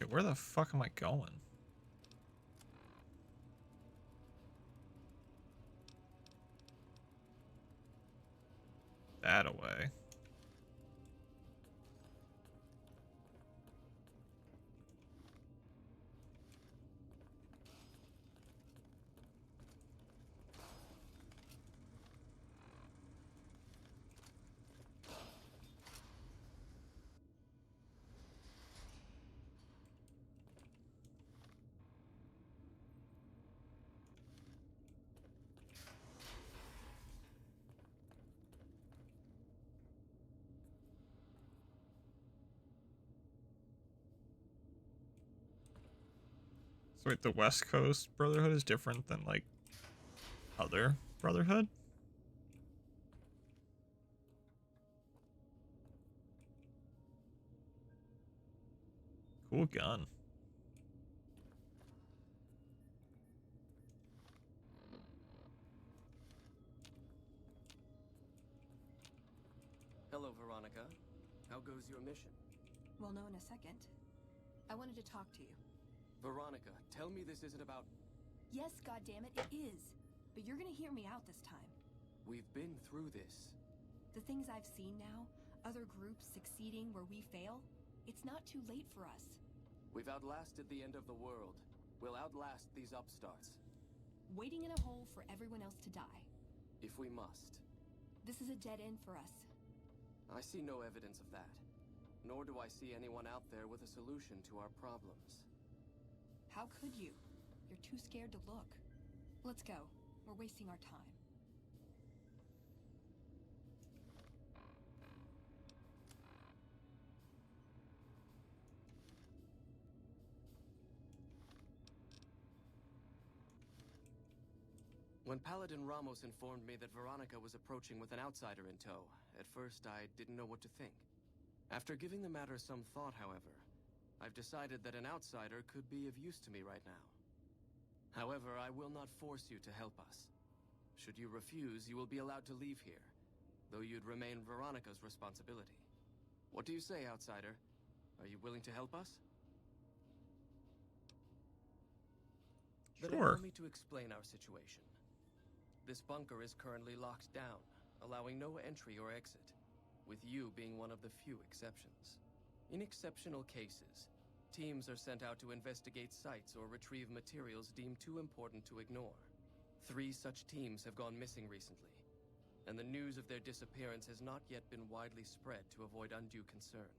Okay, where the fuck am I going? That away. So wait, the West Coast Brotherhood is different than like other Brotherhood? Cool gun. Hello, Veronica. How goes your mission? We'll know in a second. I wanted to talk to you. Veronica, tell me this isn't about... Yes, goddammit, it is. But you're gonna hear me out this time. We've been through this. The things I've seen now, other groups succeeding where we fail, it's not too late for us. We've outlasted the end of the world. We'll outlast these upstarts. Waiting in a hole for everyone else to die. If we must. This is a dead end for us. I see no evidence of that. Nor do I see anyone out there with a solution to our problems. How could you? You're too scared to look. Let's go. We're wasting our time. When Paladin Ramos informed me that Veronica was approaching with an outsider in tow, at first I didn't know what to think. After giving the matter some thought, however, I've decided that an outsider could be of use to me right now. However, I will not force you to help us. Should you refuse, you will be allowed to leave here, though you'd remain Veronica's responsibility. What do you say, outsider? Are you willing to help us? Then Sure. allow me to explain our situation. This bunker is currently locked down, allowing no entry or exit, with you being one of the few exceptions. In exceptional cases, teams are sent out to investigate sites or retrieve materials deemed too important to ignore. 3 such teams have gone missing recently, and the news of their disappearance has not yet been widely spread to avoid undue concern.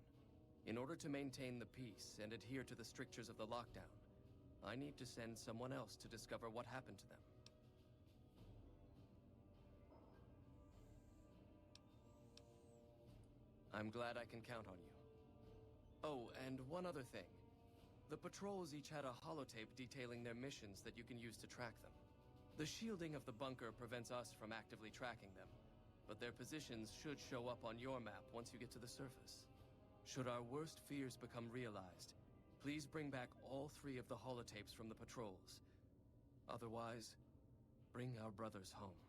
In order to maintain the peace and adhere to the strictures of the lockdown, I need to send someone else to discover what happened to them. I'm glad I can count on you. Oh, and one other thing. The patrols each had a holotape detailing their missions that you can use to track them. The shielding of the bunker prevents us from actively tracking them, but their positions should show up on your map once you get to the surface. Should our worst fears become realized, please bring back all 3 of the holotapes from the patrols. Otherwise, bring our brothers home.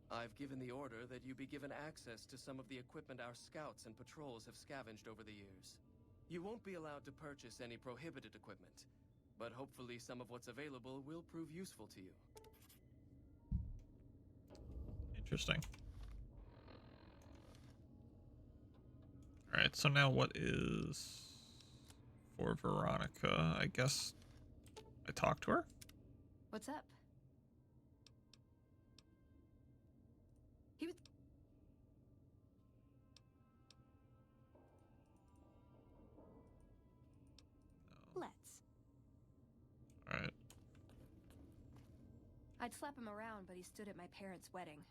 I've given the order that you be given access to some of the equipment our scouts and patrols have scavenged over the years. You won't be allowed to purchase any prohibited equipment, but hopefully some of what's available will prove useful to you. Interesting. Alright, so now what is for Veronica? I guess I talked to her? What's up? He was... Let's. Alright. I'd slap him around, but he stood at my parents' wedding.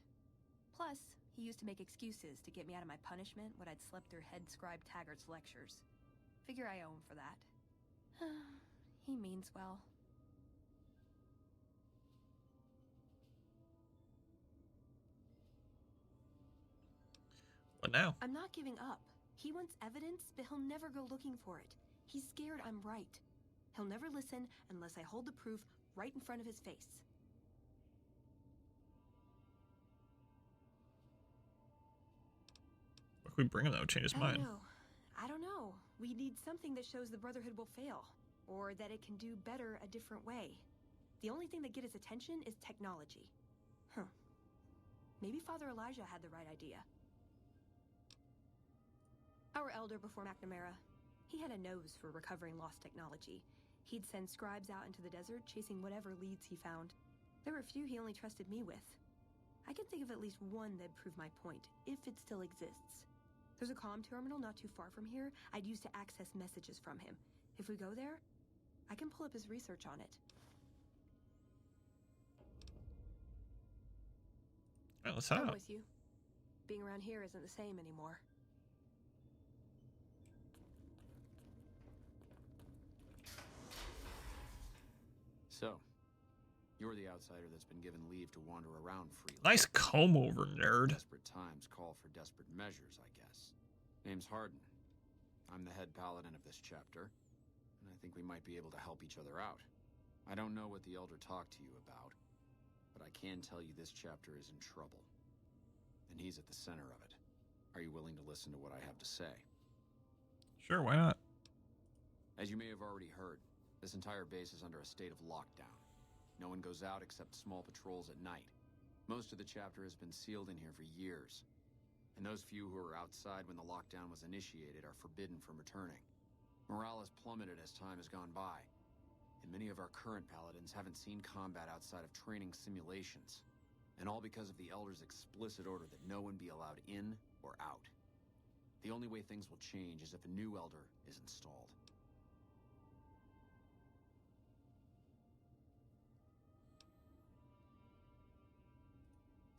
Plus, he used to make excuses to get me out of my punishment when I'd slept through Head Scribe Taggart's lectures. Figure I owe him for that. He means well. What now? I'm not giving up. He wants evidence, but he'll never go looking for it. He's scared I'm right. He'll never listen unless I hold the proof right in front of his face. What can we bring him that would change his mind? I don't know. We need something that shows the Brotherhood will fail, or that it can do better a different way. The only thing that get his attention is technology. Maybe Father Elijah had the right idea. Our elder before McNamara, he had a nose for recovering lost technology. He'd send scribes out into the desert chasing whatever leads he found. There were a few he only trusted me with. I can think of at least one that'd prove my point, if it still exists. There's a comm terminal not too far from here I'd use to access messages from him. If we go there, I can pull up his research on it. Alright, let's head I'm out. with you. Being around here isn't the same anymore. So, you're the outsider that's been given leave to wander around freely. Nice comb over, nerd. Desperate times call for desperate measures, I guess. Name's Hardin. I'm the head paladin of this chapter, and I think we might be able to help each other out. I don't know what the Elder talked to you about, but I can tell you this chapter is in trouble. And he's at the center of it. Are you willing to listen to what I have to say? Sure, why not? As you may have already heard, this entire base is under a state of lockdown. No one goes out except small patrols at night. Most of the chapter has been sealed in here for years. And those few who were outside when the lockdown was initiated are forbidden from returning. Morale has plummeted as time has gone by. And many of our current paladins haven't seen combat outside of training simulations. And all because of the Elder's explicit order that no one be allowed in or out. The only way things will change is if a new Elder is installed.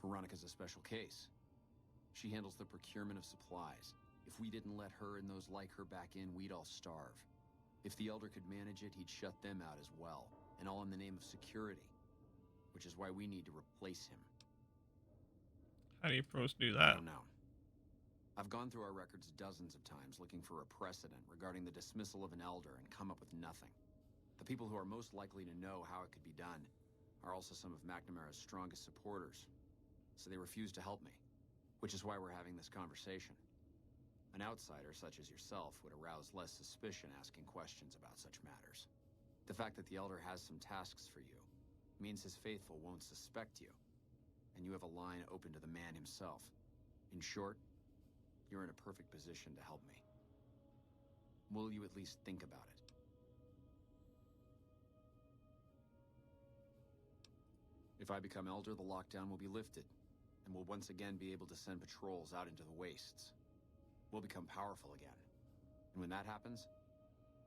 Veronica's a special case. She handles the procurement of supplies. If we didn't let her and those like her back in, we'd all starve. If the Elder could manage it, he'd shut them out as well. And all in the name of security. Which is why we need to replace him. How do you propose to do I that? don't know. I've gone through our records dozens of times looking for a precedent regarding the dismissal of an Elder and come up with nothing. The people who are most likely to know how it could be done are also some of McNamara's strongest supporters. So they refuse to help me, which is why we're having this conversation. An outsider such as yourself would arouse less suspicion asking questions about such matters. The fact that the Elder has some tasks for you means his faithful won't suspect you, and you have a line open to the man himself. In short, you're in a perfect position to help me. Will you at least think about it? If I become Elder, the lockdown will be lifted, and we'll once again be able to send patrols out into the wastes. We'll become powerful again. And when that happens,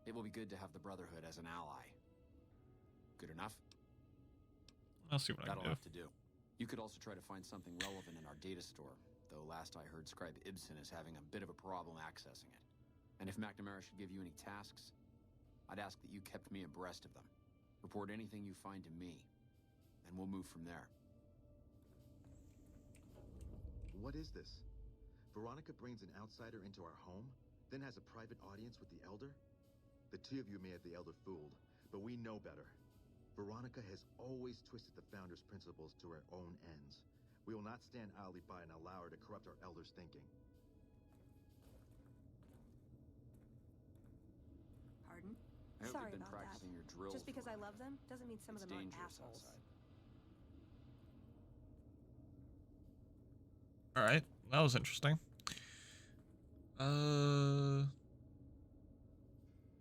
it will be good to have the Brotherhood as an ally. Good enough? I'll see what I That'll can do. have to do. You could also try to find something relevant in our data store, though last I heard Scribe Ibsen is having a bit of a problem accessing it. And if McNamara should give you any tasks, I'd ask that you kept me abreast of them. Report anything you find to me, and we'll move from there. What is this? Veronica brings an outsider into our home, then has a private audience with the Elder? The two of you may have the Elder fooled, but we know better. Veronica has always twisted the Founder's principles to her own ends. We will not stand idly by and allow her to corrupt our Elder's thinking. Pardon? I hope Sorry you've been about practicing that. your drills. Just because I love them doesn't mean some of them aren't assholes. All right, that was interesting.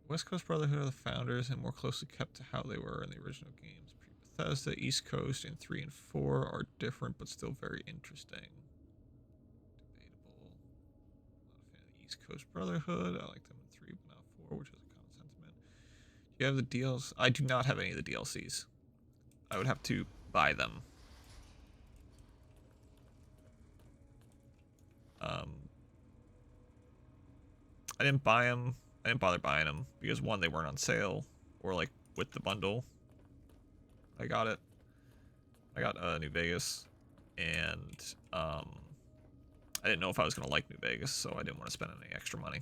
West Coast Brotherhood are the founders and more closely kept to how they were in the original games. Pre-Bethesda, East Coast, and 3 and 4 are different but still very interesting. Debatable. Not a fan of the East Coast Brotherhood. I like them in 3 but not 4, which is a common sentiment. Do you have the DLCs? I do not have any of the DLCs. I would have to buy them. I didn't buy them. I didn't bother buying them because one, they weren't on sale or like with the bundle. I got it. I got New Vegas, and I didn't know if I was gonna like New Vegas, so I didn't want to spend any extra money.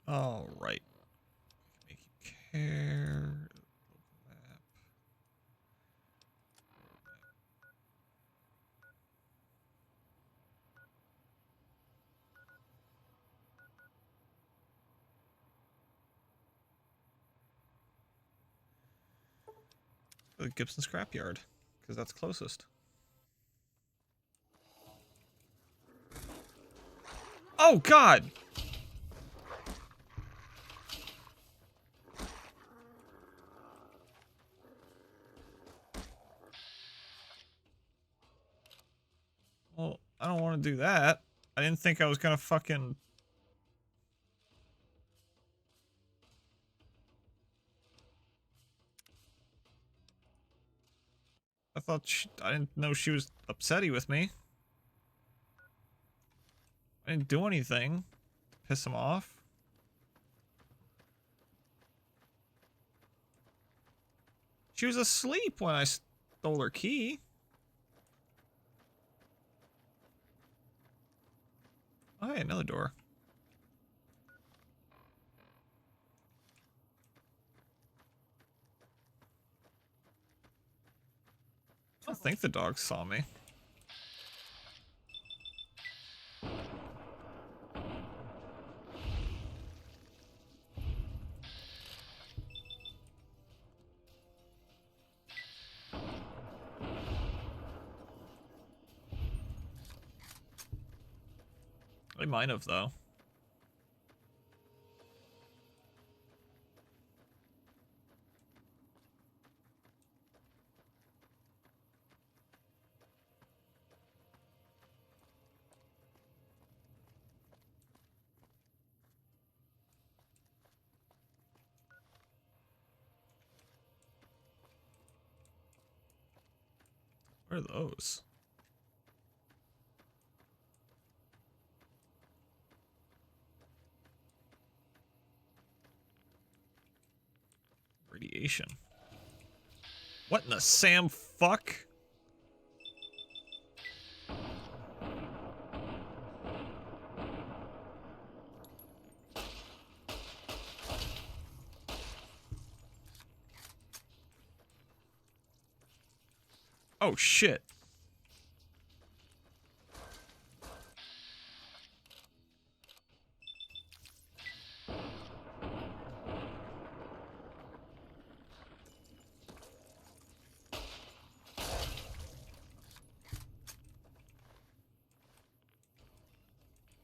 All right. Make you care. Map. The Gibson Scrapyard, because that's closest. Oh God! I don't want to do that. I didn't think I was gonna fucking... I didn't know she was upsetty with me. I didn't do anything. Piss him off. She was asleep when I stole her key. Oh, hey, another door. I don't think the dog saw me. They might have, though. What are those? Radiation. What in the Sam fuck? Oh shit.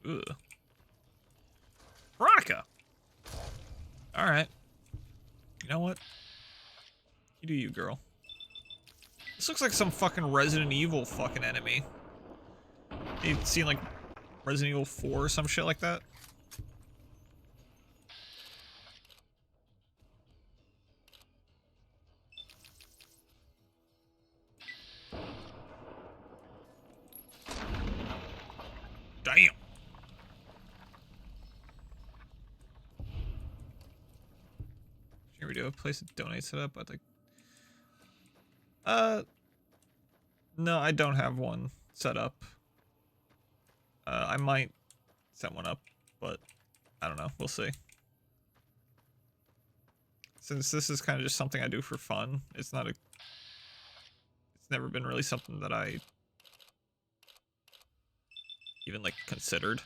Ugh. Veronica! Alright. You know what? You do you, girl. This looks like some fucking Resident Evil fucking enemy. You've seen like Resident Evil 4 or some shit like that? Damn. Here we do a place to donate set up. I'd like. No, I don't have one set up. I might set one up, but I don't know. We'll see. Since this is kind of just something I do for fun, it's not a. It's never been really something that I even like considered.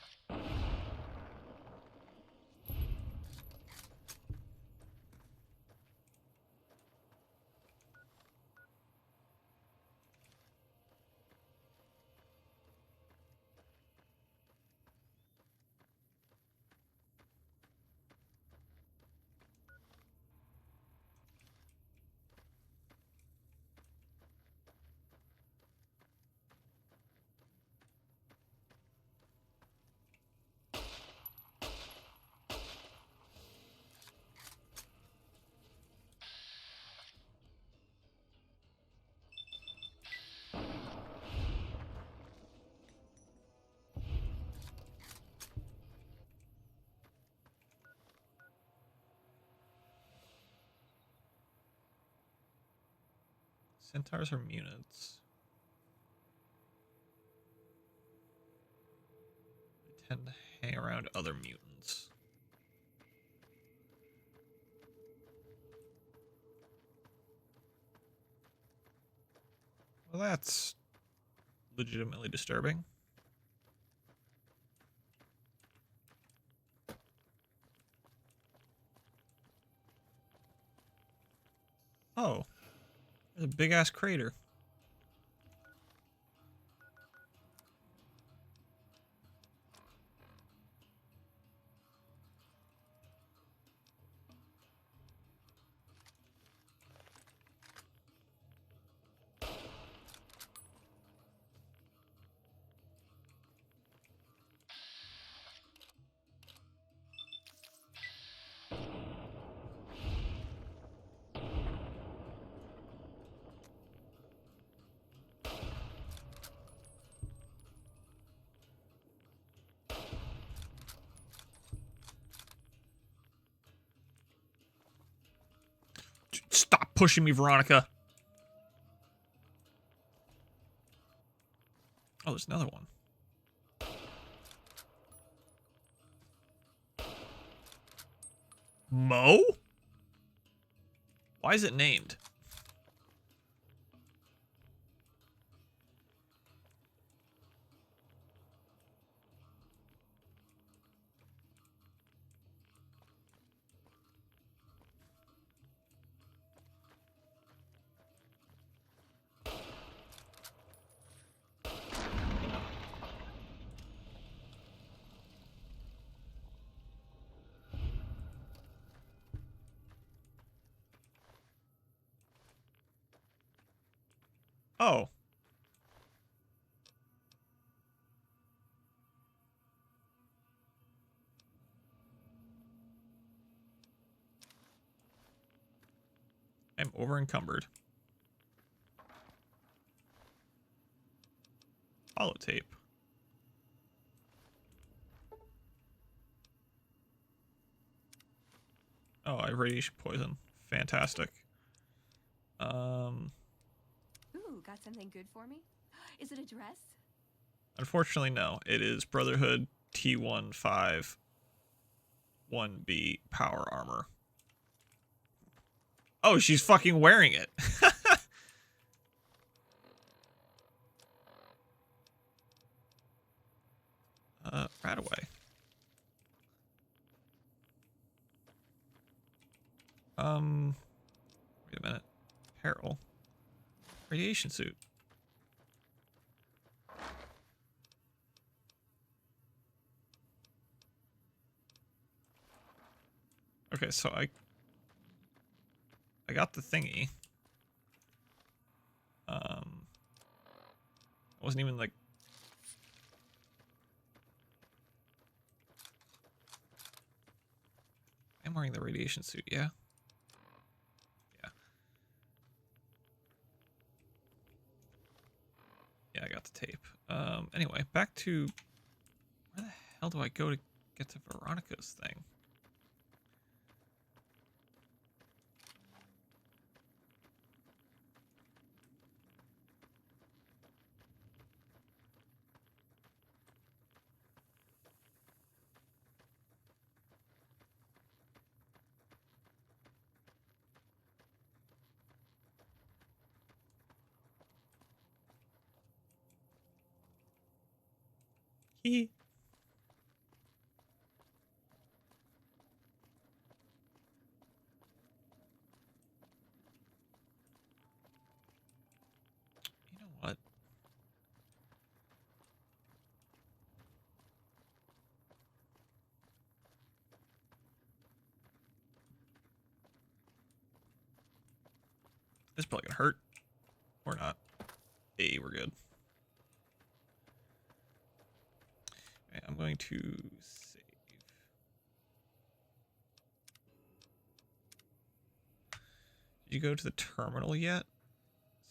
Centaurs are mutants. They tend to hang around other mutants. Well, that's legitimately disturbing. Oh. There's a big-ass crater. Stop pushing me, Veronica. Oh, there's another one. Mo? Why is it named? Oh. I'm over encumbered. Holotape. Oh, I have radiation poison. Fantastic. Ooh, got something good for me? Is it a dress? Unfortunately, no. It is Brotherhood T15 1B power armor. Oh, she's fucking wearing it. Right away. Wait a minute. Apparel. Radiation suit. Okay, so I got the thingy. I wasn't even like I'm wearing the radiation suit, yeah? Yeah. Yeah, I got the tape. Anyway, back to where the hell do I go to get to Veronica's thing? Hee. You know what? This is probably gonna hurt. Or not. Hey, we're good. Okay, I'm going to save. Did you go to the terminal yet?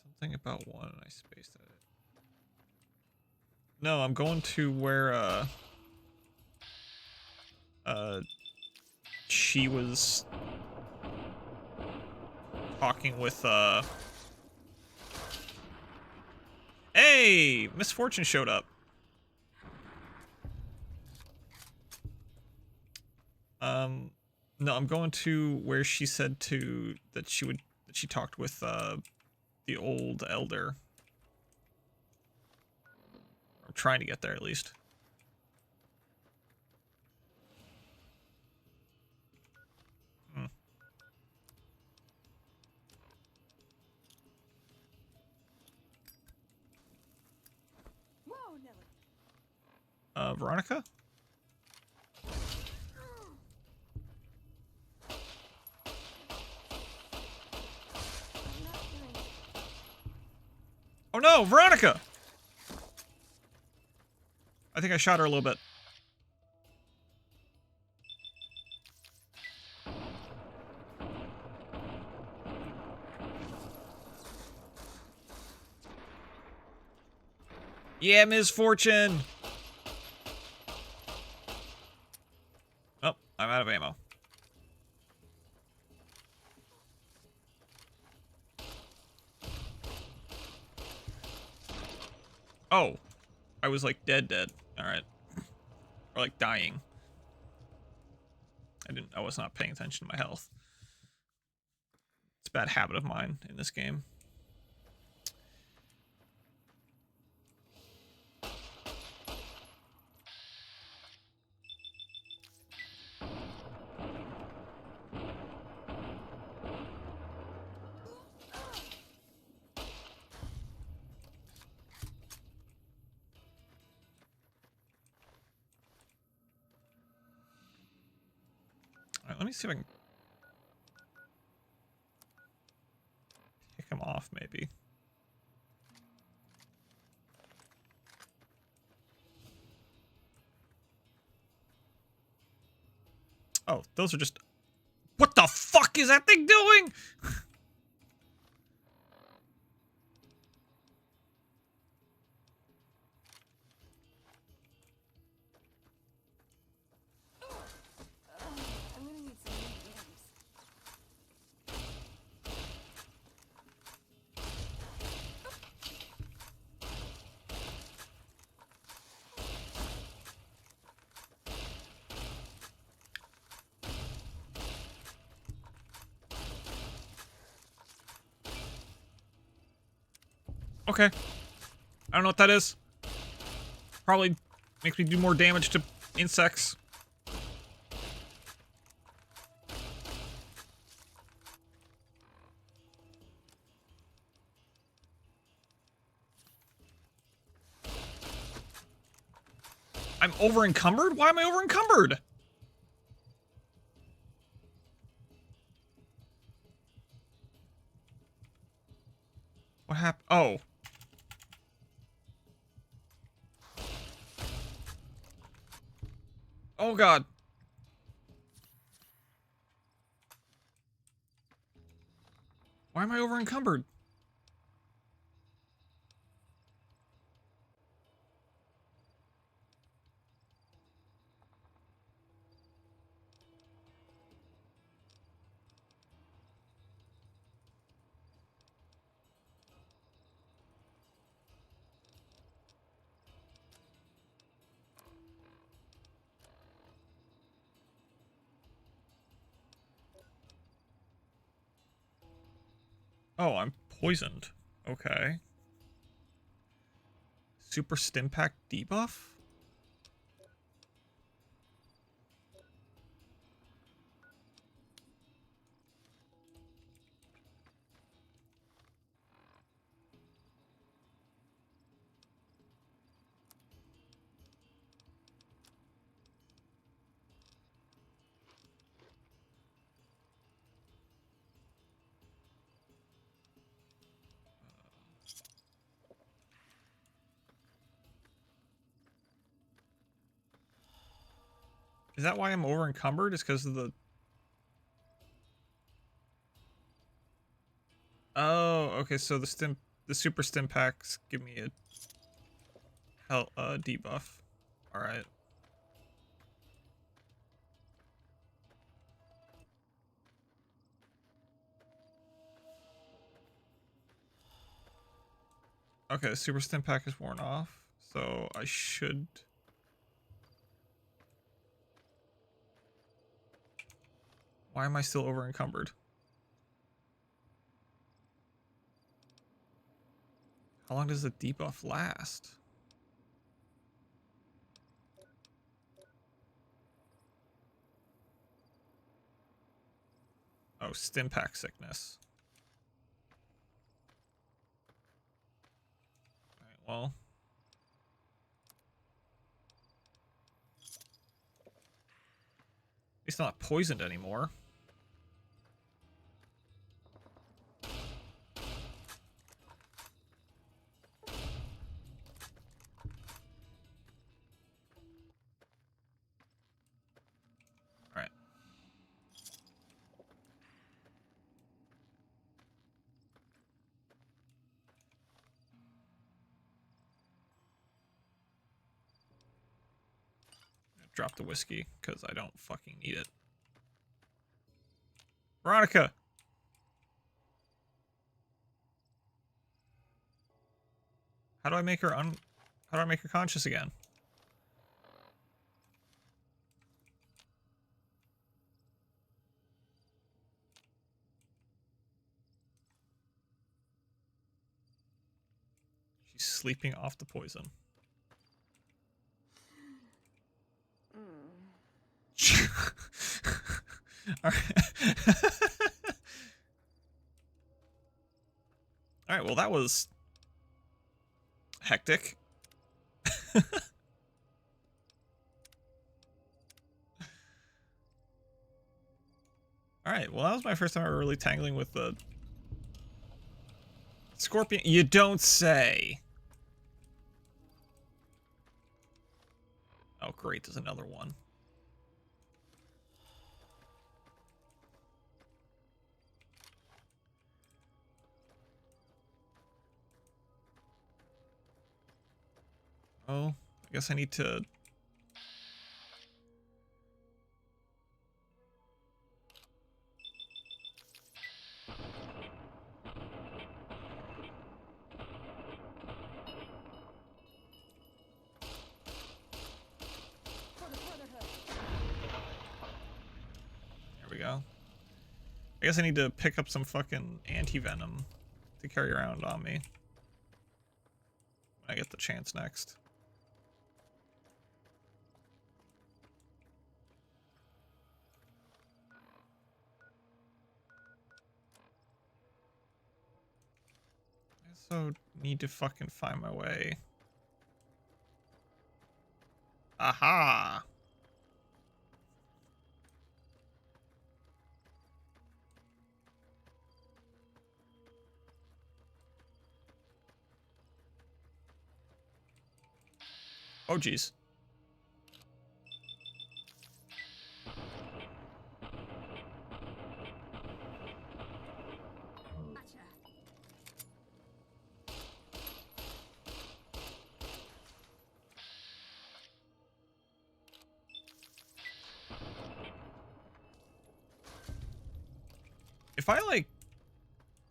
Something about one and I spaced at it. No, I'm going to where she was talking with Hey! Miss Fortune showed up. No, I'm going to where she said that she talked with the old elder. I'm trying to get there at least. Whoa, Nelly. Veronica? Oh no, Veronica! I think I shot her a little bit. Yeah, Ms. Fortune! Oh, I'm out of ammo. Oh, I was like dead. All right, or like dying. I was not paying attention to my health. It's a bad habit of mine in this game. Alright, let me see if I can kick him off, maybe. Oh, those are just... What the fuck is that thing doing? I'm gonna need some new items. Okay. I don't know what that is. Probably makes me do more damage to insects. I'm over encumbered? Why am I over encumbered? What happened? Oh. Oh god. Why am I over encumbered? Oh, I'm poisoned. Okay. Super Stimpack debuff? Is that why I'm over encumbered? Is because of the... Oh, okay, so the super Stimpaks give me a debuff. Alright. Okay, the super Stimpak is worn off, so I should... Why am I still over encumbered? How long does the debuff last? Oh, Stimpak sickness. Alright, well. He's not poisoned anymore. Alright. Drop the whiskey, because I don't fucking need it. Veronica! How do I make her How do I make her conscious again? She's sleeping off the poison. Alright, well that was hectic. Alright, well that was my first time ever really tangling with the scorpion. You don't say! Oh great, there's another one. Oh, I guess I need to... There we go. I guess I need to pick up some fucking anti-venom to carry around on me when I get the chance next. I also need to fucking find my way. Aha! Oh, jeez. If I, like,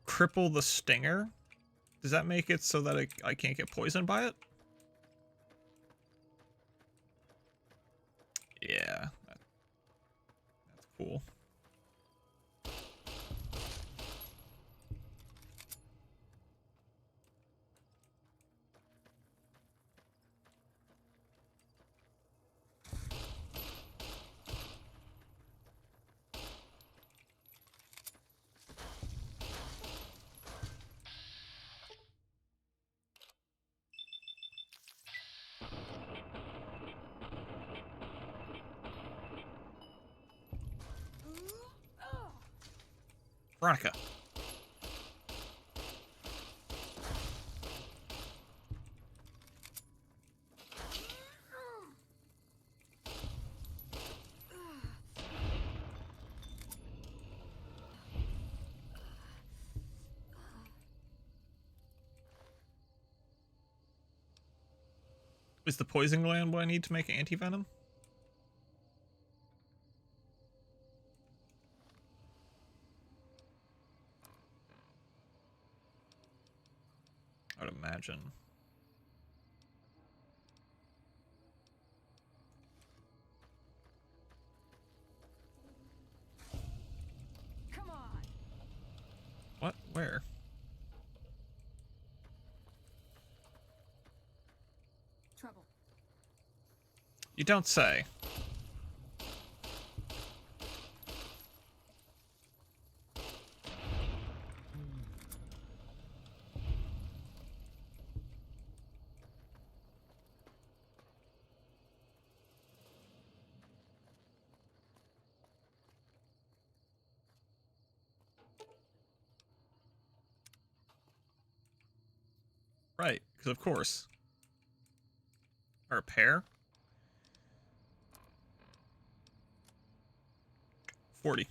cripple the stinger, does that make it so that I can't get poisoned by it? Yeah. That's cool. Veronica. Is the poison gland what I need to make anti-venom? I would imagine. Come on. What? Where? Trouble. You don't say. Right, because of course. Or a pair? 40.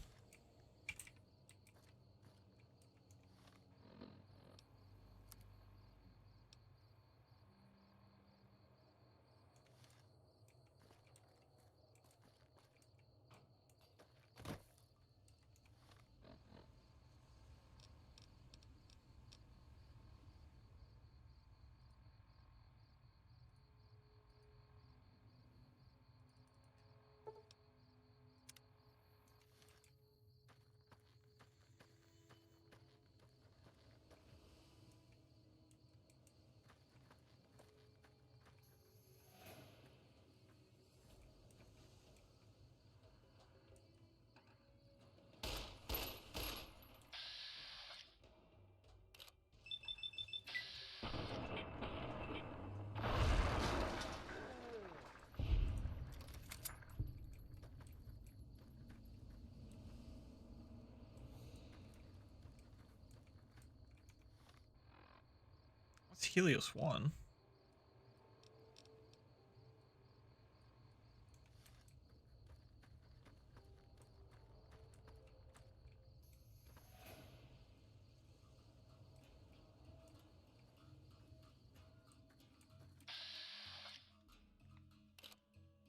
Helios 1.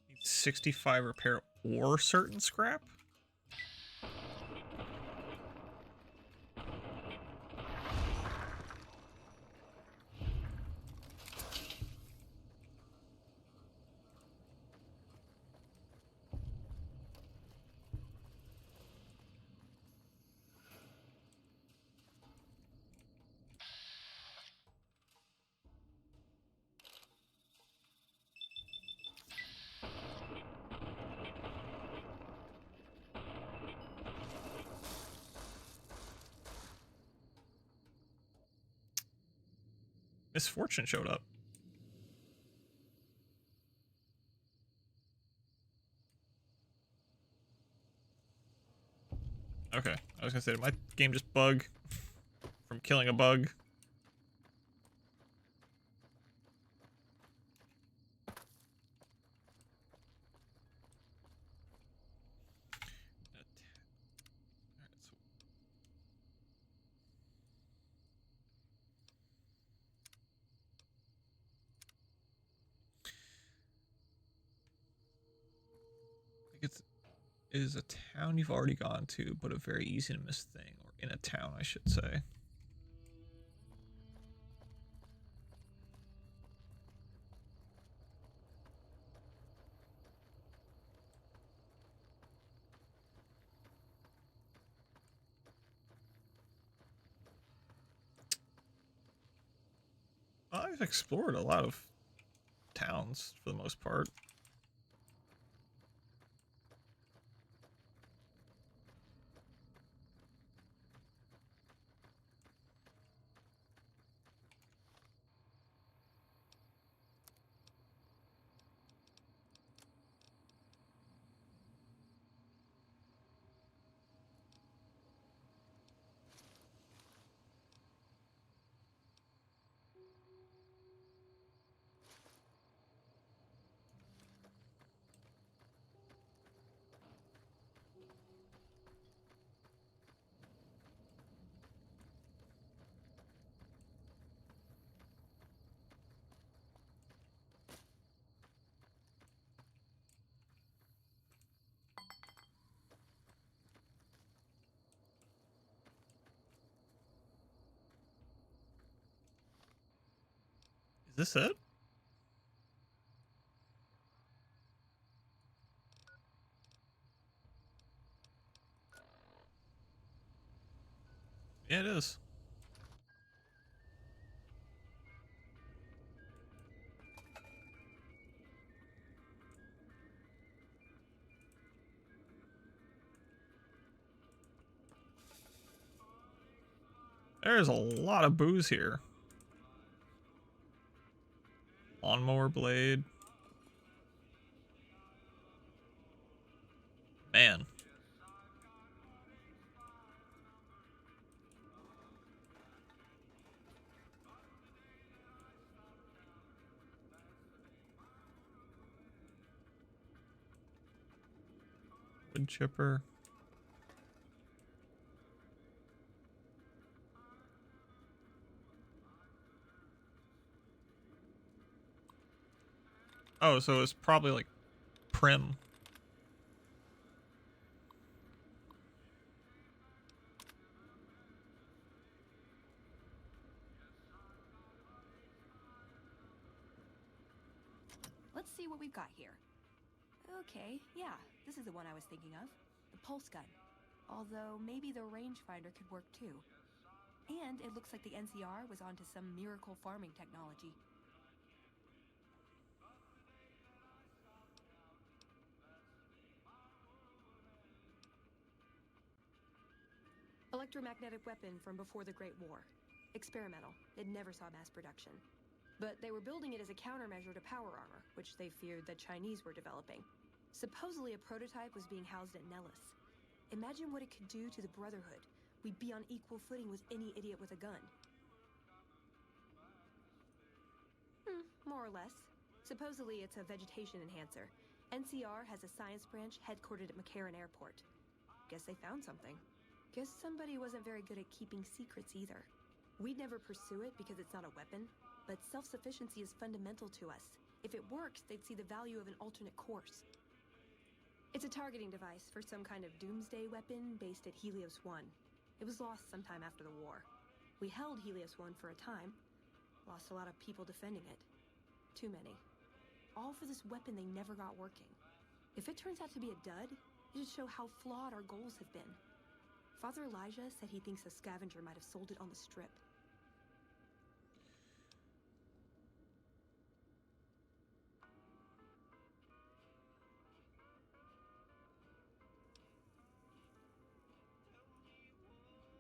Need 65 repair or certain scrap? Misfortune showed up. Okay, I was gonna say, did my game just bug from killing a bug? Is a town you've already gone to, but a very easy to miss thing, or in a town, I should say. I've explored a lot of towns for the most part. Is this it? Yeah, it is. There's a lot of booze here. Lawnmower blade. Man. Wood chipper. Oh, so it's probably like Prim. Let's see what we've got here. Okay, yeah, this is the one I was thinking of. The pulse gun. Although maybe the rangefinder could work too. And it looks like the NCR was onto some miracle farming technology. Electromagnetic weapon from before the Great War. Experimental. It never saw mass production. But they were building it as a countermeasure to power armor, which they feared the Chinese were developing. Supposedly a prototype was being housed at Nellis. Imagine what it could do to the Brotherhood. We'd be on equal footing with any idiot with a gun. less. Supposedly, it's a vegetation enhancer. NCR has a science branch headquartered at McCarran Airport. Guess they found something. Guess somebody wasn't very good at keeping secrets either. We'd never pursue it because it's not a weapon, but self-sufficiency is fundamental to us. If it works, they'd see the value of an alternate course. It's a targeting device for some kind of doomsday weapon based at Helios-1. It was lost sometime after the war. We held Helios-1 for a time. Lost a lot of people defending it. Too many. All for this weapon they never got working. If it turns out to be a dud, it'd show how flawed our goals have been. Father Elijah said he thinks a scavenger might have sold it on the strip.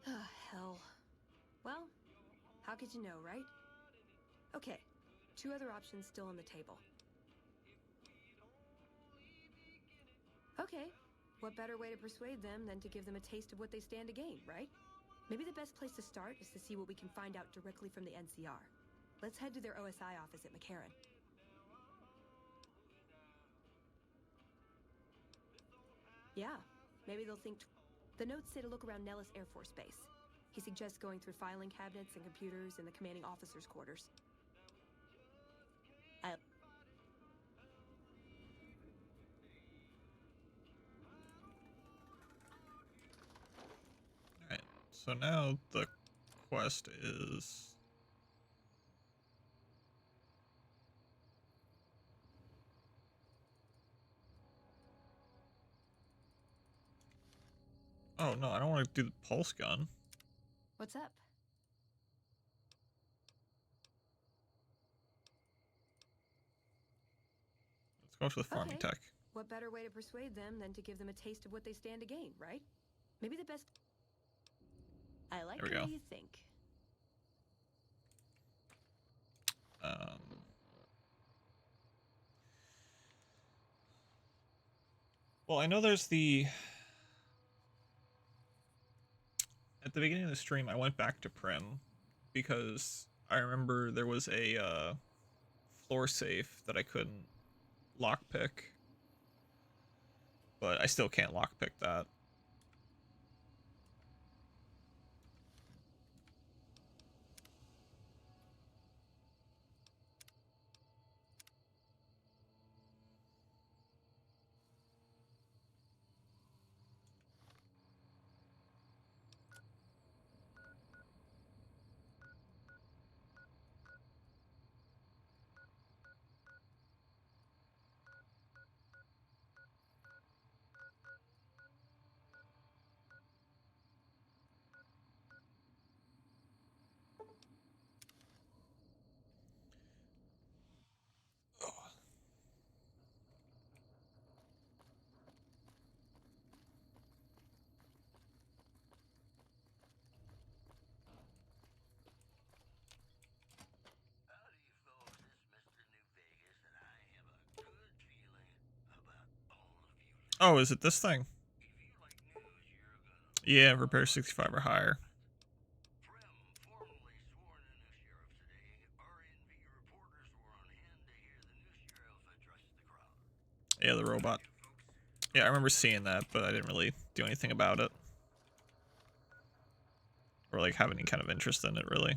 Ah, hell. Well, how could you know, right? Okay, 2 other options still on the table. Okay, what better way to persuade them than to give them a taste of what they stand to gain, right? Maybe the best place to start is to see what we can find out directly from the NCR. Let's head to their OSI office at McCarran. Yeah, maybe they'll think... The notes say to look around Nellis Air Force Base. He suggests going through filing cabinets and computers in the commanding officer's quarters. Alright, so now the quest is... Oh no, I don't want to do the pulse gun. What's up? Let's go for the farming Okay. tech. What better way to persuade them than to give them a taste of what they stand to gain, right? Maybe the best... I like There we the way go. you think. Well, I know there's the... At the beginning of the stream, I went back to Prim because I remember there was a floor safe that I couldn't lockpick, but I still can't lockpick that. Oh, is it this thing? Yeah, repair 65 or higher. Yeah, the robot. Yeah, I remember seeing that, but I didn't really do anything about it. Or like have any kind of interest in it, really.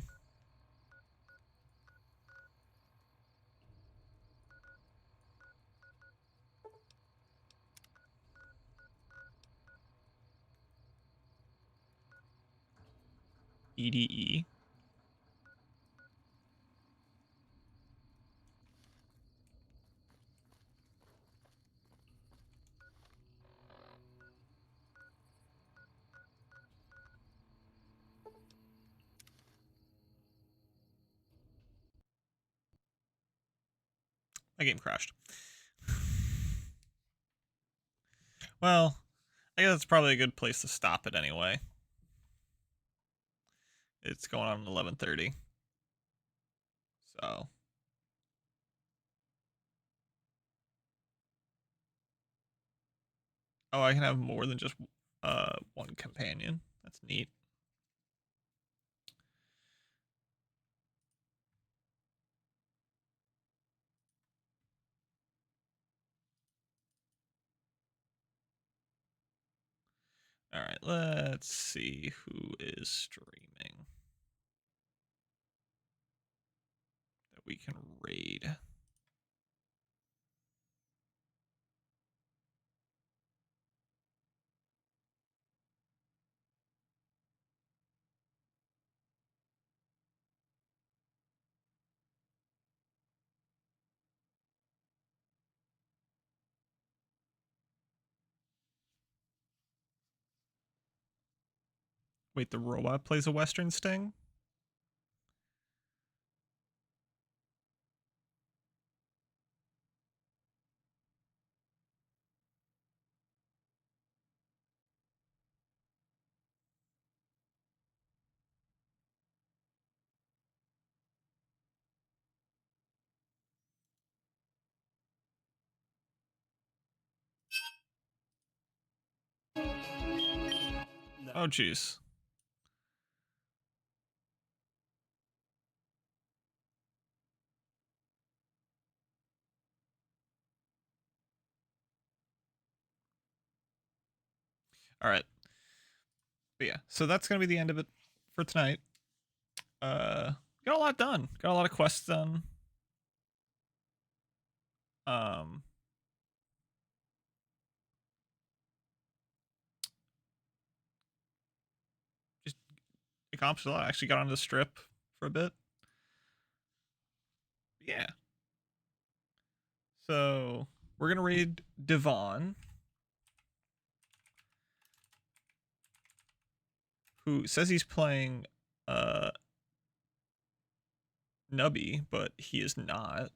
EDE. My game crashed. Well, I guess it's probably a good place to stop it anyway. It's going on 11:30. So. Oh, I can have more than just one companion. That's neat. All right, let's see who is streaming that we can raid. Wait, the robot plays a Western Sting? Oh, jeez. All right. But yeah, so that's gonna be the end of it for tonight. Got a lot done. Got a lot of quests done. Just accomplished a lot. I actually got on the strip for a bit. Yeah. So we're gonna raid Devon, who says he's playing Nubby, but he is not.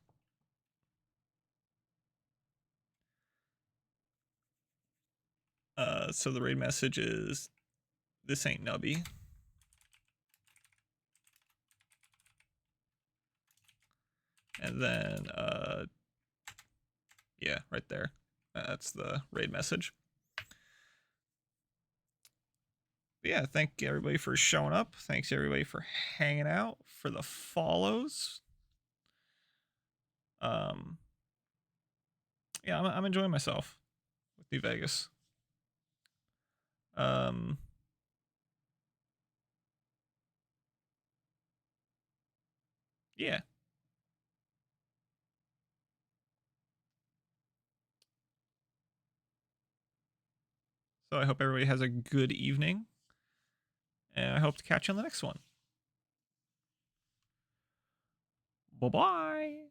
So the raid message is, "This ain't Nubby." And then, yeah, right there. That's the raid message. But yeah, thank everybody for showing up. Thanks everybody for hanging out, for the follows. Yeah, I'm enjoying myself with New Vegas. Yeah. So I hope everybody has a good evening, and I hope to catch you on the next one. Bye-bye.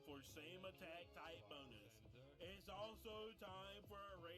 For same attack type bonus. It's also time for a raid.